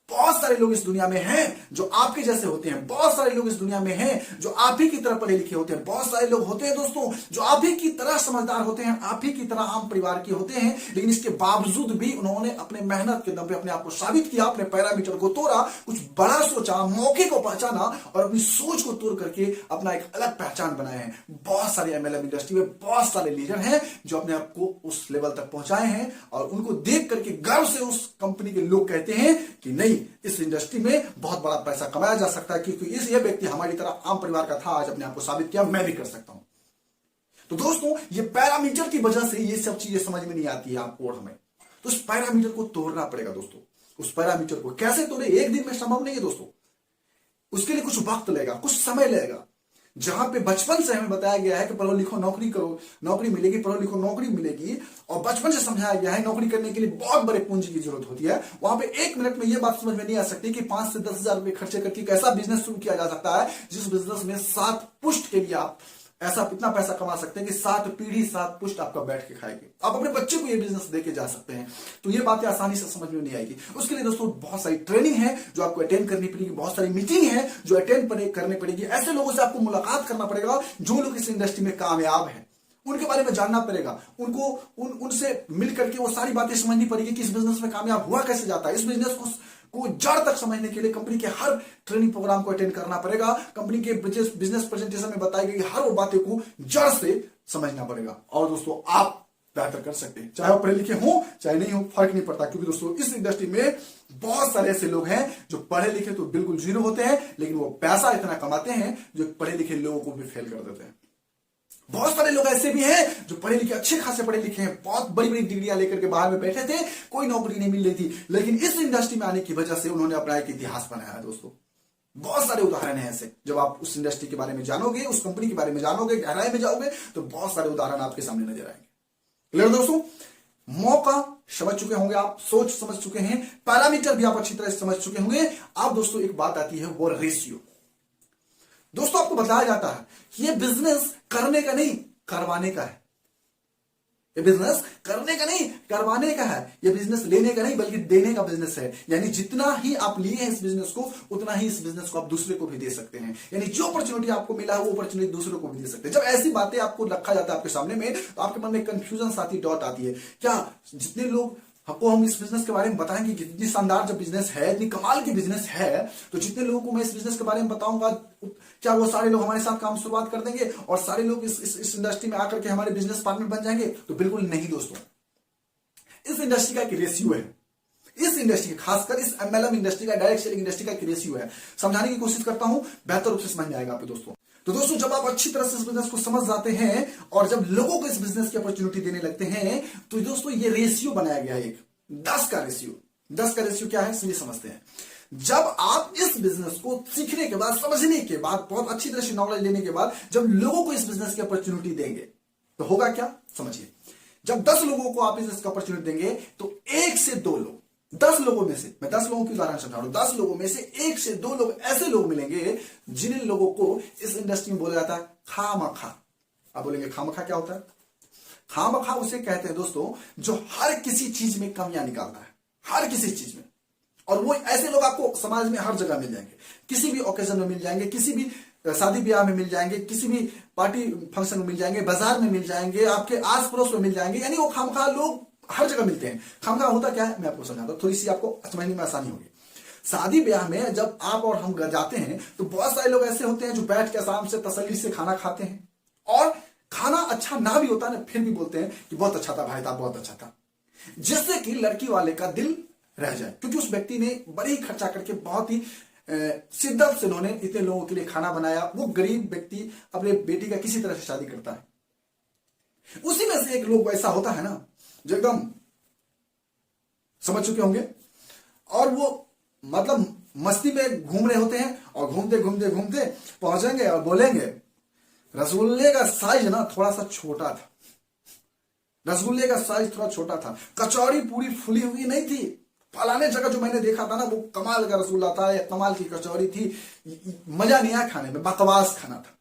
बहुत सारे लोग इस दुनिया में हैं जो आपके जैसे होते हैं, बहुत सारे लोग इस दुनिया में हैं जो आप ही की तरह पढ़े लिखे होते हैं, बहुत सारे लोग होते हैं दोस्तों जो आप ही की तरह समझदार होते हैं, आप ही की तरह आम परिवार के होते हैं। लेकिन इसके बावजूद भी उन्होंने अपने मेहनत के दम पे अपने आप को साबित किया, अपने पैरामीटर को तोड़ा, कुछ बड़ा सोचा, मौके को पहचाना और अपनी सोच को तोड़ करके अपना एक अलग पहचान बनाए हैं। बहुत सारे एमएलएम इंडस्ट्री में बहुत सारे लीडर हैं जो अपने आप को उस लेवल तक पहुंचाए हैं और उनको देख करके गर्व से उस कंपनी के लोग कहते हैं कि नहीं, इस इंडस्ट्री में बहुत बड़ा पैसा कमाया जा सकता है, क्योंकि ये व्यक्ति हमारी तरह आम परिवार का था, आज अपने आप को साबित किया, मैं भी कर सकता हूं। तो दोस्तों ये पैरामीटर की वजह से ये सब चीजें समझ में नहीं आती है आपको और हमें, तो उस पैरामीटर को तोड़ना पड़ेगा दोस्तों। उस पैरामीटर को कैसे तोड़े? एक दिन में संभव नहीं है दोस्तों, उसके लिए कुछ वक्त लगेगा, कुछ समय लगेगा। जहां पे बचपन से हमें बताया गया है कि पढ़ो लिखो नौकरी करो, नौकरी मिलेगी, पढ़ो लिखो नौकरी मिलेगी, और बचपन से समझाया गया है नौकरी करने के लिए बहुत बड़े पूंजी की जरूरत होती है, वहां पे एक मिनट में यह बात समझ में नहीं आ सकती कि 5 से 10,000 रुपए खर्चे करके एक ऐसा बिजनेस शुरू किया जा सकता है जिस बिजनेस में 7 पुश्त के लिए आप ऐसा इतना पैसा कमा सकते हैं कि 7 पीढ़ी 7 पुश्त आपका बैठ के खाएगी। आप अपने बच्चे को ये बिजनेस देके जा सकते हैं। तो ये बातें आसानी से समझ में नहीं आएगी। उसके लिए दोस्तों बहुत सारी ट्रेनिंग है जो आपको अटेंड करनी पड़ेगी, बहुत सारी मीटिंग है जो अटेंड करनी पड़ेगी। ऐसे लोगों से आपको मुलाकात करना पड़ेगा जो लोग इस इंडस्ट्री में कामयाब है, उनके बारे में जानना पड़ेगा, उनको उनसे मिल करके वो सारी बातें समझनी पड़ेगी कि इस बिजनेस में कामयाब हुआ कैसे जाता है। इस बिजनेस को जड़ तक समझने के लिए कंपनी के हर ट्रेनिंग प्रोग्राम को अटेंड करना पड़ेगा। कंपनी के बिजनेस प्रेजेंटेशन में बताई गई हर वो बातें को जड़ से समझना पड़ेगा। और दोस्तों आप बेहतर कर सकते हैं, चाहे वो पढ़े लिखे हो चाहे नहीं हो, फर्क नहीं पड़ता। क्योंकि दोस्तों इस इंडस्ट्री में बहुत सारे ऐसे लोग हैं जो पढ़े लिखे तो बिल्कुल जीरो होते हैं, लेकिन वो पैसा इतना कमाते हैं जो पढ़े लिखे लोगों को भी फेल कर देते हैं। बहुत सारे लोग ऐसे भी हैं जो पढ़े लिखे, अच्छे खासे पढ़े लिखे हैं, बहुत बड़ी बड़ी डिग्रियां लेकर के बाहर में बैठे थे, कोई नौकरी नहीं मिल रही थी, लेकिन इस इंडस्ट्री में आने की वजह से उन्होंने अपना एक इतिहास बनाया है दोस्तों। बहुत सारे उदाहरण हैं ऐसे। जब आप उस इंडस्ट्री के बारे में जानोगे, उस कंपनी के बारे में जानोगे, गहराई में जाओगे, तो बहुत सारे उदाहरण आपके सामने नजर आएंगे। क्लियर दोस्तों? मौका समझ चुके होंगे आप, सोच समझ चुके हैं, पैरामीटर भी आप अच्छी तरह समझ चुके होंगे। अब दोस्तों एक बात आती है, वो रेशियो। दोस्तों आपको बताया जाता है कि ये बिजनेस करने का नहीं, करवाने का है। ये बिजनेस करने का नहीं, करवाने का है। ये बिजनेस लेने का नहीं, बल्कि देने का बिजनेस है। यानी जितना ही आप लिए हैं इस बिजनेस को, उतना ही इस बिजनेस को आप दूसरे को भी दे सकते हैं। यानी जो अपॉर्चुनिटी आपको मिला है वो अपॉर्चुनिटी दूसरे को भी दे सकते हैं। जब ऐसी बातें आपको रखा जाता है आपके सामने में, तो आपके मन में कंफ्यूजन आती, डॉट आती है। क्या जितने लोग आपको हम इस बिजनेस के बारे में बताएंगे कि इतनी शानदार जब बिजनेस है, इतनी कमाल की बिजनेस है, तो जितने लोगों को मैं इस बिजनेस के बारे में बताऊंगा, क्या वो सारे लोग हमारे साथ काम शुरुआत कर देंगे और सारे लोग इस इंडस्ट्री में आकर के हमारे बिजनेस पार्टनर बन जाएंगे? तो बिल्कुल नहीं दोस्तों। इस इंडस्ट्री का एक रेशियो है। इस इंडस्ट्री खासकर इस एमएलएम इंडस्ट्री का, डायरेक्ट सेलिंग इंडस्ट्री का एक रेशियो है। समझाने की कोशिश करता हूं, बेहतर रूप से समझ जाएगा आपके दोस्तों। तो दोस्तों, जब आप अच्छी तरह से इस बिजनेस को समझ जाते हैं और जब लोगों को इस बिजनेस की अपॉर्चुनिटी देने लगते हैं, तो दोस्तों ये रेशियो बनाया गया है, एक 10 का रेशियो। 10 का रेशियो क्या है, चलिए समझते हैं। जब आप इस बिजनेस को सीखने के बाद, समझने के बाद, बहुत अच्छी तरह से नॉलेज लेने के बाद जब लोगों को इस बिजनेस की अपॉर्चुनिटी देंगे, तो होगा क्या, समझिए। जब 10 लोगों को आप इस अपॉर्चुनिटी देंगे, तो 1 से 2 लोग, 10 लोगों में से, मैं 10 लोगों की उदाहरण समझा रहा हूं, 10 लोगों में से 1 से 2 लोग ऐसे लोग मिलेंगे जिन लोगों को इस इंडस्ट्री में बोला जाता है खामखा। आप बोलेंगे खामखा क्या होता है? खामखा उसे कहते हैं दोस्तों जो हर किसी चीज में कमियां निकालता है, हर किसी चीज में। और वो ऐसे लोग आपको समाज में हर जगह मिल जाएंगे, किसी भी ओकेजन में मिल जाएंगे, किसी भी शादी ब्याह में मिल जाएंगे, किसी भी पार्टी फंक्शन में मिल जाएंगे, बाजार में मिल जाएंगे, आपके आस पड़ोस में मिल जाएंगे। यानी वो खामखा लोग हर जगह मिलते हैं। खामखा होता क्या है, मैं आपको समझाता हूं, थोड़ी सी आपको समझने में आसानी होगी। शादी ब्याह में जब आप और हम जाते हैं, तो बहुत सारे लोग ऐसे होते हैं जो बैठ के आराम से तसल्ली से खाना खाते हैं, और खाना अच्छा ना भी होता है, फिर भी बोलते हैं कि बहुत अच्छा था भाई साहब, बहुत अच्छा था, जिससे कि लड़की वाले का दिल रह जाए, क्योंकि उस व्यक्ति ने बड़े ही खर्चा करके, बहुत ही शिद्दत से उन्होंने इतने लोगों के लिए खाना बनाया। वो गरीब व्यक्ति अपने बेटी का किसी तरह से शादी करता है। उसी में से एक लोग ऐसा होता है ना, जो एकदम समझ चुके होंगे, और वो मतलब मस्ती में घूम रहे होते हैं, और घूमते घूमते घूमते पहुंचेंगे और बोलेंगे रसगुल्ले का साइज ना थोड़ा सा छोटा था, रसगुल्ले का साइज थोड़ा छोटा था, कचौड़ी पूरी फुली हुई नहीं थी, फलाने जगह जो मैंने देखा था ना वो कमाल का रसगुल्ला था, या कमाल की कचौड़ी थी, मजा नहीं आया खाने में, बकवास खाना था।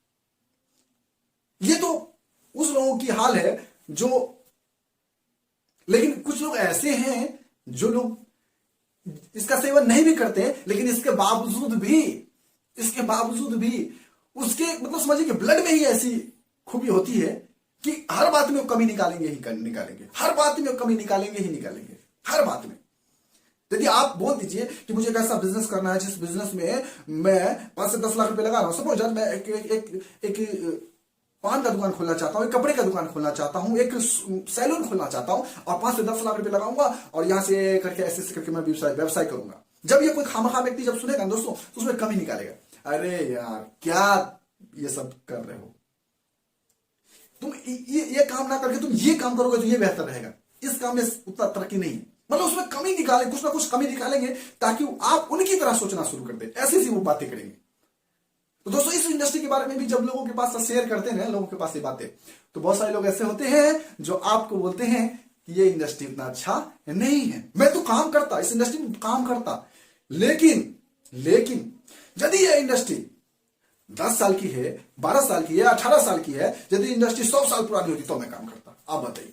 ये तो उस लोगों की हाल है जो, लेकिन कुछ लोग ऐसे हैं जो लोग इसका सेवन नहीं भी करते, लेकिन इसके बावजूद भी उसके मतलब समझिए कि ब्लड में ही ऐसी खूबी होती है कि हर बात में वो कमी निकालेंगे ही निकालेंगे, हर बात में वो कमी निकालेंगे ही निकालेंगे, हर बात में। यदि आप बोल दीजिए कि मुझे एक ऐसा बिजनेस करना है जिस बिजनेस में मैं 5 से 10 लाख रुपए लगा रहा हूं, सपोज मैं एक पान का दुकान खोलना चाहता हूं, एक कपड़े का दुकान खोलना चाहता हूं, एक सैलून खोलना चाहता हूं, और 5 से 10 लाख रुपए लगाऊंगा और यहां से करके ऐसे करके मैं व्यवसाय करूंगा। जब ये कोई खामखा व्यक्ति जब सुनेगा दोस्तों, तो उसमें कमी निकालेगा, अरे यार क्या ये सब कर रहे हो तुम, ये काम ना करके तुम ये काम करोगे तो ये बेहतर रहेगा, इस काम में उतना तरक्की नहीं है। मतलब उसमें कमी निकालें, कुछ ना कुछ कमी निकालेंगे ताकि आप उनकी तरह सोचना शुरू कर दे, ऐसी वो बातें करेंगे। तो दोस्तों, इस इंडस्ट्री के बारे में भी जब लोगों के पास शेयर करते हैं लोगों के पास ये बातें, तो बहुत सारे लोग ऐसे होते हैं जो आपको बोलते हैं कि ये इंडस्ट्री इतना अच्छा नहीं है, मैं तो काम करता, इस इंडस्ट्री में काम करता, लेकिन यदि ये इंडस्ट्री 10 साल की है, 12 साल की है, 18 साल की है, यदि इंडस्ट्री 100 साल पुरानी होती तो मैं काम करता। आप बताइए,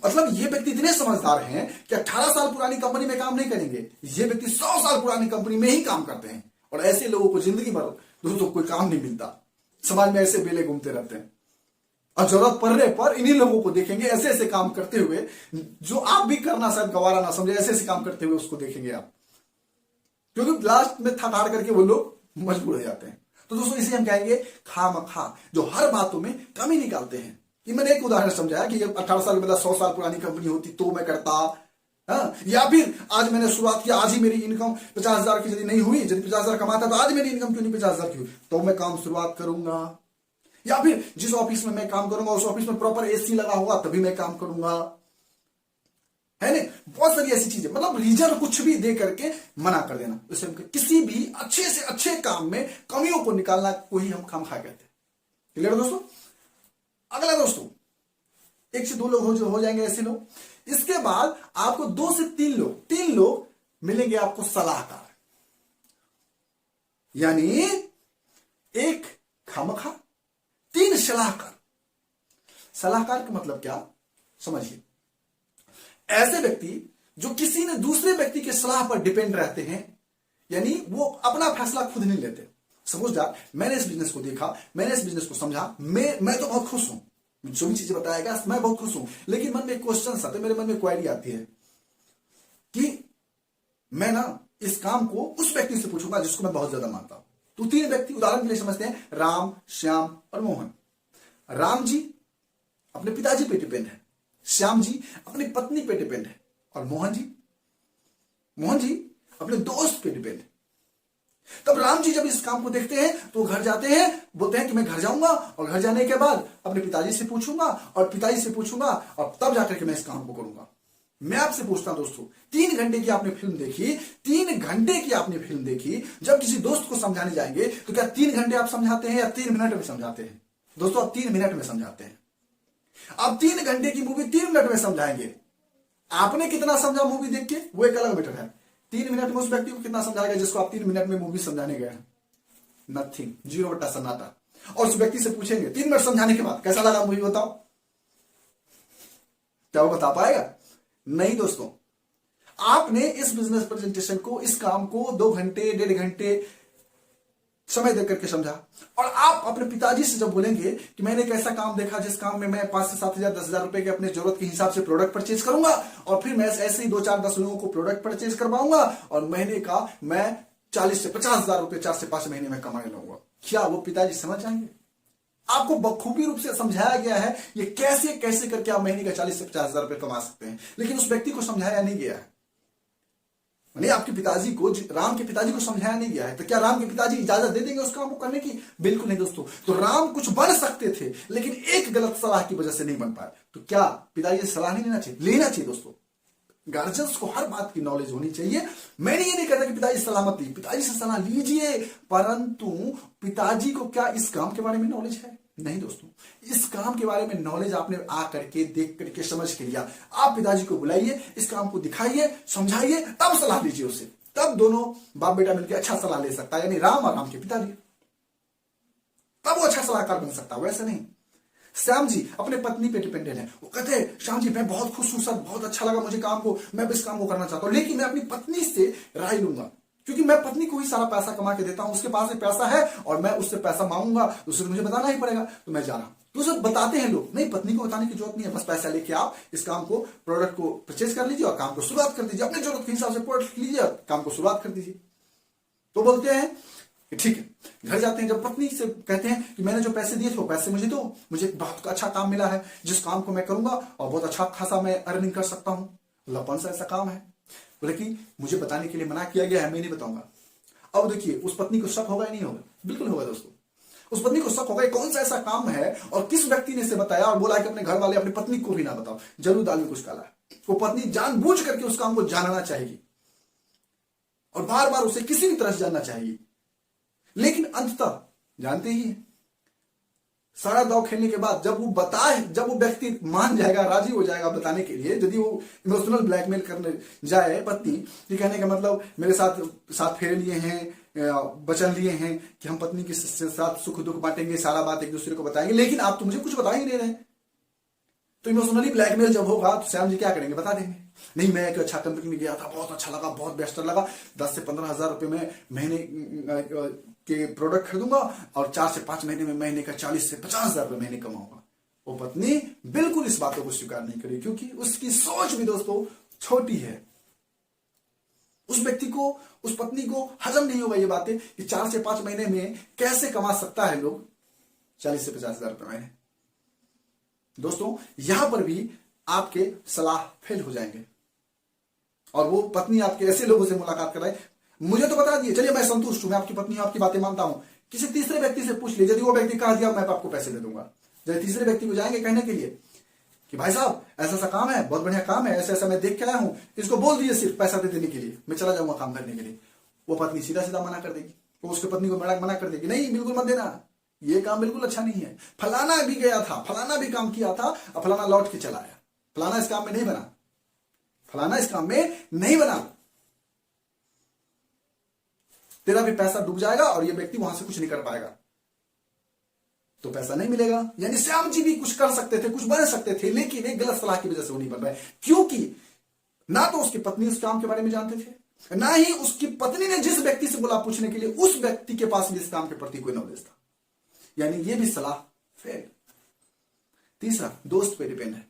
मतलब ये व्यक्ति इतने समझदार हैं कि 18 साल पुरानी कंपनी में काम नहीं करेंगे, ये व्यक्ति 100 साल पुरानी कंपनी में ही काम करते हैं। और ऐसे लोगों को जिंदगी भर दोस्तों कोई काम नहीं मिलता, समाज में ऐसे बेले घूमते रहते हैं, और जरूरत पड़ने पर इन्हीं लोगों को देखेंगे ऐसे ऐसे काम करते हुए जो आप भी करना शायद गवारा ना समझे, ऐसे ऐसे काम करते हुए उसको देखेंगे आप, क्योंकि लास्ट में थक हार करके वो लोग मजबूर हो जाते हैं। तो दोस्तों, इसे हम कहेंगे खामखा, जो हर बातों में कमी निकालते हैं। कि मैंने एक उदाहरण समझाया कि 18 साल मतलब 100 साल पुरानी कंपनी होती तो मैं करता, या फिर आज मैंने शुरुआत किया, आज ही मेरी इनकम 50,000 की यदि नहीं हुई, यदि 50,000 कमाता तो आज मेरी इनकम क्यों नहीं 50,000 की हुई, तो मैं काम शुरुआत करूंगा। या फिर जिस ऑफिस में मैं काम करूंगा उस ऑफिस में प्रॉपर एसी लगा होगा तभी मैं काम करूंगा, है ना। बहुत सारी ऐसी चीजें, मतलब रीजन कुछ भी दे करके मना कर देना। जैसे किसी भी अच्छे से अच्छे काम में कमियों को निकालना को ही हम खामखा कहते हैं। क्लियर दोस्तों। अगला दोस्तों, 1 से 2 लोग हो जाएंगे ऐसे लोग। इसके बाद आपको 2 से 3 लोग मिलेंगे आपको सलाहकार, यानी 1 खामखा, 3 सलाहकार। सलाहकार का मतलब क्या, समझिए। ऐसे व्यक्ति जो किसी ने दूसरे व्यक्ति के सलाह पर डिपेंड रहते हैं, यानी वो अपना फैसला खुद नहीं लेते। समझदार, मैंने इस बिजनेस को देखा, मैंने इस बिजनेस को समझा, मैं तो बहुत खुश हूं, जो भी चीजें बताएगा मैं बहुत खुश हूं, लेकिन मन में क्वेश्चन आते, मेरे मन में क्वेरी आती है कि मैं ना इस काम को उस व्यक्ति से पूछूंगा जिसको मैं बहुत ज्यादा मानता हूं। तो 3 व्यक्ति उदाहरण के लिए समझते हैं, राम, श्याम और मोहन। राम जी अपने पिताजी पे डिपेंड है, श्याम जी अपनी पत्नी पे डिपेंड है, और मोहन जी अपने दोस्त पे डिपेंड है। तब राम जी जब इस काम को देखते हैं तो घर जाते हैं, बोलते हैं कि मैं घर जाऊंगा और घर जाने के बाद अपने पिताजी से पूछूंगा और पिताजी से पूछूंगा और तब जाकर के मैं इस काम को करूंगा। मैं आपसे पूछता हूं दोस्तों, 3 घंटे की आपने फिल्म देखी, 3 घंटे की आपने फिल्म देखी, जब किसी दोस्त को समझाने जाएंगे तो क्या 3 घंटे आप समझाते हैं या 3 मिनट में समझाते हैं? दोस्तों आप 3 मिनट में समझाते हैं। आप 3 घंटे की मूवी 3 मिनट में समझाएंगे। आपने कितना समझा मूवी देख के वो एक अलग मैटर है। 3 मिनट में उस व्यक्ति को कितना समझाएगा जिसको आप 3 मिनट में मूवी समझाने गए? नथिंग, 0 सन्नाटा। और उस व्यक्ति से पूछेंगे 3 मिनट समझाने के बाद कैसा लगा मूवी, बताओ, क्या वो बता पाएगा? नहीं दोस्तों, आपने इस बिजनेस प्रेजेंटेशन को, इस काम को 2 घंटे 1.5 घंटे समय देकर के समझा, और आप अपने पिताजी से जब बोलेंगे कि मैंने एक ऐसा काम देखा जिस काम में मैं 5 से 7 हजार 10 हजार रुपए के अपने जरूरत के हिसाब से प्रोडक्ट परचेज करूंगा और फिर मैं ऐसे ही 2 4 10 लोगों को प्रोडक्ट परचेज करवाऊंगा और महीने का मैं 40 से 50 हजार रुपए 4 से 5 महीने में कमाने लगूंगा, क्या वो पिताजी समझ जाएंगे? आपको बखूबी रूप से समझाया गया है ये कैसे कैसे करके आप महीने का 40 से 50 हजार रुपए कमा सकते हैं, लेकिन उस व्यक्ति को समझाया नहीं गया है। यानी आपके पिताजी को, राम के पिताजी को समझाया नहीं गया है, तो क्या राम के पिताजी इजाजत दे देंगे उस काम को करने की? बिल्कुल नहीं दोस्तों। तो राम कुछ बन सकते थे लेकिन एक गलत सलाह की वजह से नहीं बन पाए। तो क्या पिताजी से सलाह नहीं लेना चाहिए? लेना चाहिए दोस्तों। गार्जियंस को हर बात की नॉलेज होनी चाहिए। मैंने ये नहीं कहता कि पिताजी सलाह मत लीजिए, पिताजी से सलाह लीजिए, परंतु पिताजी को क्या इस काम के बारे में नॉलेज है? नहीं दोस्तों, इस काम के बारे में नॉलेज आपने आ करके, देख करके, समझ के लिया। आप पिताजी को बुलाइए, इस काम को दिखाइए, समझाइए, तब सलाह लीजिए उससे। तब दोनों बाप बेटा मिलकर अच्छा सलाह ले सकता है, यानी राम और राम के पिताजी, तब वो अच्छा सलाहकार बन सकता है, वैसे नहीं। श्याम जी अपने पत्नी पे डिपेंडेंट है, वो कहते हैं श्याम जी मैं बहुत खुश हूं सर, बहुत अच्छा लगा मुझे काम को, मैं इस काम को करना चाहता हूं, लेकिन मैं अपनी पत्नी से राय लूंगा क्योंकि मैं पत्नी को ही सारा पैसा कमा के देता हूं, उसके पास भी पैसा है और मैं उससे पैसा मांगूंगा तो उसे मुझे बताना ही पड़ेगा, तो मैं जा रहा हूं। तो उसे बताते हैं लोग, नहीं पत्नी को बताने की जरूरत नहीं है, बस पैसा लेके आप इस काम को, प्रोडक्ट को परचेज कर लीजिए और काम को शुरुआत कर दीजिए, अपने जरूरत के हिसाब से प्रोडक्ट लीजिए और काम को शुरुआत कर दीजिए। तो बोलते हैं ठीक है, घर जाते हैं, जब पत्नी से कहते हैं कि मैंने जो पैसे दिए थे वो पैसे मुझे दो, मुझे बहुत अच्छा काम मिला है जिस काम को मैं करूंगा और बहुत अच्छा खासा मैं अर्निंग कर सकता हूं, मतलब कौन सा ऐसा काम है? बोले कि मुझे बताने के लिए मना किया गया है, मैं नहीं बताऊंगा। अब देखिए उस पत्नी को शक होगा या नहीं होगा? बिल्कुल होगा दोस्तों। उस पत्नी को शक होगा कौन सा ऐसा काम है और किस व्यक्ति ने इसे बताया और बोला कि अपने घर वाले अपनी पत्नी को भी ना बताओ, जरूर दाल में कुछ काला है। वो पत्नी जानबूझ करके उस काम को जानना चाहेगी और बार बार उसे किसी भी तरह से जानना चाहेगी, लेकिन अंततः जानते ही है सारा दाव खेलने के बाद जब वो व्यक्ति मान जाएगा, राजी हो जाएगा बताने के लिए, यदि वो इमोशनल ब्लैकमेल करने जाए पत्नी, ये कहने का मतलब मेरे साथ फेरे लिए हैं, वचन लिए हैं कि हम पत्नी के साथ सुख दुख बांटेंगे, सारा बात एक दूसरे को बताएंगे, लेकिन आप तो मुझे कुछ बता ही नहीं रहे। तो इमोशनली ब्लैकमेल जब होगा तो श्याम जी क्या करेंगे? बता देंगे, नहीं मैं एक अच्छा कंपनी में गया था, बहुत अच्छा लगा, बहुत बेस्टर लगा, 10 से 15 हजार रुपए में महीने के प्रोडक्ट खरीदूंगा और 4 से 5 महीने में महीने का 40 से 50 हजार रुपए महीने कमाऊंगा। वो पत्नी बिल्कुल इस बातों को स्वीकार नहीं करेगी क्योंकि उसकी सोच भी दोस्तों छोटी है। उस व्यक्ति को, उस पत्नी को हजम नहीं होगा ये बातें कि 4 से 5 महीने में कैसे कमा सकता है लोग 40 से 50 हजार रुपए महीने। दोस्तों यहां पर भी आपके सलाह फेल हो जाएंगे और वो पत्नी आपके ऐसे लोगों से मुलाकात कराए, मुझे तो बता दिए, चलिए मैं संतुष्ट हूं, मैं आपकी पत्नी हूं, आपकी बातें मानता हूं, किसी तीसरे व्यक्ति से पूछ लीजिए, यदि वो व्यक्ति कह दिया मैं आपको पैसे दे दूंगा, जब तीसरे व्यक्ति को जाएंगे कहने के लिए कि भाई साहब ऐसा ऐसा काम है, बहुत बढ़िया काम है, ऐसा ऐसा मैं देख के आया हूं, इसको बोल दिए सिर्फ पैसा दे देने के लिए, मैं चला जाऊंगा काम करने के लिए, वो पत्नी सीधा सीधा मना कर देगी, वो उसके पत्नी को मना कर देगी, नहीं बिल्कुल मत देना, ये काम बिल्कुल अच्छा नहीं है, फलाना भी गया था, फलाना भी काम किया था और फलाना लौट के चला आया, फलाना इस काम में नहीं बना, फलाना इस काम में नहीं बना, तेरा भी पैसा डूब जाएगा और ये व्यक्ति वहां से कुछ नहीं कर पाएगा। तो पैसा नहीं मिलेगा। यानी श्याम जी भी कुछ कर सकते थे, कुछ बन सकते थे, लेकिन एक गलत सलाह की वजह से वो नहीं बन रहे, क्योंकि ना तो उसकी पत्नी उस काम के बारे में जानते थे, ना ही उसकी पत्नी ने जिस व्यक्ति से बोला पूछने के लिए उस व्यक्ति के पास भी इस काम के प्रति कोई नॉलेज था। यानी ये भी सलाह फेल। तीसरा, दोस्त पे डिपेंड है।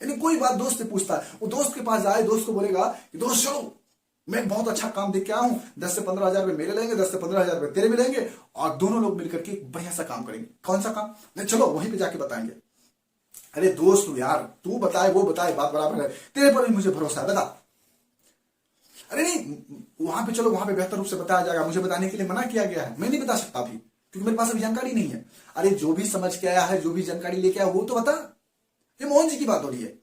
यानी कोई बात दोस्त से पूछता है, वो दोस्त के पास जाए, दोस्त को बोलेगा कि दोस्त चलो मैं बहुत अच्छा काम देख के आया हूं, 10 से 15 हजार रुपए मेरे लेंगे, 10 से 15 हजार रुपए तेरे भी लेंगे, और दोनों लोग मिलकर के एक बढ़िया सा काम करेंगे। कौन सा काम? नहीं, चलो वहीं पे जाके बताएंगे। अरे दोस्त तू यार, तू बताए वो बताए बात बराबर है, तेरे पर भी मुझे भरोसा है, बता। अरे नहीं, वहां पे चलो, वहां पे बेहतर रूप से बताया जाएगा, मुझे बताने के लिए मना किया गया है, मैं नहीं बता सकता अभी क्योंकि मेरे पास अभी जानकारी नहीं है। अरे जो भी समझ के आया है, जो भी जानकारी लेके आया वो तो बता। ये मोहन जी की बात हो रही है।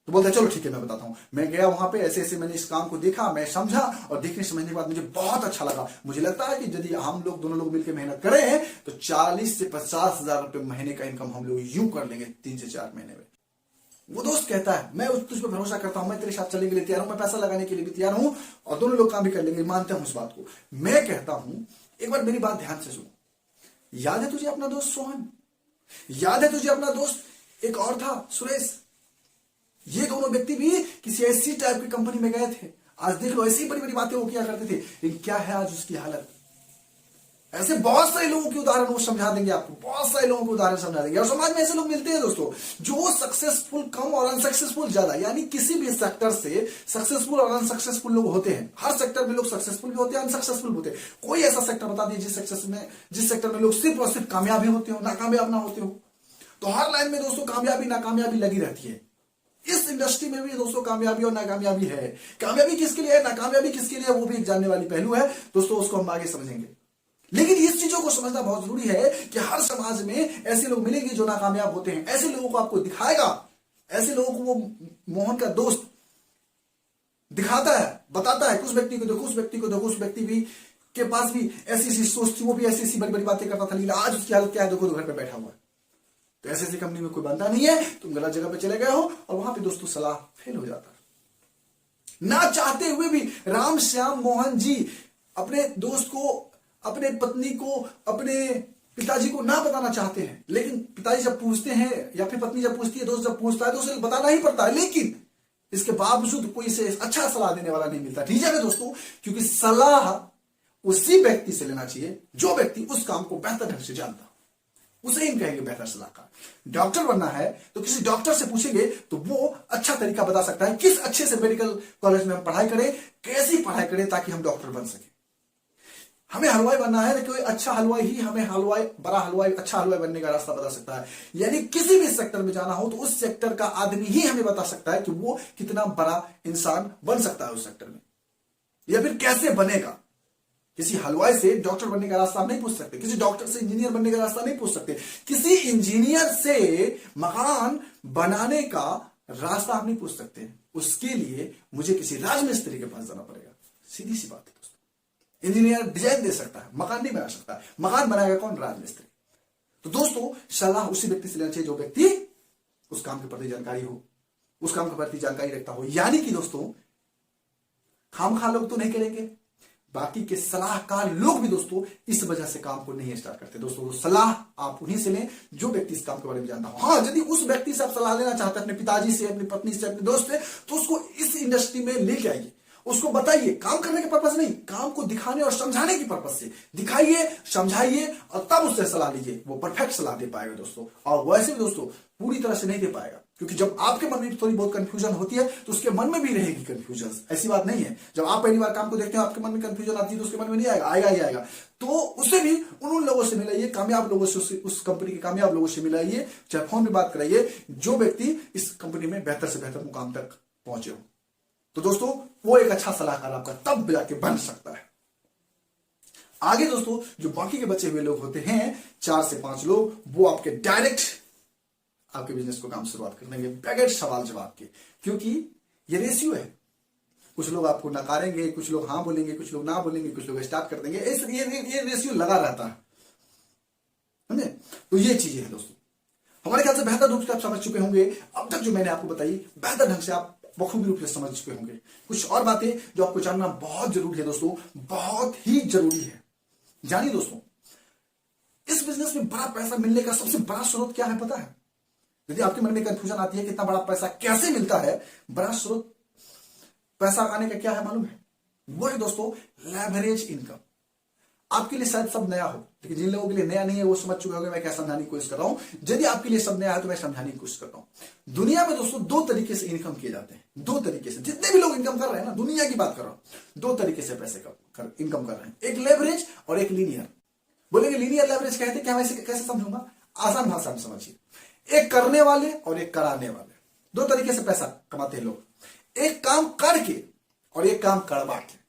तो बोलता है चलो ठीक है मैं बताता हूं, मैं गया वहां पे, ऐसे ऐसे मैंने इस काम को देखा, मैं समझा, और देखने समझने के बाद मुझे बहुत अच्छा लगा। मुझे लगता है कि यदि हम लोग दोनों लोग मिलकर मेहनत करें तो 40 से 50 हजार रुपए महीने का इनकम हम लोग यूं कर लेंगे 3 से 4 महीने में। वो दोस्त कहता है मैं तुझ पर भरोसा करता हूं, मैं तेरे साथ चलने के लिए तैयार हूं, मैं पैसा लगाने के लिए भी तैयार हूं, और दोनों लोग काम भी कर लेंगे, मानते हैं उस बात को। मैं कहता हूं एक बार मेरी बात ध्यान से सुनो। याद है तुझे अपना दोस्त सोहन? याद है तुझे अपना दोस्त एक और था सुरेश? ये दोनों व्यक्ति भी किसी ऐसी टाइप की कंपनी में गए थे। आज देख लो, ऐसी बड़ी बड़ी बातें वो किया करते थे, लेकिन क्या है आज उसकी हालत। ऐसे बहुत सारे लोगों के उदाहरण वो समझा देंगे आपको, बहुत सारे लोगों के उदाहरण समझा देंगे। और समाज में ऐसे लोग मिलते हैं दोस्तों, जो सक्सेसफुल कम और अनसक्सेसफुल ज्यादा। यानी किसी भी सेक्टर से सक्सेसफुल और अनसक्सेसफुल लोग होते हैं। हर सेक्टर में लोग सक्सेसफुल भी होते हैं, अनसक्सेसफुल भी होते हैं। कोई ऐसा सेक्टर बता दीजिए जिस सेक्टर में लोग सिर्फ और सिर्फ कामयाब ही होते हो, नाकामयाब ना होते हो। तो हर लाइन में दोस्तों कामयाबी नाकामयाबी लगी रहती है। इस इंडस्ट्री में भी दोस्तों कामयाबी और नाकामयाबी है। कामयाबी किसके लिए है, नाकामयाबी किसके लिए है, वो भी एक जानने वाली पहलू है दोस्तों, उसको हम आगे समझेंगे। लेकिन इस चीजों को समझना बहुत जरूरी है कि हर समाज में ऐसे लोग मिलेंगे जो नाकामयाब होते हैं। ऐसे लोगों को आपको दिखाएगा, ऐसे लोगों को वो मोहन का दोस्त दिखाता है, बताता है, उस व्यक्ति को देखो, उस व्यक्ति को देखो, उस व्यक्ति भी के पास भी ऐसी ऐसी सोच थी, वो भी ऐसी ऐसी बड़ी बड़ी बातें करता था, लेकिन आज उसकी हालत क्या है देखो, तो घर पे बैठा हुआ है। तो ऐसे ऐसी कंपनी में कोई बनता नहीं है, तुम गलत जगह पे चले गए हो, और वहां पे दोस्तों सलाह फेल हो जाता है। ना चाहते हुए भी राम श्याम मोहन जी अपने दोस्त को, अपने पत्नी को, अपने पिताजी को ना बताना चाहते हैं, लेकिन पिताजी जब पूछते हैं या फिर पत्नी जब पूछती है, दोस्त जब पूछता है तो उसे बताना ही पड़ता है। लेकिन इसके बावजूद कोई इसे अच्छा सलाह देने वाला नहीं मिलता। रीजन है दोस्तों, क्योंकि सलाह उसी व्यक्ति से लेना चाहिए जो व्यक्ति उस काम को बेहतर ढंग से जानता हो, उसे ही कहेंगे बेहतर सलाहकार। डॉक्टर बनना है तो किसी डॉक्टर से पूछेंगे तो वो अच्छा तरीका बता सकता है, किस अच्छे से मेडिकल कॉलेज में हम पढ़ाई करें, कैसी पढ़ाई करें ताकि हम डॉक्टर बन सके। हमें हलवाई बनना है तो कोई अच्छा हलवाई ही हमें हलवाई, बड़ा हलवाई, अच्छा हलवाई बनने का रास्ता बता सकता है। यानी किसी भी सेक्टर में जाना हो तो उस सेक्टर का आदमी ही हमें बता सकता है कि वो कितना बड़ा इंसान बन सकता है उस सेक्टर में, या फिर कैसे बनेगा। किसी हलवाई से डॉक्टर बनने का रास्ता आप नहीं पूछ सकते, किसी डॉक्टर से इंजीनियर बनने का रास्ता नहीं पूछ सकते, किसी इंजीनियर से मकान बनाने का रास्ता आप नहीं पूछ सकते। उसके लिए मुझे किसी राजमिस्त्री के पास जाना पड़ेगा। सीधी सी बात है दोस्तों। इंजीनियर डिजाइन दे सकता है, मकान नहीं बना सकता। मकान बनाएगा कौन? राजमिस्त्री। तो दोस्तों सलाह उसी व्यक्ति से लेना चाहिए जो व्यक्ति उस काम के प्रति जानकारी हो, उस काम के प्रति जानकारी रखता हो। यानी कि दोस्तों खामखा लोग तो नहीं करेंगे, बाकी के सलाहकार लोग भी दोस्तों इस वजह से काम को नहीं स्टार्ट करते। दोस्तों सलाह आप उन्हीं से लें जो व्यक्ति इस काम के बारे में जानता हो। हाँ, यदि उस व्यक्ति से आप सलाह लेना चाहते हैं, अपने पिताजी से, अपनी पत्नी से, अपने दोस्त से, तो उसको इस इंडस्ट्री में लेके आइए, उसको बताइए। काम करने के पर्पस नहीं, काम को दिखाने और समझाने की पर्पस से दिखाइए, समझाइए, और तब उससे सलाह लीजिए। वो परफेक्ट सलाह दे पाएगा दोस्तों। और वैसे भी दोस्तों पूरी तरह से नहीं दे पाएगा, क्योंकि जब आपके मन में थोड़ी बहुत कंफ्यूजन होती है तो उसके मन में भी रहेगी कंफ्यूजन। ऐसी बात नहीं है, जब आप पहली बार काम को देखते हैं आपके मन में कंफ्यूजन आती है तो उसके मन में नहीं आएगा, आएगा ही आएगा। तो उसे भी उन लोगों से मिलाइए, कामयाब लोगों से, उस कंपनी के कामयाब लोगों से मिलाइए, चाहे फोन में बात कराइए, जो व्यक्ति इस कंपनी में बेहतर से बेहतर मुकाम तक पहुंचे हो। तो दोस्तों वो एक अच्छा सलाहकार आपका तब जाके बन सकता है। आगे दोस्तों जो बाकी के बचे हुए लोग होते हैं 4 से 5 लोग, वो आपके डायरेक्ट आपके बिजनेस को काम शुरुआत कर देंगे बगैर सवाल जवाब के, क्योंकि ये रेशियो है। कुछ लोग आपको नकारेंगे, कुछ लोग हाँ बोलेंगे, कुछ लोग ना बोलेंगे, कुछ लोग स्टार्ट कर देंगे। ये रेशियो लगा रहता है, समझे? तो ये चीजें है दोस्तों। हमारे ख्याल से बेहतर रूप से आप समझ चुके होंगे। अब तक जो मैंने आपको बताई बेहतर ढंग से आप बखूबी रूप से समझ चुके होंगे। कुछ और बातें जो आपको जानना बहुत जरूरी है दोस्तों, बहुत ही जरूरी है। जानिए दोस्तों, इस बिजनेस में बड़ा पैसा मिलने का सबसे बड़ा स्रोत क्या है पता है? यदि आपके मन में कंफ्यूजन आती है कि इतना बड़ा पैसा कैसे मिलता है, बड़ा स्रोत पैसा आने का क्या है मालूम है? वो है दोस्तों लेवरेज इनकम। आपके लिए शायद सब नया हो, लेकिन जिन लोगों के लिए नया नहीं है वो समझ चुके होंगे मैं क्या समझाने की कोशिश कर रहा हूं। यदि आपके लिए सब नया है तो मैं समझाने की कोशिश करता हूं। दुनिया में दोस्तों दो तरीके से इनकम किए जाते हैं, दो तरीके से। जितने भी लोग इनकम कर रहे हैं ना, दुनिया की बात कर रहा हूं, दो तरीके से पैसे इनकम कर रहे हैं, एक लेवरेज और एक लीनियर। बोलेंगे लीनियर लेवरेज कहते क्या, मैं कैसे समझूंगा? आसान भाषा में समझिए, एक करने वाले और एक कराने वाले, दो तरीके से पैसा कमाते हैं लोग। एक काम करके और एक काम करवा के।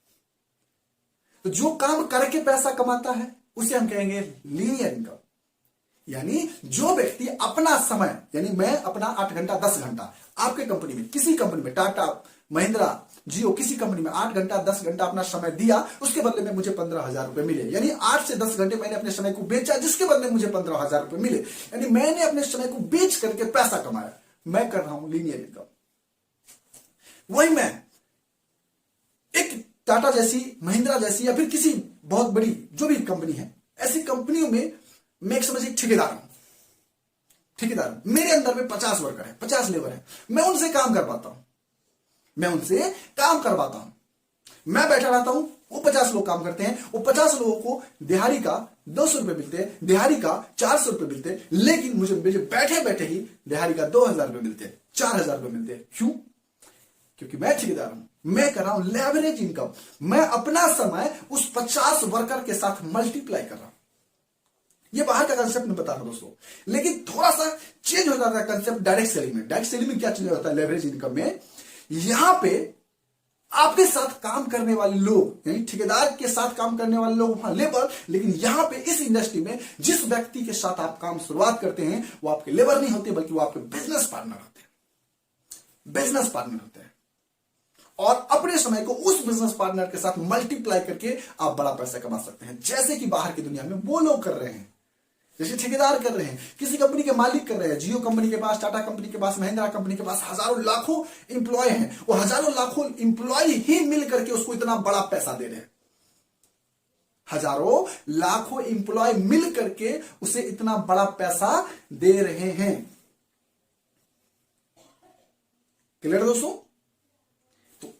तो जो काम करके पैसा कमाता है उसे हम कहेंगे लीनियर इनकम। यानी जो व्यक्ति अपना समय, यानी मैं अपना 8 घंटा 10 घंटा आपके कंपनी में, किसी कंपनी में, टाटा, महिंद्रा, जियो, किसी कंपनी में 8 घंटा 10 घंटा अपना समय दिया, उसके बदले में मुझे 15,000 रुपए मिले। यानी 8 से 10 घंटे मैंने अपने समय को बेचा, जिसके बदले में मुझे 15,000 रुपए मिले। यानी मैंने अपने समय को बेच करके पैसा कमाया। मैं कर रहा हूं लीनियर इनकम। वही मैं एक टाटा जैसी, महिंद्रा जैसी, या फिर किसी बहुत बड़ी जो भी कंपनी है, ऐसी कंपनियों में मैं एक समझिए ठेकेदार हूं। ठेकेदार, मेरे अंदर में 50 वर्कर है, 50 लेबर है। मैं उनसे काम करवाता हूं, मैं उनसे काम करवाता हूं। मैं बैठा रहता हूं, वो 50 लोग काम करते हैं। वो 50 लोगों को दिहाड़ी का 200 रुपए मिलते हैं, दिहाड़ी का 400 रुपए मिलते हैं। लेकिन मुझे बैठे बैठे ही दिहाड़ी का 2,000 रुपए मिलते हैं, 4,000 रुपए मिलते हैं। क्यों? क्योंकि मैं ठेकेदार हूं, मैं कर रहा हूं लेवरेज इनकम। मैं अपना समय उस 50 वर्कर के साथ मल्टीप्लाई कर रहा हूं। ये बाहर का कंसेप्ट मैं बता रहा हूं दोस्तों, लेकिन थोड़ा सा चेंज हो जाता है कंसेप्ट डायरेक्ट सेलिंग में। डायरेक्ट सेलिंग में क्या चेंज होता है लेवरेज इनकम में? यहां पे आपके साथ काम करने वाले लोग, यानी ठेकेदार के साथ काम करने वाले लोग वहां लेबर, लेकिन यहां पे इस इंडस्ट्री में जिस व्यक्ति के साथ आप काम शुरुआत करते हैं वो आपके लेबर नहीं होते, बल्कि वो आपके बिजनेस पार्टनर होते हैं। बिजनेस पार्टनर होते हैं और अपने समय को उस बिजनेस पार्टनर के साथ मल्टीप्लाई करके आप बड़ा पैसा कमा सकते हैं, जैसे कि बाहर की दुनिया में वो लोग कर रहे हैं, जैसे ठेकेदार कर रहे हैं, किसी कंपनी के मालिक कर रहे हैं। जियो कंपनी के पास, टाटा कंपनी के पास, महिंद्रा कंपनी के पास हजारों लाखों इंप्लॉय हैं। वो हजारों लाखों इंप्लॉय ही मिल करके उसको इतना बड़ा पैसा दे रहे हैं। हजारों लाखों इंप्लॉय मिल करके उसे इतना बड़ा पैसा दे रहे हैं। क्लियर दोस्तों? तो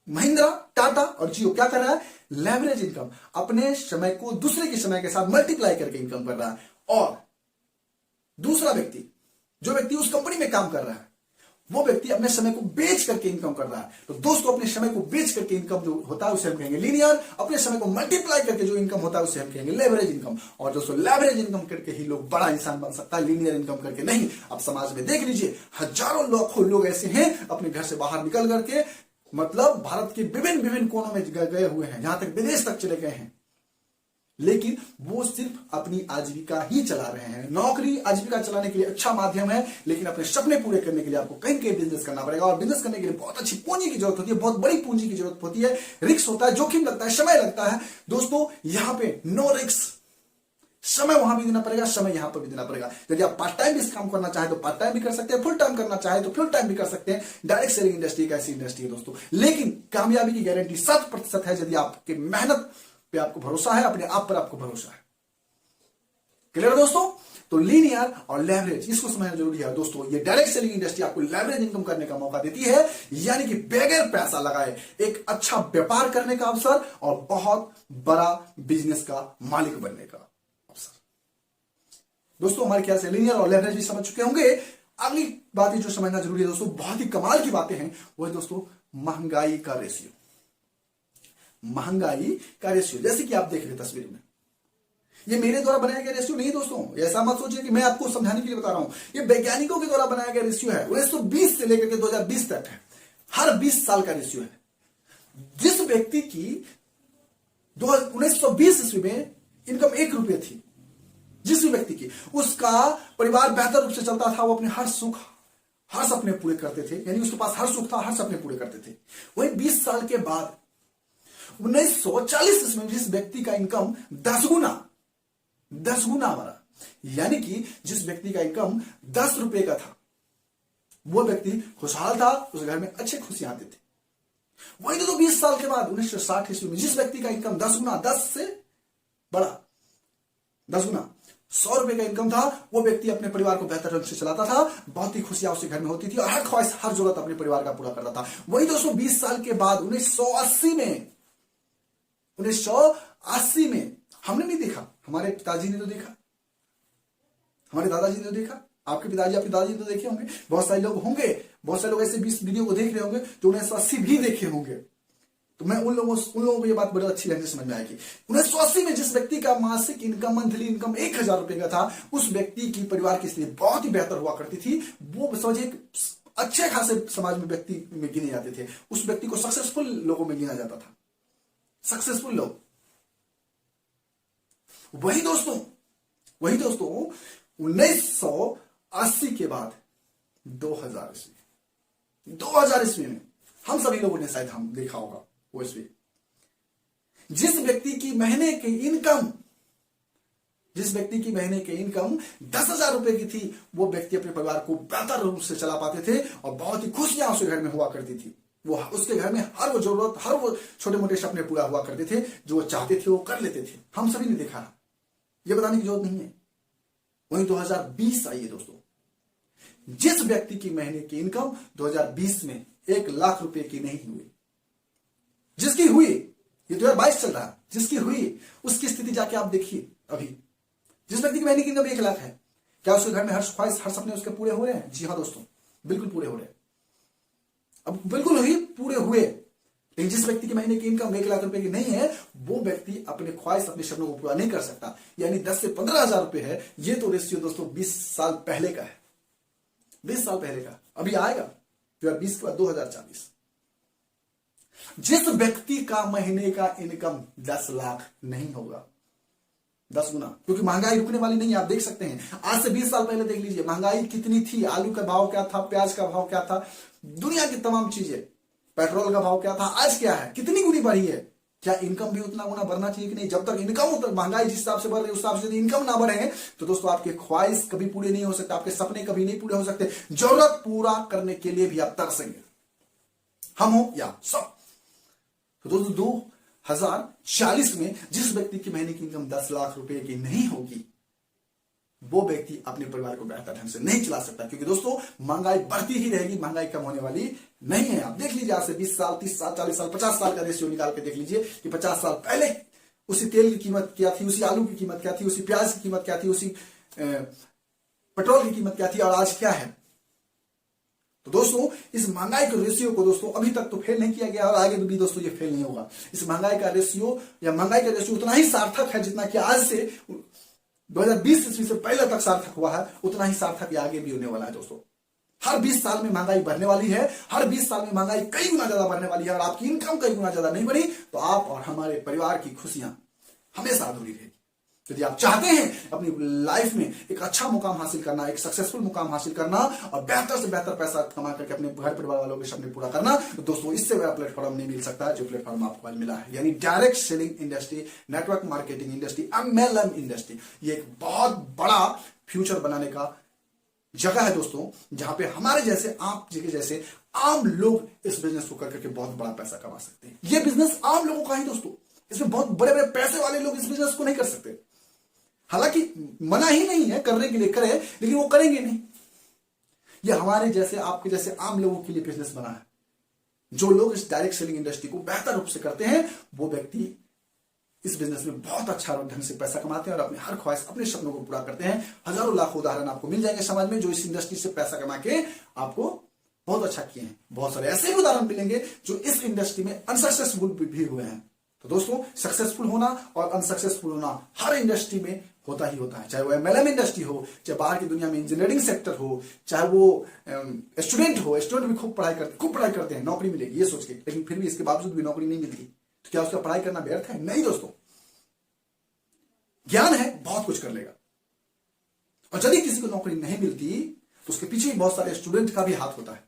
महिंद्रा, टाटा और जियो क्या कर रहा है? Leverage income. अपने समय को दूसरे के समय के साथ मल्टीप्लाई करके इनकम कर रहा है। और दूसरा व्यक्ति, जो व्यक्ति उस कंपनी में काम कर रहा है, वो व्यक्ति अपने समय को बेच करके इनकम कर रहा है। तो दोस्तों, अपने समय को बेच करके इनकम जो होता है उसे हम कहेंगे लीनियर। अपने समय को मल्टीप्लाई करके जो इनकम होता है उसे हम कहेंगे लेवरेज इनकम। और दोस्तों, लेवरेज इनकम करके ही लोग बड़ा इंसान बन सकता है, लीनियर इनकम करके नहीं। अब समाज में देख लीजिए, हजारों लाखों लोग ऐसे हैं अपने घर से बाहर निकल करके, मतलब भारत के विभिन्न विभिन्न कोनों में गए हुए हैं, जहां तक विदेश तक चले गए हैं, लेकिन वो सिर्फ अपनी आजीविका ही चला रहे हैं। नौकरी आजीविका चलाने के लिए अच्छा माध्यम है, लेकिन अपने सपने पूरे करने के लिए आपको कहीं कहीं बिजनेस करना पड़ेगा। और बिजनेस करने के लिए बहुत अच्छी पूंजी की जरूरत होती है, बहुत बड़ी पूंजी की जरूरत होती है। रिस्क होता है, जोखिम लगता है, समय लगता है। दोस्तों, यहां पे नो रिस्क, समय वहां भी देना पड़ेगा, समय यहां पर भी देना पड़ेगा। यदि आप पार्ट टाइम इस काम करना चाहे तो पार्ट टाइम भी कर सकते हैं, फुल टाइम करना चाहे तो फुल टाइम भी कर सकते हैं। डायरेक्ट सेलिंग इंडस्ट्री एक ऐसी इंडस्ट्री है दोस्तों, लेकिन कामयाबी की गारंटी 100% है यदि आपकी मेहनत पे आपको भरोसा है, अपने आप पर आपको भरोसा है। क्लियर दोस्तों? तो लीनियर और लेवरेज, इसको समझना जरूरी है दोस्तों। ये डायरेक्ट सेलिंग इंडस्ट्री आपको लेवरेज इनकम करने का मौका देती है, यानी कि बगैर पैसा लगाए एक अच्छा व्यापार करने का अवसर और बहुत बड़ा बिजनेस का मालिक बनने का अवसर। दोस्तों, हमारे ख्याल से लीनियर और लेवरेज भी समझ चुके होंगे। अगली बातें जो समझना जरूरी है दोस्तों, बहुत ही कमाल की बातें हैं, वो है दोस्तों महंगाई का रेशियो। महंगाई का रेशियो, जैसे कि आप देख रहे तस्वीर में, ये मेरे द्वारा बनाया गया रेशियो नहीं दोस्तों। ऐसा मत सोचिए कि मैं आपको समझाने के लिए बता रहा हूं। ये वैज्ञानिकों के द्वारा बनाया गया रेशियो है। 1920 से लेकर के 2020 तक है, हर 20 साल का रेशियो है। जिस व्यक्ति की 1920 ईस्वी में इनकम 1 रुपये थी, जिस भी व्यक्ति की, उसका परिवार बेहतर रूप से चलता था, वो अपने हर सुख हर सपने पूरे करते थे, यानी उसके पास हर सुख था, हर सपने पूरे करते थे। वही 20 साल के बाद 1940 ईस्वी में जिस व्यक्ति का इनकम 10 गुना बढ़ा, यानी कि जिस व्यक्ति का इनकम 10 रुपए का था, वो व्यक्ति खुशहाल था, उस घर में अच्छे खुशियां आते थे। वही तो 20 साल के बाद 1960 ईस्वी में जिस व्यक्ति का इनकम 10 गुना, 10 से बड़ा, 10 गुना 100 रुपए का इनकम था, वो व्यक्ति अपने परिवार को बेहतर ढंग से चलाता था, बहुत ही खुशियां उसके घर में होती थी और हर ख्वाहिश हर जरूरत अपने परिवार का पूरा करता था। वही दोस्तों 20 साल के बाद 1980 में हमने नहीं देखा, हमारे पिताजी ने तो देखा, हमारे दादाजी ने तो देखा, आपके पिताजी आपके दादाजी ने तो देखे होंगे, बहुत सारे लोग होंगे, बहुत सारे लोग ऐसे 20 वीडियो को देख रहे होंगे जो 1980 भी देखे होंगे। तो मैं उन लोगों को ये बात बड़ी अच्छी ढंग से समझ में आएगी। 1980 में जिस व्यक्ति का मासिक इनकम, मंथली इनकम 1000 रुपए का था, उस व्यक्ति की परिवार की स्थिति बहुत ही बेहतर हुआ करती थी। वो समझिए अच्छे खासे समाज में व्यक्ति में गिने जाते थे, उस व्यक्ति को सक्सेसफुल लोगों में गिना जाता था, सक्सेसफुल लोग। वही दोस्तों 1980 के बाद 2000 ईस्वी में हम सभी लोगों ने शायद हम देखा होगा वो ईस्वी, जिस व्यक्ति की महीने की इनकम 10,000 रुपए की थी, वो व्यक्ति अपने परिवार को बेहतर रूप से चला पाते थे और बहुत ही खुशियां उसके घर में हुआ करती थी। वो उसके घर में हर वो जरूरत, हर वो छोटे मोटे सपने पूरा हुआ करते थे, जो वो चाहते थे वो कर लेते थे। हम सभी ने देखा, ये बताने की जरूरत नहीं है। वहीं 2020 आई है दोस्तों, जिस व्यक्ति की महीने की इनकम 2020 में 1 लाख रुपए की नहीं हुई, जिसकी हुई, ये 2022 चल रहा है, जिसकी हुई उसकी स्थिति जाके आप देखिए। अभी जिस व्यक्ति की महीने की इनकम 1 लाख है, क्या उसके घर में हर ख्वाहिश, हर सपने उसके पूरे हो रहे हैं? जी हाँ दोस्तों, बिल्कुल पूरे हो रहे हैं। अब बिल्कुल ही पूरे हुए। लेकिन जिस व्यक्ति की महीने की इनकम 1 लाख रुपए की नहीं है, वो व्यक्ति अपने ख्वाहिश, अपने सपनों को पूरा नहीं कर सकता। यानी 10 से 15,000 रुपए है। ये तो रेशियो दोस्तों 20 साल पहले का है, 20 साल पहले का। अभी आएगा 2020 के बाद 2040। जिस व्यक्ति का महीने का इनकम 10 लाख नहीं होगा, 10 गुना, क्योंकि महंगाई रुकने वाली नहीं है। आप देख सकते हैं, आज से 20 साल पहले देख लीजिए महंगाई कितनी थी, आलू का भाव क्या था, प्याज का भाव क्या था, दुनिया की तमाम चीजें, पेट्रोल का भाव क्या था, आज क्या है, कितनी गुनी बढ़ी है। क्या इनकम भी उतना गुना बढ़ना चाहिए कि नहीं? जब तक इनकम, महंगाई जिस हिसाब से बढ़ रही है उस हिसाब से यदि इनकम ना बढ़े तो दोस्तों आपके ख्वाहिश कभी पूरे नहीं हो सकते, आपके सपने कभी नहीं पूरे हो सकते। जरूरत पूरा करने के लिए भी आप तरसेंगे, हम हो या सब। तो दोस्तों 2040 में जिस व्यक्ति की महीने की इनकम 10 लाख रुपए की नहीं होगी, वो व्यक्ति अपने परिवार को बेहतर ढंग से नहीं चला सकता, क्योंकि दोस्तों महंगाई बढ़ती ही रहेगी, महंगाई कम होने वाली नहीं है। आप देख लीजिए, आज से 20 साल, 30 साल, 40 साल, 50 साल का रेशियो निकाल के देख लीजिए कि 50 साल पहले उसी तेल की कीमत क्या थी, उसी आलू की कीमत क्या थी, उसी प्याज की कीमत क्या थी, उसी पेट्रोल की कीमत क्या थी और आज क्या है। तो दोस्तों इस महंगाई के रेशियो को दोस्तों अभी तक तो फेल नहीं किया गया और आगे भी दोस्तों ये फेल नहीं होगा। इस महंगाई का रेशियो उतना ही सार्थक है जितना कि आज से 2020 ईस्वी से पहले तक सार्थक हुआ है, उतना ही सार्थक ये आगे भी होने वाला है दोस्तों। हर 20 साल में महंगाई बढ़ने वाली है, हर 20 साल में महंगाई कई गुना ज्यादा बढ़ने वाली है। और आपकी इनकम कई गुना ज्यादा नहीं बढ़ी तो आप और हमारे परिवार की खुशियां हमेशा अधूरी रहेगी। यदि आप चाहते हैं अपनी लाइफ में एक अच्छा मुकाम हासिल करना, एक सक्सेसफुल मुकाम हासिल करना और बेहतर से बेहतर पैसा कमा करके अपने घर परिवार वालों के सपने पूरा करना, तो दोस्तों इससे बड़ा प्लेटफॉर्म नहीं मिल सकता जो प्लेटफॉर्म आपको आज मिला है, यानी direct selling industry, network marketing industry, MLM industry. ये एक बहुत बड़ा फ्यूचर बनाने का जगह है दोस्तों, जहां पे हमारे जैसे, आप जैसे आम लोग इस बिजनेस को करके बहुत बड़ा पैसा कमा सकते हैं। ये बिजनेस आम लोगों का ही दोस्तों, इसमें बहुत बड़े बड़े पैसे वाले लोग इस बिजनेस को नहीं कर सकते। हालांकि मना ही नहीं है करने के लिए, करे, लेकिन वो करेंगे नहीं। ये हमारे जैसे, आपके जैसे आम लोगों के लिए बिजनेस बना है। जो लोग इस डायरेक्ट सेलिंग इंडस्ट्री को बेहतर रूप से करते हैं, वो व्यक्ति इस बिजनेस में बहुत अच्छा ढंग से पैसा कमाते हैं और अपने हर ख्वाहिश, अपने सपनों को पूरा करते हैं। हजारों लाखों उदाहरण आपको मिल जाएंगे समाज में जो इस इंडस्ट्री से पैसा कमा के आपको बहुत अच्छा किए हैं। बहुत सारे ऐसे भी उदाहरण मिलेंगे जो इस इंडस्ट्री में अनसक्सेसफुल भी हुए हैं। तो दोस्तों सक्सेसफुल होना और अनसक्सेसफुल होना हर इंडस्ट्री में होता ही होता है, चाहे वो MLM इंडस्ट्री हो, चाहे बाहर की दुनिया में इंजीनियरिंग सेक्टर हो, चाहे वो स्टूडेंट हो। स्टूडेंट भी खूब पढ़ाई करते हैं, नौकरी मिलेगी ये सोच के, लेकिन फिर भी इसके बावजूद भी नौकरी नहीं मिलती, तो क्या उसका पढ़ाई करना व्यर्थ है? नहीं दोस्तों, ज्ञान है बहुत कुछ कर लेगा। और यदि किसी को नौकरी नहीं मिलती तो उसके पीछे बहुत सारे स्टूडेंट का भी हाथ होता है।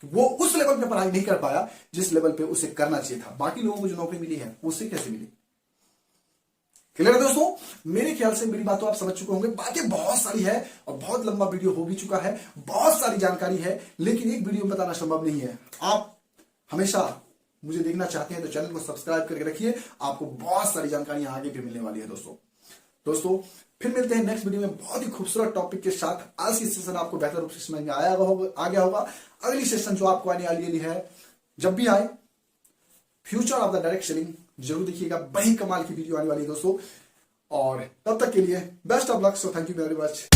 वो उस लेवल पे पढ़ाई नहीं कर पाया जिस लेवल पे उसे करना चाहिए था। बाकी लोगों को जो नौकरी मिली है उससे कैसे मिली? क्लियर है दोस्तों? मेरे ख्याल से मेरी बात तो आप समझ चुके होंगे। बातें बहुत सारी है और बहुत लंबा वीडियो हो भी चुका है, बहुत सारी जानकारी है, लेकिन एक वीडियो में बताना संभव नहीं है। आप हमेशा मुझे देखना चाहते हैं तो चैनल को सब्सक्राइब करके रखिए, आपको बहुत सारी जानकारियां आगे भी मिलने वाली है दोस्तों। फिर मिलते हैं नेक्स्ट वीडियो में बहुत ही खूबसूरत टॉपिक के साथ। आज की सेशन आपको बेहतर रूप से समझ में आ गया होगा। अगली सेशन जो आपको आने वाली है, जब भी आए, future of the direct selling जरूर देखिएगा। बड़ी कमाल की वीडियो आने वाली है दोस्तों। और तब तक के लिए best of luck. So thank you very much.